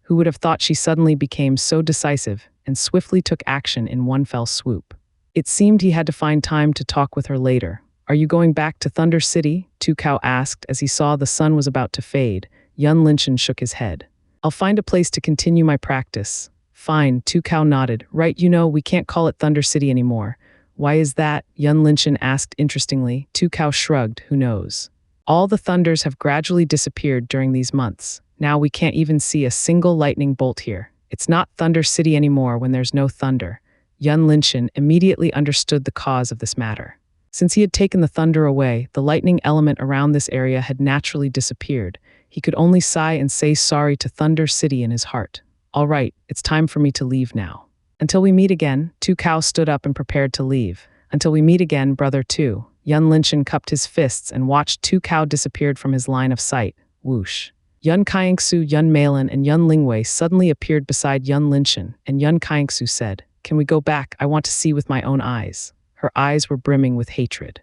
Who would have thought she suddenly became so decisive and swiftly took action in one fell swoop? It seemed he had to find time to talk with her later. "Are you going back to Thunder City?" Tu Kao asked as he saw the sun was about to fade. Yun Linshan shook his head. "I'll find a place to continue my practice." "Fine," Tu Kao nodded. "Right, we can't call it Thunder City anymore." "Why is that?" Yun Linshan asked interestingly. Tu Kao shrugged. "Who knows? All the thunders have gradually disappeared during these months. Now we can't even see a single lightning bolt here. It's not Thunder City anymore when there's no thunder." Yun Linshan immediately understood the cause of this matter. Since he had taken the thunder away, the lightning element around this area had naturally disappeared. He could only sigh and say sorry to Thunder City in his heart. "All right, it's time for me to leave now." "Until we meet again." Tu Kao stood up and prepared to leave. "Until we meet again, brother Tu." Yun Linshan cupped his fists and watched Tu Kao disappeared from his line of sight. Whoosh. Yun Kaingsu, Yun Malin, and Yun Lingwei suddenly appeared beside Yun Linshan, and Yun Kaingsu said, "Can we go back? I want to see with my own eyes." Her eyes were brimming with hatred.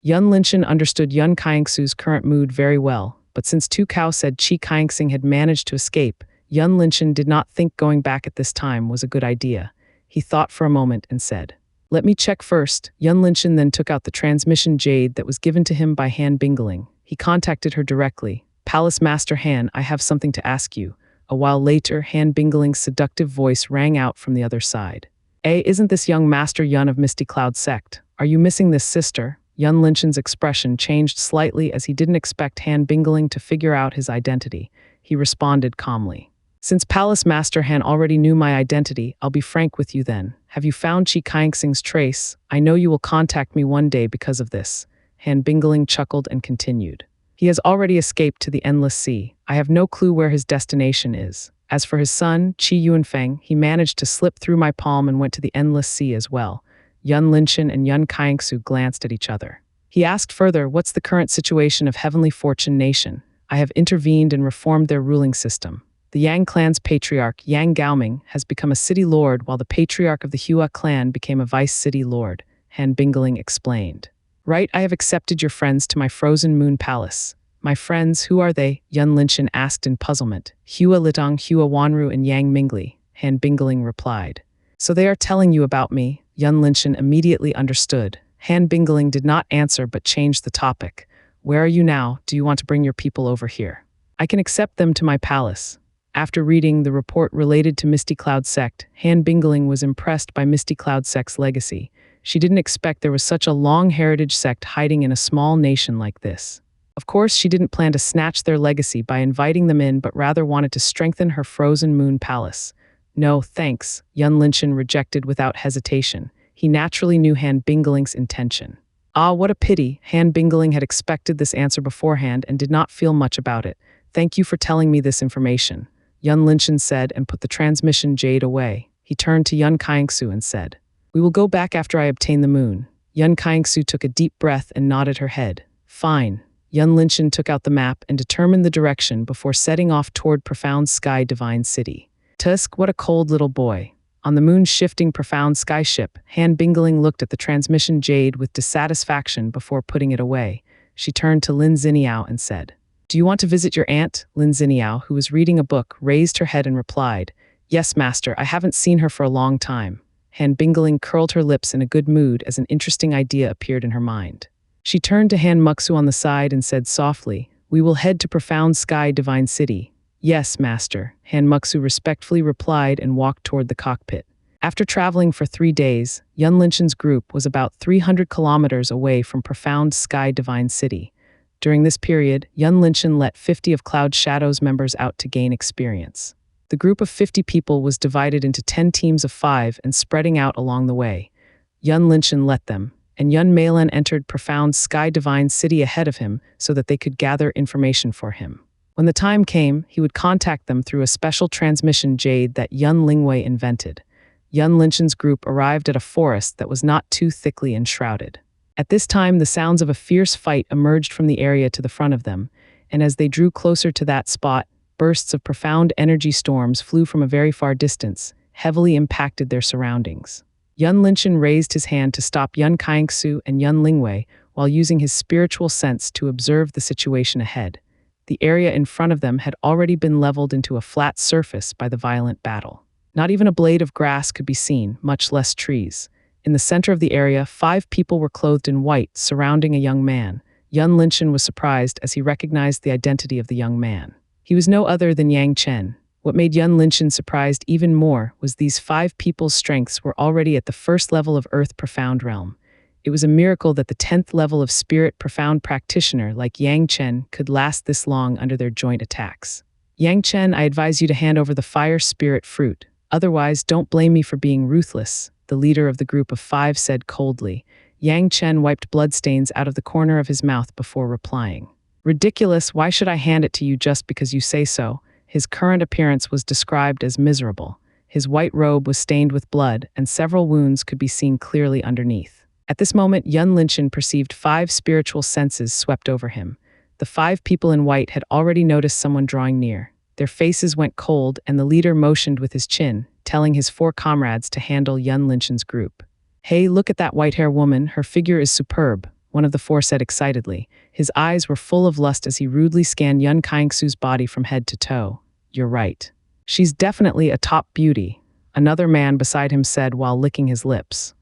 Yun Linshan understood Yun Kaingsu's current mood very well, but since Tu Kao said Qi Kaixing had managed to escape, Yun Linshan did not think going back at this time was a good idea. He thought for a moment and said, "Let me check first." Yun Linshan then took out the transmission jade that was given to him by Han Bingeling. He contacted her directly. "Palace Master Han, I have something to ask you." A while later, Han Bingeling's seductive voice rang out from the other side. Isn't this young Master Yun of Misty Cloud Sect? Are you missing this sister?" Yun Linshan's expression changed slightly as he didn't expect Han Bingeling to figure out his identity. He responded calmly. "Since Palace Master Han already knew my identity, I'll be frank with you then. Have you found Qi Kaixing's trace? I know you will contact me one day because of this." Han Bingeling chuckled and continued. "He has already escaped to the Endless Sea. I have no clue where his destination is. As for his son, Qi Yuanfeng, he managed to slip through my palm and went to the Endless Sea as well." Yun Linshan and Yun Kaixu glanced at each other. He asked further, "What's the current situation of Heavenly Fortune Nation? I have intervened and reformed their ruling system. The Yang clan's patriarch, Yang Gaoming, has become a city lord while the patriarch of the Hua clan became a vice city lord," Han Bingeling explained. "Right, I have accepted your friends to my Frozen Moon Palace." "My friends, who are they?" Yun Linshan asked in puzzlement. "Hua Litong, Hua Wanru, and Yang Mingli," Han Bingeling replied. "So they are telling you about me?" Yun Linshan immediately understood. Han Bingeling did not answer but changed the topic. "Where are you now? Do you want to bring your people over here? I can accept them to my palace." After reading the report related to Misty Cloud Sect, Han Bingeling was impressed by Misty Cloud Sect's legacy. She didn't expect there was such a long heritage sect hiding in a small nation like this. Of course, she didn't plan to snatch their legacy by inviting them in, but rather wanted to strengthen her Frozen Moon Palace. "No, thanks," Yun Linshan rejected without hesitation. He naturally knew Han Bingeling's intention. Ah, what a pity. Han Bingeling had expected this answer beforehand and did not feel much about it. "Thank you for telling me this information," Yun Linshan said and put the transmission jade away. He turned to Yun Kaixu and said, "We will go back after I obtain the moon." Yun Kaixu took a deep breath and nodded her head. "Fine." Yun Linshan took out the map and determined the direction before setting off toward Profound Sky Divine City. "Tusk, what a cold little boy." On the moon's shifting Profound Sky ship, Han Bingeling looked at the transmission jade with dissatisfaction before putting it away. She turned to Lin Xiniao and said, "Do you want to visit your aunt?" Lin Xiniao, who was reading a book, raised her head and replied, "Yes, master, I haven't seen her for a long time." Han Bingeling curled her lips in a good mood as an interesting idea appeared in her mind. She turned to Han Muxu on the side and said softly, "We will head to Profound Sky Divine City." "Yes, master," Han Muxu respectfully replied and walked toward the cockpit. After traveling for 3 days, Yun Linshan's group was about 300 kilometers away from Profound Sky Divine City. During this period, Yun Linshan let 50 of Cloud Shadow's members out to gain experience. The group of 50 people was divided into 10 teams of 5 and spreading out along the way. Yun Linshan let them, and Yun Meilan entered Profound Sky Divine City ahead of him so that they could gather information for him. When the time came, he would contact them through a special transmission jade that Yun Lingwei invented. Yun Linshan's group arrived at a forest that was not too thickly enshrouded. At this time, the sounds of a fierce fight emerged from the area to the front of them, and as they drew closer to that spot, bursts of profound energy storms flew from a very far distance, heavily impacted their surroundings. Yun Linshan raised his hand to stop Yun Kaingsu and Yun Lingwei while using his spiritual sense to observe the situation ahead. The area in front of them had already been leveled into a flat surface by the violent battle. Not even a blade of grass could be seen, much less trees. In the center of the area, 5 people were clothed in white, surrounding a young man. Yun Linshan was surprised as he recognized the identity of the young man. He was no other than Yang Chen. What made Yun Linshan surprised even more was these 5 people's strengths were already at the first level of Earth Profound Realm. It was a miracle that the 10th level of Spirit Profound practitioner like Yang Chen could last this long under their joint attacks. Yang Chen, I advise you to hand over the Fire Spirit Fruit. Otherwise, don't blame me for being ruthless, the leader of the group of 5 said coldly. Yang Chen wiped bloodstains out of the corner of his mouth before replying. Ridiculous, why should I hand it to you just because you say so? His current appearance was described as miserable. His white robe was stained with blood, and several wounds could be seen clearly underneath. At this moment, Yun Linshan perceived 5 spiritual senses swept over him. The 5 people in white had already noticed someone drawing near. Their faces went cold, and the leader motioned with his chin, telling his 4 comrades to handle Yun Linshan's group. Hey, look at that white-haired woman, her figure is superb, one of the 4 said excitedly. His eyes were full of lust as he rudely scanned Yun Kaingsu's body from head to toe. You're right. She's definitely a top beauty, another man beside him said while licking his lips.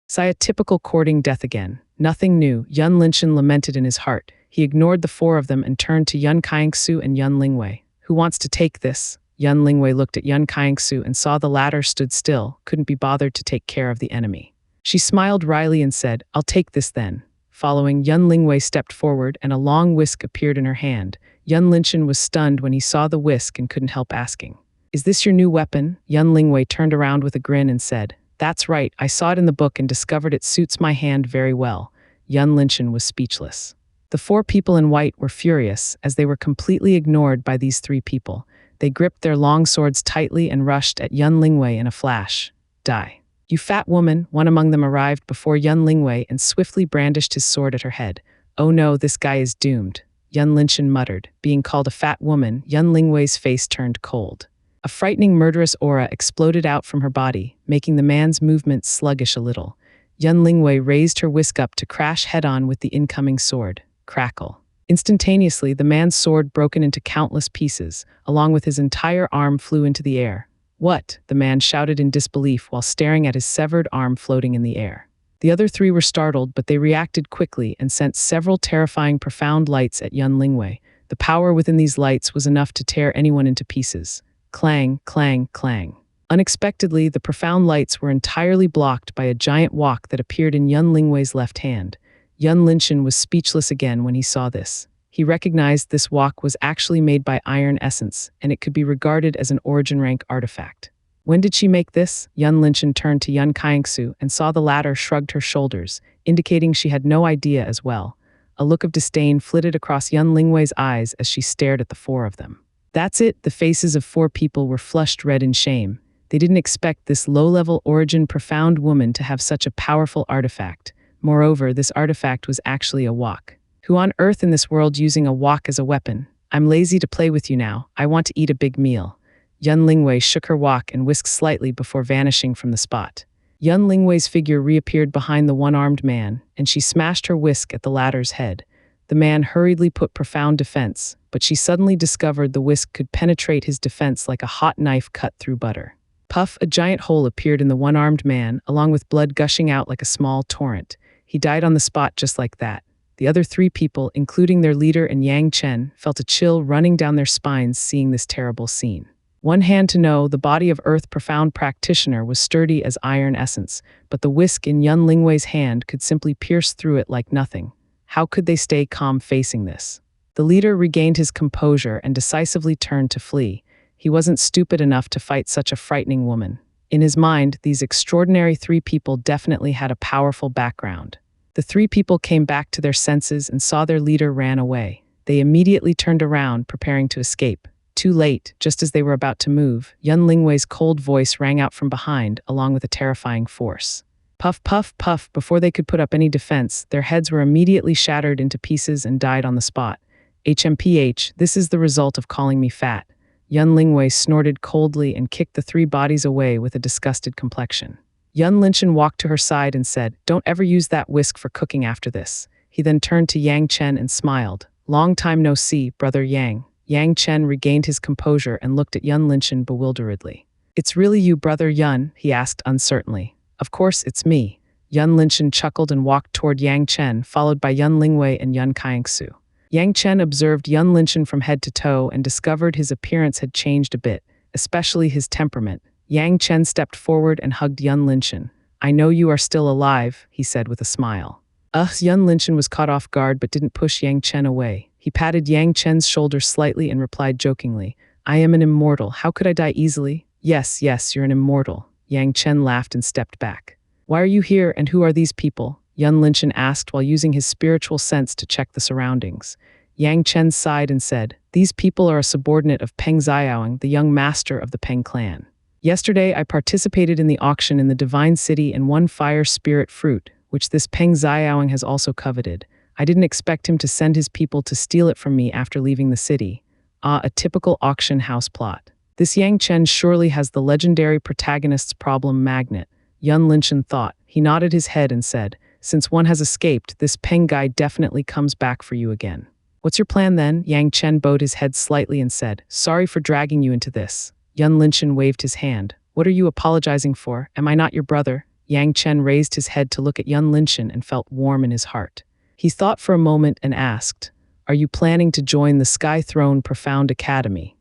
Sigh, a typical courting death again. Nothing new, Yun Linshan lamented in his heart. He ignored the 4 of them and turned to Yun Kaingsu and Yun Lingwei. Who wants to take this? Yun Lingwei looked at Yun Kaingsu and saw the latter stood still, couldn't be bothered to take care of the enemy. She smiled wryly and said, I'll take this then. Following, Yun Lingwei stepped forward and a long whisk appeared in her hand. Yun Linshan was stunned when he saw the whisk and couldn't help asking. Is this your new weapon? Yun Lingwei turned around with a grin and said, That's right, I saw it in the book and discovered it suits my hand very well. Yun Linshan was speechless. The 4 people in white were furious as they were completely ignored by these 3 people. They gripped their long swords tightly and rushed at Yun Lingwei in a flash. Die. You fat woman, one among them arrived before Yun Lingwei and swiftly brandished his sword at her head. Oh no, this guy is doomed. Yun Linshan muttered. Being called a fat woman, Yun Lingwei's face turned cold. A frightening murderous aura exploded out from her body, making the man's movements sluggish a little. Yun Lingwei raised her whisk up to crash head-on with the incoming sword. Crackle. Instantaneously, the man's sword broken into countless pieces, along with his entire arm flew into the air. What? The man shouted in disbelief while staring at his severed arm floating in the air. The other 3 were startled, but they reacted quickly and sent several terrifying profound lights at Yun Lingwei. The power within these lights was enough to tear anyone into pieces. Clang, clang, clang. Unexpectedly, the profound lights were entirely blocked by a giant wok that appeared in Yun Lingwei's left hand. Yun Linshan was speechless again when he saw this. He recognized this wok was actually made by iron essence, and it could be regarded as an origin rank artifact. When did she make this? Yun Linshan turned to Yun Kaingsu and saw the latter shrugged her shoulders, indicating she had no idea as well. A look of disdain flitted across Yun Lingwei's eyes as she stared at the 4 of them. That's it, the faces of 4 people were flushed red in shame. They didn't expect this low-level origin profound woman to have such a powerful artifact. Moreover, this artifact was actually a wok. Who on earth in this world using a wok as a weapon? I'm lazy to play with you now. I want to eat a big meal. Yun Lingwei shook her wok and whisked slightly before vanishing from the spot. Yun Lingwei's figure reappeared behind the one-armed man, and she smashed her whisk at the latter's head. The man hurriedly put profound defense, but she suddenly discovered the whisk could penetrate his defense like a hot knife cut through butter. Puff, a giant hole appeared in the one-armed man, along with blood gushing out like a small torrent. He died on the spot just like that. The other 3 people, including their leader and Yang Chen, felt a chill running down their spines seeing this terrible scene. One hand to know, the body of Earth Profound practitioner was sturdy as iron essence, but the whisk in Yun Lingwei's hand could simply pierce through it like nothing. How could they stay calm facing this? The leader regained his composure and decisively turned to flee. He wasn't stupid enough to fight such a frightening woman. In his mind, these extraordinary 3 people definitely had a powerful background. The 3 people came back to their senses and saw their leader ran away. They immediately turned around, preparing to escape. Too late, just as they were about to move, Yun Lingwei's cold voice rang out from behind, along with a terrifying force. Puff, puff, puff. Before they could put up any defense, their heads were immediately shattered into pieces and died on the spot. HMPH, this is the result of calling me fat. Yun Lingwei snorted coldly and kicked the three bodies away with a disgusted complexion. Yun Linshan walked to her side and said, "Don't ever use that whisk for cooking after this." He then turned to Yang Chen and smiled. "Long time no see, brother Yang." Yang Chen regained his composure and looked at Yun Linshan bewilderedly. "It's really you, brother Yun?" he asked uncertainly. "Of course, it's me." Yun Linshan chuckled and walked toward Yang Chen, followed by Yun Lingwei and Yun Qiangsu. Yang Chen observed Yun Linshan from head to toe and discovered his appearance had changed a bit, especially his temperament. Yang Chen stepped forward and hugged Yun Linshan. "I know you are still alive," he said with a smile. Yun Linshan was caught off guard but didn't push Yang Chen away. He patted Yang Chen's shoulder slightly and replied jokingly, "I am an immortal. How could I die easily?" Yes, you're an immortal." Yang Chen laughed and stepped back. "Why are you here and who are these people?" Yun Linshan asked while using his spiritual sense to check the surroundings. Yang Chen sighed and said, "These people are a subordinate of Peng Xiaoyang, the young master of the Peng clan. Yesterday I participated in the auction in the Divine City and won fire spirit fruit, which this Peng Xiaoyang has also coveted. I didn't expect him to send his people to steal it from me after leaving the city. A typical auction house plot. This Yang Chen surely has the legendary protagonist's problem magnet." Yun Linshan thought. He nodded his head and said, "Since one has escaped, this Peng guy definitely comes back for you again." "What's your plan then?" Yang Chen bowed his head slightly and said, "Sorry for dragging you into this." Yun Linshan waved his hand. "What are you apologizing for? Am I not your brother?" Yang Chen raised his head to look at Yun Linshan and felt warm in his heart. He thought for a moment and asked, "Are you planning to join the Sky Throne Profound Academy?"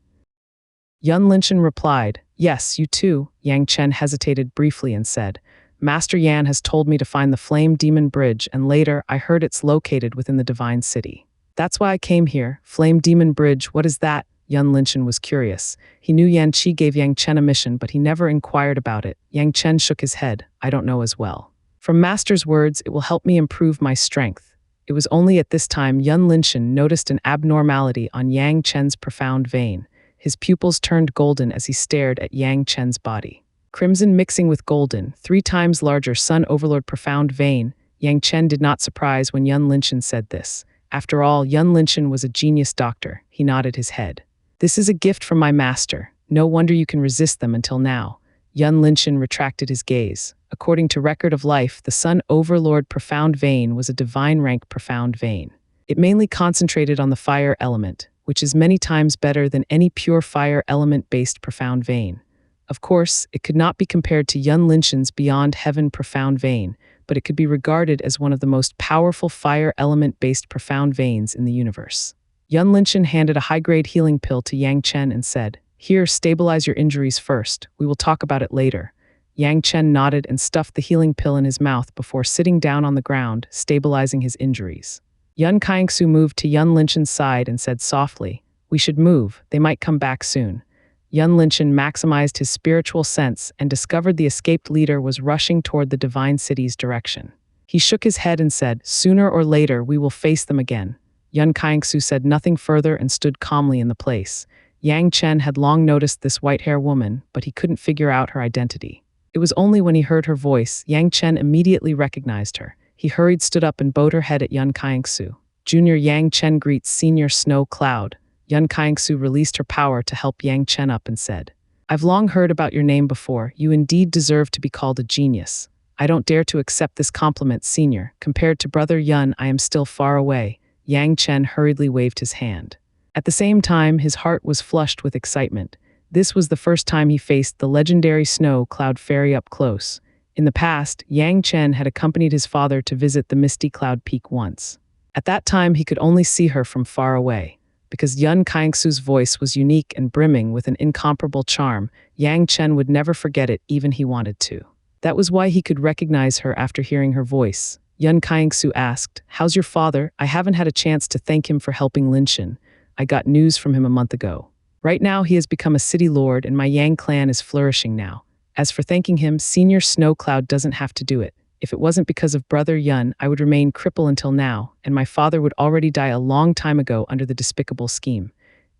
Yun Linshan replied, "Yes, you too." Yang Chen hesitated briefly and said, "Master Yan has told me to find the Flame Demon Bridge, and later I heard it's located within the Divine City. That's why I came here." "Flame Demon Bridge, what is that?" Yun Linshan was curious. He knew Yan Qi gave Yang Chen a mission, but he never inquired about it. Yang Chen shook his head. "I don't know as well. From Master's words, it will help me improve my strength." It was only at this time Yun Linshan noticed an abnormality on Yang Chen's profound vein. His pupils turned golden as he stared at Yang Chen's body. Crimson mixing with golden, 3 times larger Sun Overlord profound vein. Yang Chen did not surprise when Yun Linshan said this. After all, Yun Linshan was a genius doctor. He nodded his head. "This is a gift from my master. No wonder you can resist them until now." Yun Linshan retracted his gaze. According to Record of Life, the Sun Overlord Profound Vein was a divine rank profound vein. It mainly concentrated on the fire element, which is many times better than any pure fire element-based profound vein. Of course, it could not be compared to Yun Linshan's Beyond Heaven Profound Vein, but it could be regarded as one of the most powerful fire element-based profound veins in the universe. Yun Linshan handed a high-grade healing pill to Yang Chen and said, "Here, stabilize your injuries first. We will talk about it later." Yang Chen nodded and stuffed the healing pill in his mouth before sitting down on the ground, stabilizing his injuries. Yun Qiangsu moved to Yun Linshan's side and said softly, "We should move. They might come back soon." Yun Linshan maximized his spiritual sense and discovered the escaped leader was rushing toward the Divine City's direction. He shook his head and said, "Sooner or later, we will face them again." Yun Qiangsu said nothing further and stood calmly in the place. Yang Chen had long noticed this white-haired woman, but he couldn't figure out her identity. It was only when he heard her voice, Yang Chen immediately recognized her. He hurried, stood up, and bowed her head at Yun Qiangsu. "Junior Yang Chen greets Senior Snow Cloud." Yun Qiangsu released her power to help Yang Chen up and said, "I've long heard about your name before. You indeed deserve to be called a genius. I don't dare to accept this compliment, Senior. Compared to Brother Yun, I am still far away." Yang Chen hurriedly waved his hand. At the same time, his heart was flushed with excitement. This was the first time he faced the legendary Snow Cloud Fairy up close. In the past, Yang Chen had accompanied his father to visit the Misty Cloud Peak once. At that time, he could only see her from far away. Because Yun Qiangsu's voice was unique and brimming with an incomparable charm, Yang Chen would never forget it even he wanted to. That was why he could recognize her after hearing her voice. Yun Qiangsu asked, "How's your father? I haven't had a chance to thank him for helping Linshan. I got news from him a month ago. Right now he has become a city lord and my Yang clan is flourishing now. As for thanking him, Senior Snow Cloud doesn't have to do it. If it wasn't because of Brother Yun, I would remain crippled until now, and my father would already die a long time ago under the despicable scheme,"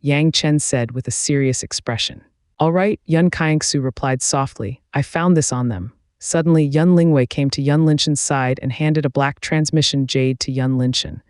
Yang Chen said with a serious expression. "All right," Yun Qiangsu replied softly, "I found this on them." Suddenly, Yun Lingwei came to Yun Linshan's side and handed a black transmission jade to Yun Linshan.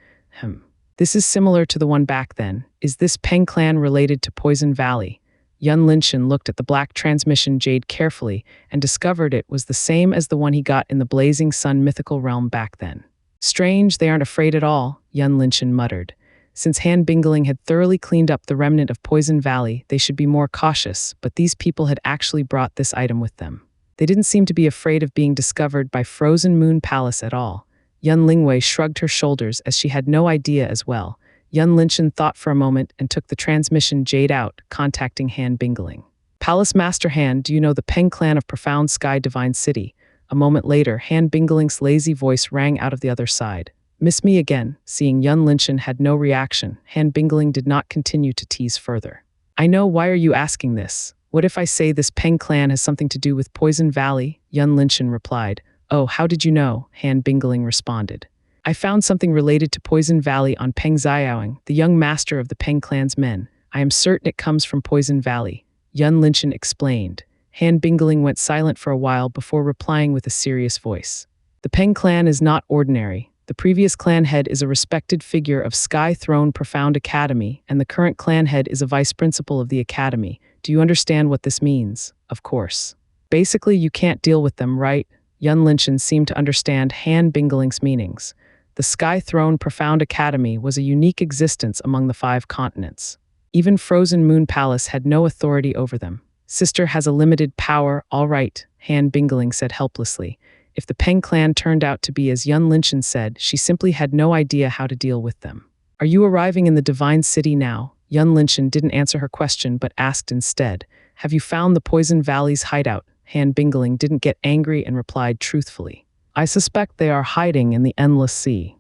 This is similar to the one back then. Is this Peng clan related to Poison Valley? Yun Linshan looked at the black transmission jade carefully and discovered it was the same as the one he got in the Blazing Sun mythical realm back then. Strange, they aren't afraid at all, Yun Linshan muttered. Since Han Bingling had thoroughly cleaned up the remnant of Poison Valley, they should be more cautious, but these people had actually brought this item with them. They didn't seem to be afraid of being discovered by Frozen Moon Palace at all. Yun Lingwei shrugged her shoulders as she had no idea as well. Yun Linshan thought for a moment and took the transmission jade out, contacting Han Bingling. Palace Master Han, do you know the Peng clan of Profound Sky Divine City? A moment later, Han Bingling's lazy voice rang out of the other side. Miss me again. Seeing Yun Linshan had no reaction, Han Bingling did not continue to tease further. I know, why are you asking this? What if I say this Peng clan has something to do with Poison Valley? Yun Linshan replied. Oh, how did you know? Han Bingling responded. I found something related to Poison Valley on Peng Xiaoying, the young master of the Peng clan's men. I am certain it comes from Poison Valley. Yun Linshan explained. Han Bingling went silent for a while before replying with a serious voice. The Peng clan is not ordinary. The previous clan head is a respected figure of Sky Throne Profound Academy, and the current clan head is a vice principal of the academy. Do you understand what this means? Of course. Basically, you can't deal with them, right? Yun Linshan seemed to understand Han Bingling's meanings. The Sky Throne Profound Academy was a unique existence among the 5 continents. Even Frozen Moon Palace had no authority over them. Sister has a limited power, all right, Han Bingling said helplessly. If the Peng clan turned out to be as Yun Linshan said, she simply had no idea how to deal with them. Are you arriving in the Divine City now? Yun Linshan didn't answer her question but asked instead. Have you found the Poison Valley's hideout? Han Bingling didn't get angry and replied truthfully. I suspect they are hiding in the Endless Sea.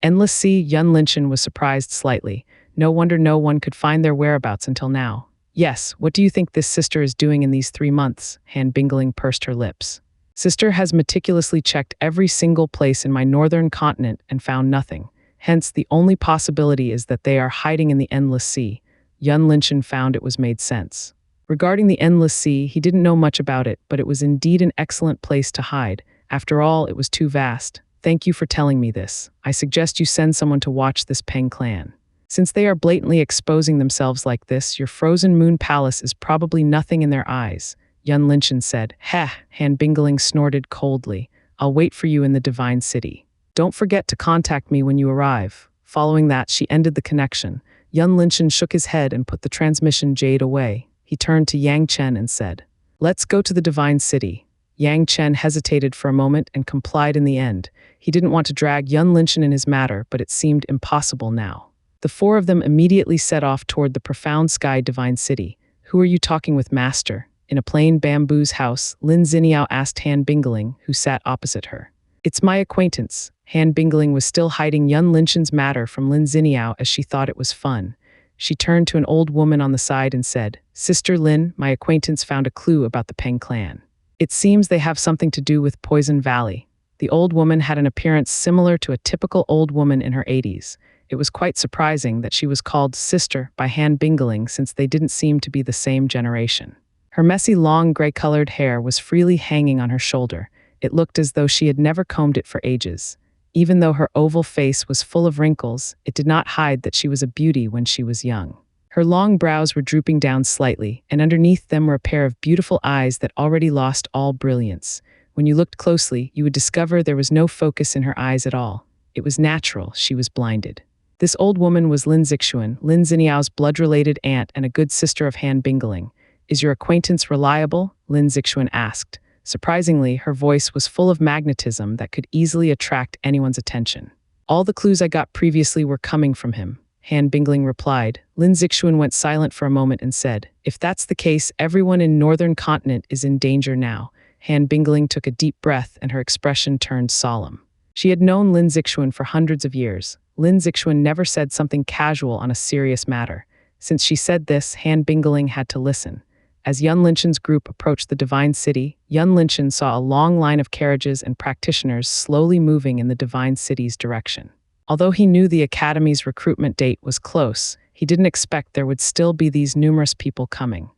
Endless Sea? Yun Linshan was surprised slightly. No wonder no one could find their whereabouts until now. Yes, what do you think this sister is doing in these 3 months? Han Bingling pursed her lips. Sister has meticulously checked every single place in my northern continent and found nothing. Hence, the only possibility is that they are hiding in the Endless Sea. Yun Linshan found it was made sense. Regarding the Endless Sea, he didn't know much about it, but it was indeed an excellent place to hide. After all, it was too vast. Thank you for telling me this. I suggest you send someone to watch this Peng clan. Since they are blatantly exposing themselves like this, your Frozen Moon Palace is probably nothing in their eyes. Yun Linshan said. Heh, Han Bingling snorted coldly. I'll wait for you in the Divine City. Don't forget to contact me when you arrive. Following that, she ended the connection. Yun Linshan shook his head and put the transmission jade away. He turned to Yang Chen and said, Let's go to the Divine City. Yang Chen hesitated for a moment and complied in the end. He didn't want to drag Yun Linshan in his matter, but it seemed impossible now. The 4 of them immediately set off toward the Profound Sky Divine City. Who are you talking with, Master? In a plain bamboo's house, Lin Xiniao asked Han Bingling, who sat opposite her. It's my acquaintance. Han Bingling was still hiding Yun Linshan's matter from Lin Xiniao as she thought it was fun. She turned to an old woman on the side and said, Sister Lin, my acquaintance found a clue about the Peng clan. It seems they have something to do with Poison Valley. The old woman had an appearance similar to a typical old woman in her 80s. It was quite surprising that she was called Sister by Han Bingling since they didn't seem to be the same generation. Her messy, long, gray-colored hair was freely hanging on her shoulder. It looked as though she had never combed it for ages. Even though her oval face was full of wrinkles, it did not hide that she was a beauty when she was young. Her long brows were drooping down slightly, and underneath them were a pair of beautiful eyes that already lost all brilliance. When you looked closely, you would discover there was no focus in her eyes at all. It was natural, she was blinded. This old woman was Lin Zixuan, Lin Xiniao's blood-related aunt and a good sister of Han Bingling. Is your acquaintance reliable? Lin Zixuan asked. Surprisingly, her voice was full of magnetism that could easily attract anyone's attention. All the clues I got previously were coming from him, Han Bingling replied. Lin Zixuan went silent for a moment and said, If that's the case, everyone in Northern Continent is in danger now. Han Bingling took a deep breath and her expression turned solemn. She had known Lin Zixuan for hundreds of years. Lin Zixuan never said something casual on a serious matter. Since she said this, Han Bingling had to listen. As Yun Linshan's group approached the Divine City, Yun Linshan saw a long line of carriages and practitioners slowly moving in the Divine City's direction. Although he knew the Academy's recruitment date was close, he didn't expect there would still be these numerous people coming.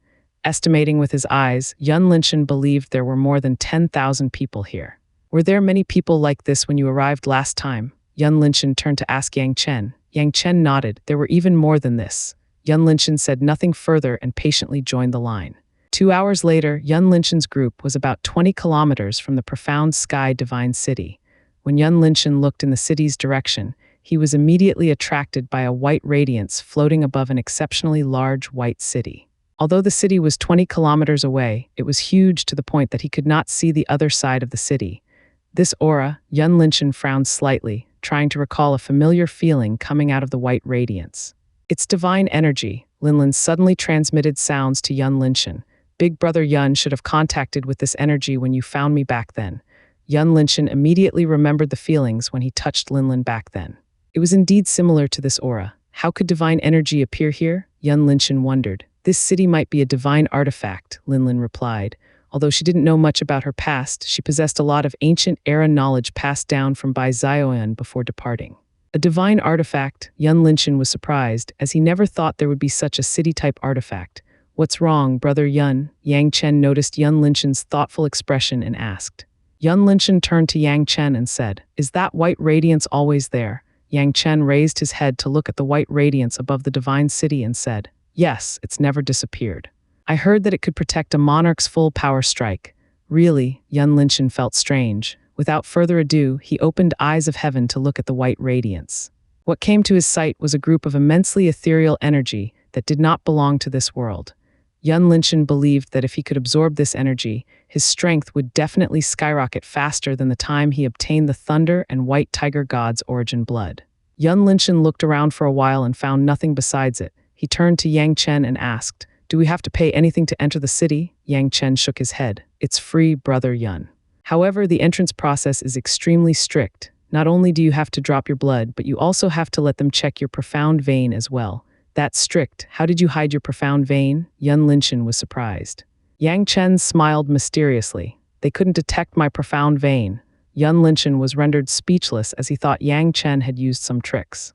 Estimating with his eyes, Yun Linshan believed there were more than 10,000 people here. Were there many people like this when you arrived last time? Yun Linshan turned to ask Yang Chen. Yang Chen nodded. There were even more than this. Yun Linshan said nothing further and patiently joined the line. 2 hours later, Yun Linshan's group was about 20 kilometers from the profound sky divine city. When Yun Linshan looked in the city's direction, he was immediately attracted by a white radiance floating above an exceptionally large white city. Although the city was 20 kilometers away, it was huge to the point that he could not see the other side of the city. This aura, Yun Linshan frowned slightly, trying to recall a familiar feeling coming out of the white radiance. It's divine energy. Linlin suddenly transmitted sounds to Yun Linshan. Big brother Yun should have contacted with this energy when you found me back then. Yun Linshan immediately remembered the feelings when he touched Linlin back then. It was indeed similar to this aura. How could divine energy appear here? Yun Linshan wondered. This city might be a divine artifact, Linlin replied. Although she didn't know much about her past, she possessed a lot of ancient era knowledge passed down from Bai Zioan before departing. A divine artifact? Yun Linshan was surprised, as he never thought there would be such a city-type artifact. What's wrong, brother Yun? Yang Chen noticed Yun Linshan's thoughtful expression and asked. Yun Linshan turned to Yang Chen and said, Is that white radiance always there? Yang Chen raised his head to look at the white radiance above the divine city and said, Yes, it's never disappeared. I heard that it could protect a monarch's full power strike. Really? Yun Linshan felt strange. Without further ado, he opened eyes of heaven to look at the white radiance. What came to his sight was a group of immensely ethereal energy that did not belong to this world. Yun Linshan believed that if he could absorb this energy, his strength would definitely skyrocket faster than the time he obtained the thunder and white tiger god's origin blood. Yun Linshan looked around for a while and found nothing besides it. He turned to Yang Chen and asked, Do we have to pay anything to enter the city? Yang Chen shook his head. It's free, brother Yun. However, the entrance process is extremely strict. Not only do you have to drop your blood, but you also have to let them check your profound vein as well. That's strict. How did you hide your profound vein? Yun Linshan was surprised. Yang Chen smiled mysteriously. They couldn't detect my profound vein. Yun Linshan was rendered speechless as he thought Yang Chen had used some tricks.